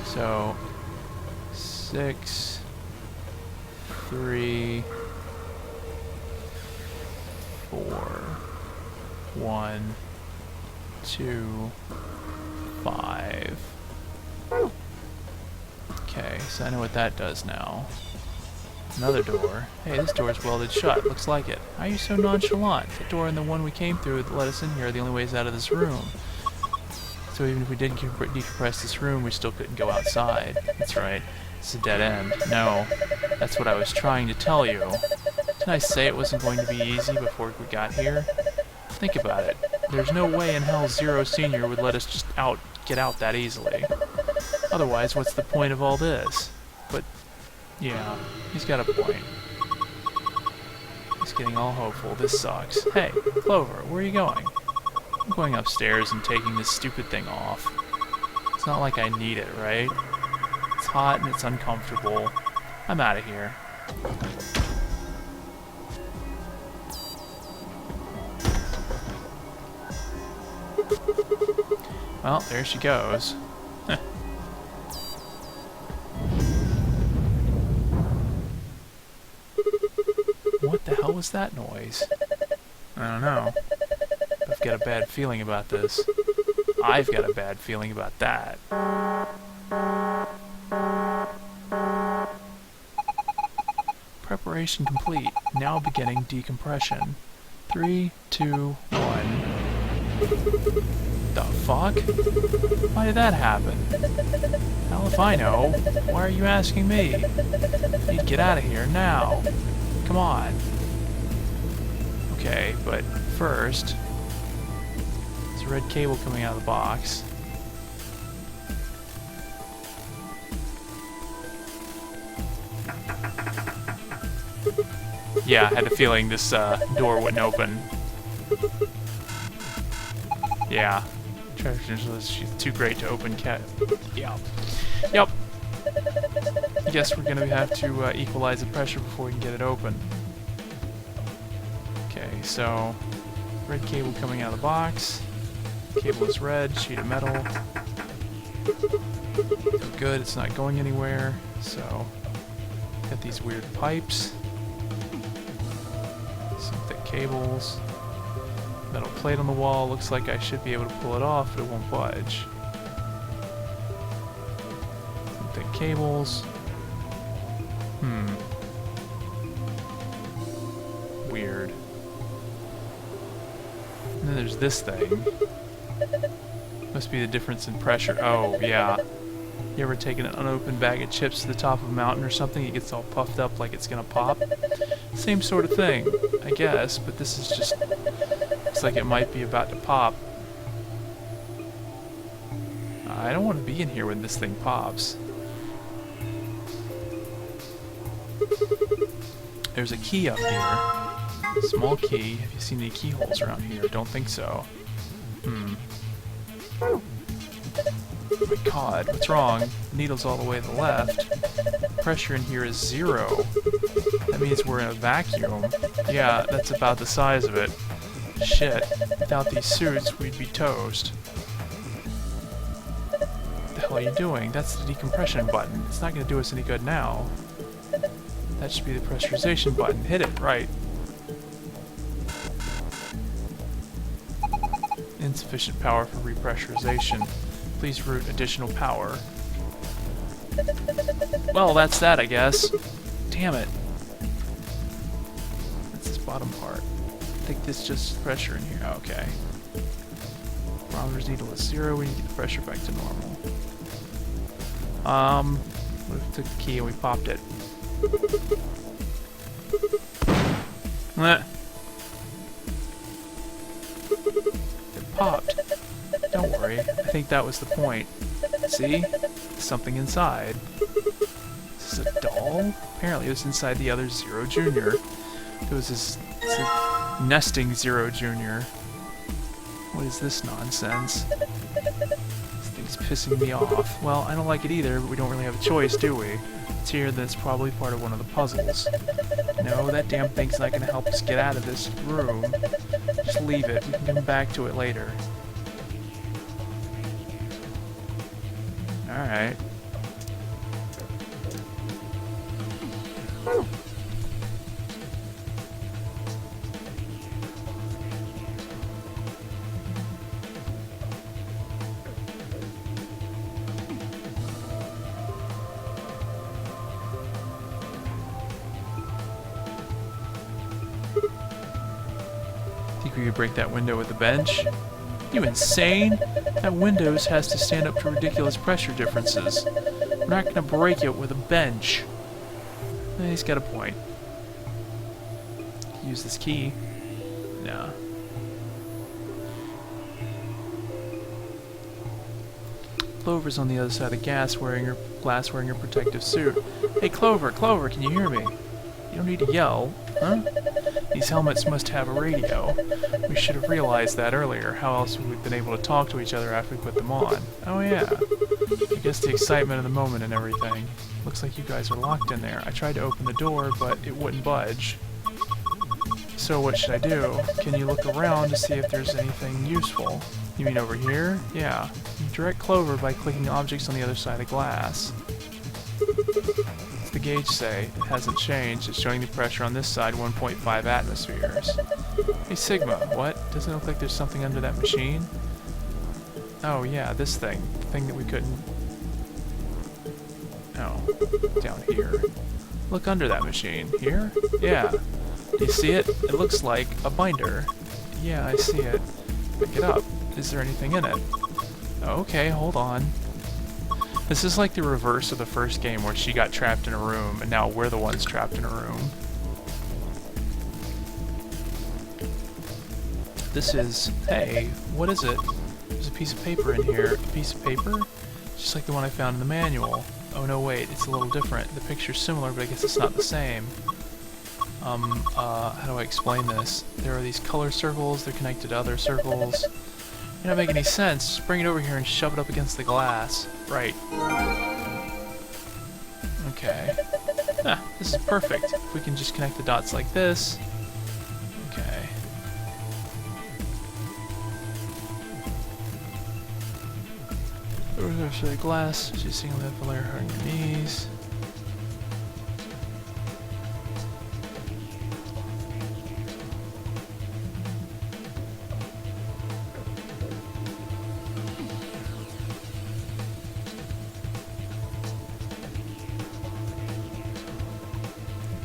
So 6, 3, 4, 1, 2, 5. Okay, so I know what that does now. Another door. Hey, this door's welded shut. Looks like it. Why are you so nonchalant? The door and the one we came through that let us in here are the only ways out of this room. So even if we did decompress this room, we still couldn't go outside. That's right. It's a dead end. No. That's what I was trying to tell you. Didn't I say it wasn't going to be easy before we got here? Think about it. There's no way in hell Zero Senior would let us just get out that easily. Otherwise, what's the point of all this? But, yeah, he's got a point. He's getting all hopeful. This sucks. Hey, Clover, where are you going? I'm going upstairs and taking this stupid thing off. It's not like I need it, right? It's hot and it's uncomfortable. I'm out of here. Well, there she goes. What the hell was that noise? I don't know. I've got a bad feeling about this. I've got a bad feeling about that. Preparation complete. Now beginning decompression. 3, 2, 1. The fuck? Why did that happen? Hell if I know. Why are you asking me? I need to get out of here now. Come on. Okay, but first, there's a red cable coming out of the box. Yeah, I had a feeling this door wouldn't open. Yeah. She's too great to open cat. Yeah. Yep. I guess we're gonna have to equalize the pressure before we can get it open. Okay, so red cable coming out of the box. Cable is red, sheet of metal. Good, it's not going anywhere. So got these weird pipes. Some thick cables. Metal plate on the wall. Looks like I should be able to pull it off, but it won't budge. Some thick cables. Weird. And then there's this thing. Must be the difference in pressure. Oh, yeah. You ever taken an unopened bag of chips to the top of a mountain or something? It gets all puffed up like it's gonna pop. Same sort of thing, I guess, but this is just... looks like it might be about to pop. I don't want to be in here when this thing pops. There's a key up here. Small key. Have you seen any keyholes around here? Don't think so. Oh my god, what's wrong? The needle's all the way to the left. Pressure in here is 0. That means we're in a vacuum. Yeah, that's about the size of it. Shit, without these suits, we'd be toast. What the hell are you doing? That's the decompression button. It's not going to do us any good now. That should be the pressurization button. Hit it, right. Insufficient power for repressurization. Please route additional power. Well, that's that, I guess. Damn it. That's this bottom part. I think this just pressure in here. Okay. Barometer's needle is 0. We need to get the pressure back to normal. What if we took the key and we popped it? It popped. Don't worry. I think that was the point. See? There's something inside. Is this a doll? Apparently it was inside the other Zero Jr. There was this nesting Zero Jr. What is this nonsense? This thing's pissing me off. Well, I don't like it either, but we don't really have a choice, do we? It's here that it's probably part of one of the puzzles. No, that damn thing's not going to help us get out of this room. Just leave it. We can come back to it later. Alright. Think we could break that window with a bench? You insane? That windows has to stand up to ridiculous pressure differences. We're not gonna break it with a bench. He's got a point. use this key. No. Clover's on the other side of the glass wearing her protective suit. Hey Clover, Clover, can you hear me? You don't need to yell, huh? These helmets must have a radio. We should have realized that earlier. How else would we have been able to talk to each other after we put them on? Oh yeah. I guess the excitement of the moment and everything. Looks like you guys are locked in there. I tried to open the door, but it wouldn't budge. So what should I do? Can you look around to see if there's anything useful? You mean over here? Yeah. You direct Clover by clicking objects on the other side of the glass. What's the gauge say? It hasn't changed. It's showing the pressure on this side 1.5 atmospheres. Hey Sigma, what? Doesn't it look like there's something under that machine? Oh yeah, this thing. The thing that we couldn't... Oh, down here. Look under that machine. Here? Yeah. Do you see it? It looks like a binder. Yeah, I see it. Pick it up. Is there anything in it? Okay, hold on. This is like the reverse of the first game where she got trapped in a room, and now we're the ones trapped in a room. This is... Hey, what is it? There's a piece of paper in here. A piece of paper? Just like the one I found in the manual. Oh no, wait, it's a little different. The picture's similar, but I guess it's not the same. How do I explain this? There are these color circles, they're connected to other circles. They don't make any sense. Just bring it over here and shove it up against the glass. Right. Okay. Ah, this is perfect. If we can just connect the dots like this. Okay. Over there to the glass. Just single that for layer on your knees.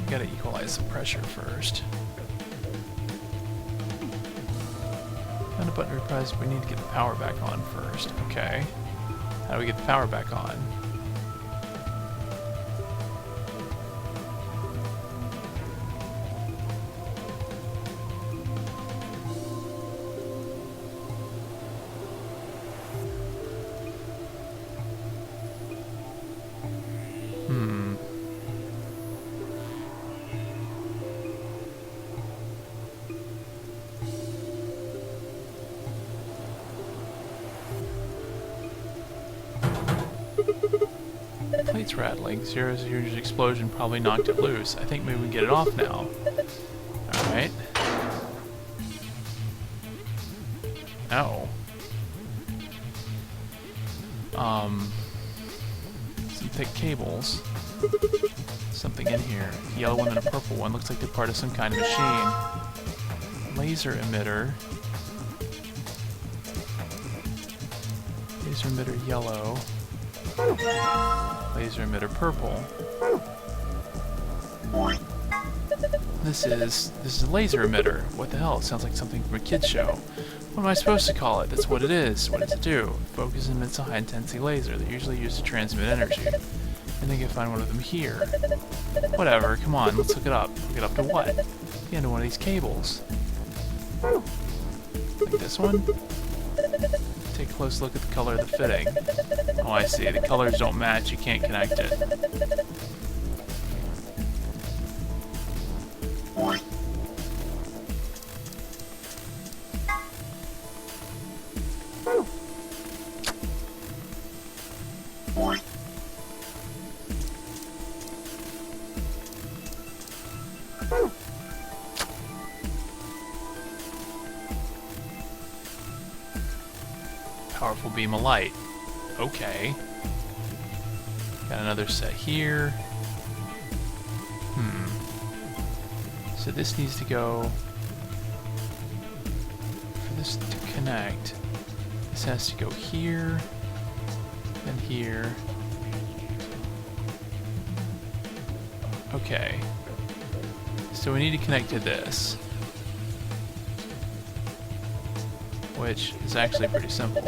Gotta equalize the pressure first. Found a button to press, we need to get the power back on first. Okay. How do we get the power back on? Plate's rattling. Zero's huge explosion probably knocked it loose. I think maybe we can get it off now. Alright. Ow. Some thick cables. Something in here. A yellow one and a purple one. Looks like they're part of some kind of machine. Laser emitter. Laser emitter yellow. Laser emitter purple. This is a laser emitter. What the hell? It sounds like something from a kid's show. What am I supposed to call it? That's what it is. What does it do? It focuses and emits a high intensity laser. They're usually used to transmit energy. I think I find one of them here. Whatever, come on, let's hook it up. Hook it up to what? The end of one of these cables. Like this one? Take a close look at the color of the fitting. Oh, I see. The colors don't match. You can't connect it. Powerful beam of light. Okay. Got another set here. So this needs to go... For this to connect, this has to go here, and here. Okay. So we need to connect to this. Which is actually pretty simple.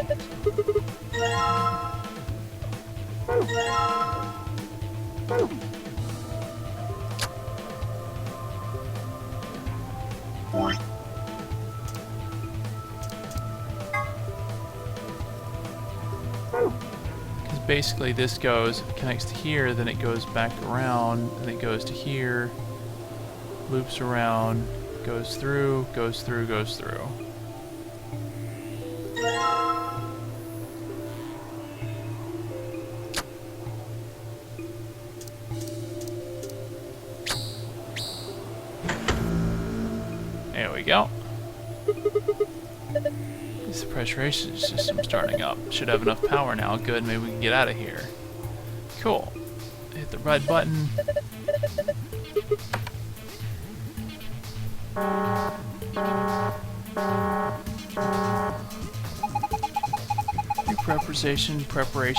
Because basically this goes, it connects to here, then it goes back around, and it goes to here, loops around, goes through, goes through, goes through. There we go. Is the pressurization system starting up? Should have enough power now. Good, maybe we can get out of here. Cool. Hit the red button. Preparation complete.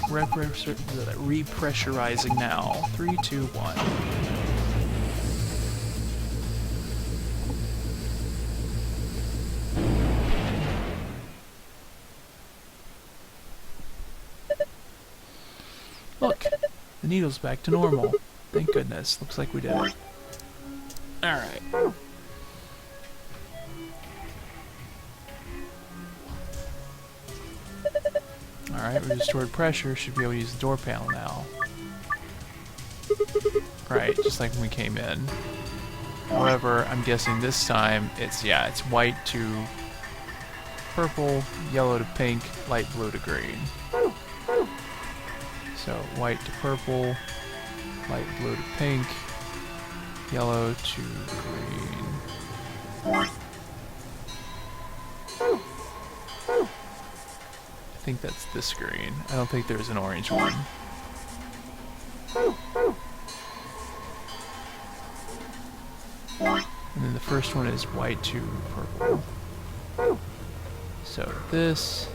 Repressurizing now. 3, 2, 1. Look, the needle's back to normal. Thank goodness. Looks like we did it. Alright. Alright, we restored pressure. Should be able to use the door panel now. Right, just like when we came in. However, I'm guessing this time it's white to purple, yellow to pink, light blue to green. So white to purple, light blue to pink, yellow to green. I think that's this green. I don't think there's an orange one. And then the first one is white to purple. So this...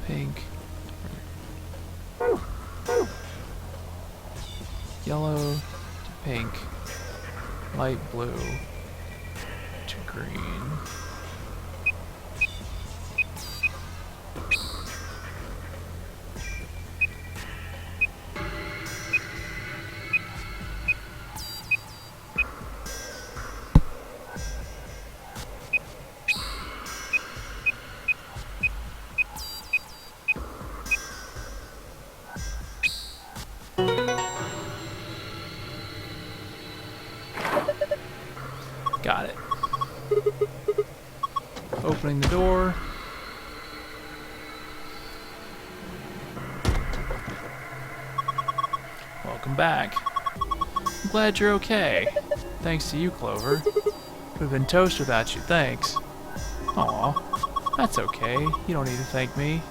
Pink. Yellow to pink. Light blue to green. Got it. Opening the door. Welcome back. I'm glad you're okay. Thanks to you, Clover. We've been toast without you, thanks. Aw, that's okay. You don't need to thank me.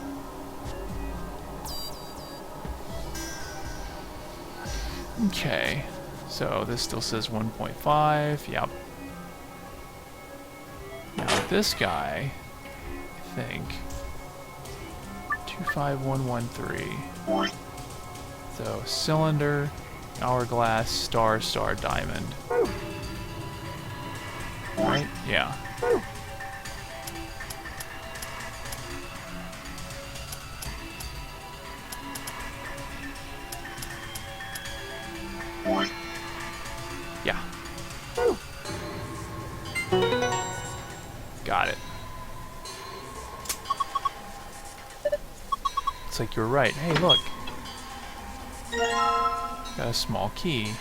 Okay, so this still says 1.5, yep. Now this guy, I think, 25113. So cylinder, hourglass, star, star, diamond. Right? Yeah. Yeah. Got it. It's like you're right. Hey, look. Got a small key.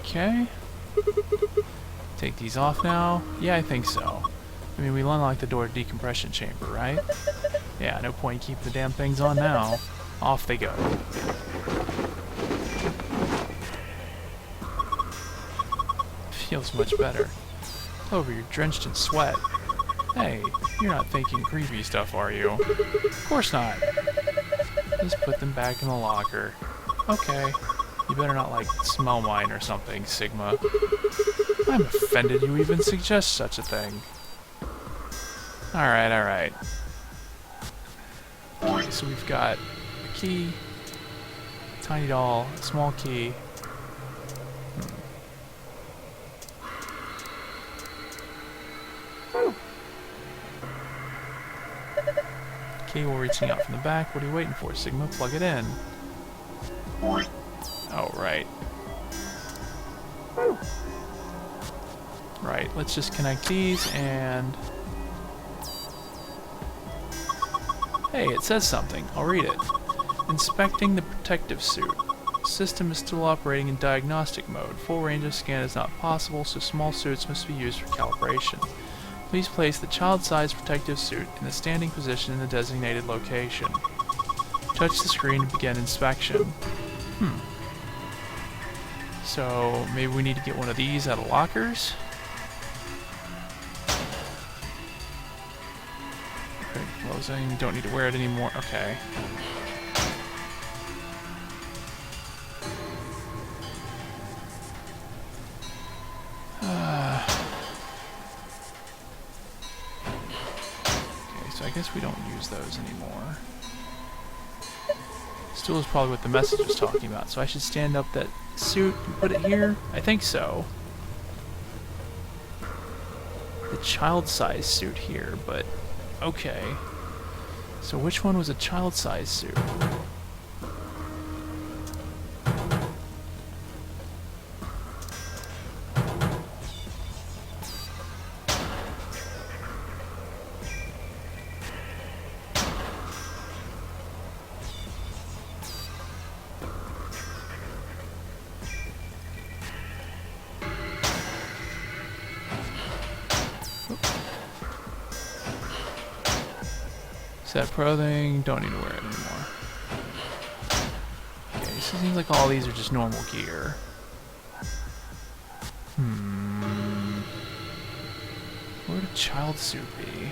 Okay. Take these off now? Yeah, I think so. I mean, we unlocked the door to decompression chamber, right? Yeah, no point keeping the damn things on now. Off they go. Feels much better. Clover, you're drenched in sweat. Hey, you're not thinking creepy stuff, are you? Of course not. Just put them back in the locker. Okay. You better not, like, smell mine or something, Sigma. I'm offended you even suggest such a thing. Alright, alright. Okay, so we've got a key, tiny doll, a small key. Cable reaching out from the back. What are you waiting for, Sigma? Plug it in. Oh, right. Right, let's just connect these and... Hey, it says something. I'll read it. Inspecting the protective suit. System is still operating in diagnostic mode. Full range of scan is not possible, so small suits must be used for calibration. Please place the child-sized protective suit in the standing position in the designated location. Touch the screen to begin inspection. So, maybe we need to get one of these out of lockers? Okay, closing. Don't need to wear it anymore. Okay. So I guess we don't use those anymore. Stool is probably what the message was talking about, so I should stand up that suit and put it here? I think so. The child-sized suit here, but okay. So which one was a child-sized suit? Set pro thing, don't need to wear it anymore. Okay, so it seems like all these are just normal gear. Where would a child suit be?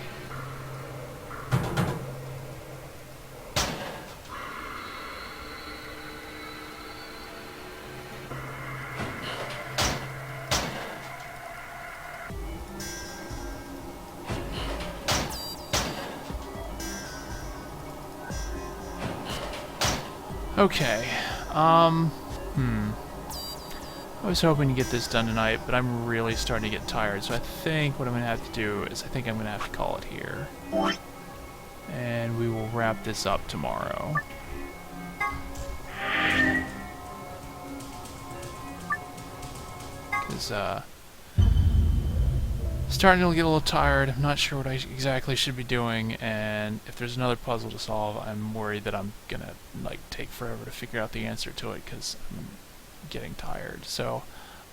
Okay, I was hoping to get this done tonight, but I'm really starting to get tired, so I think what I'm going to have to do is I think I'm going to have to call it here. And we will wrap this up tomorrow. Because, starting to get a little tired. I'm not sure what I exactly should be doing, and if there's another puzzle to solve, I'm worried that I'm gonna like take forever to figure out the answer to it because I'm getting tired. So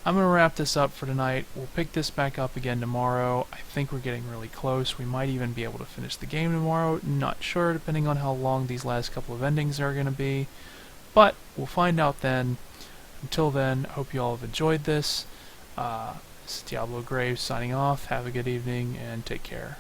I'm gonna wrap this up for tonight. We'll pick this back up again tomorrow. I think we're getting really close. We might even be able to finish the game tomorrow. Not sure, depending on how long these last couple of endings are gonna be, but we'll find out then. Until then, I hope you all have enjoyed this. This is Diablo Graves signing off. Have a good evening and take care.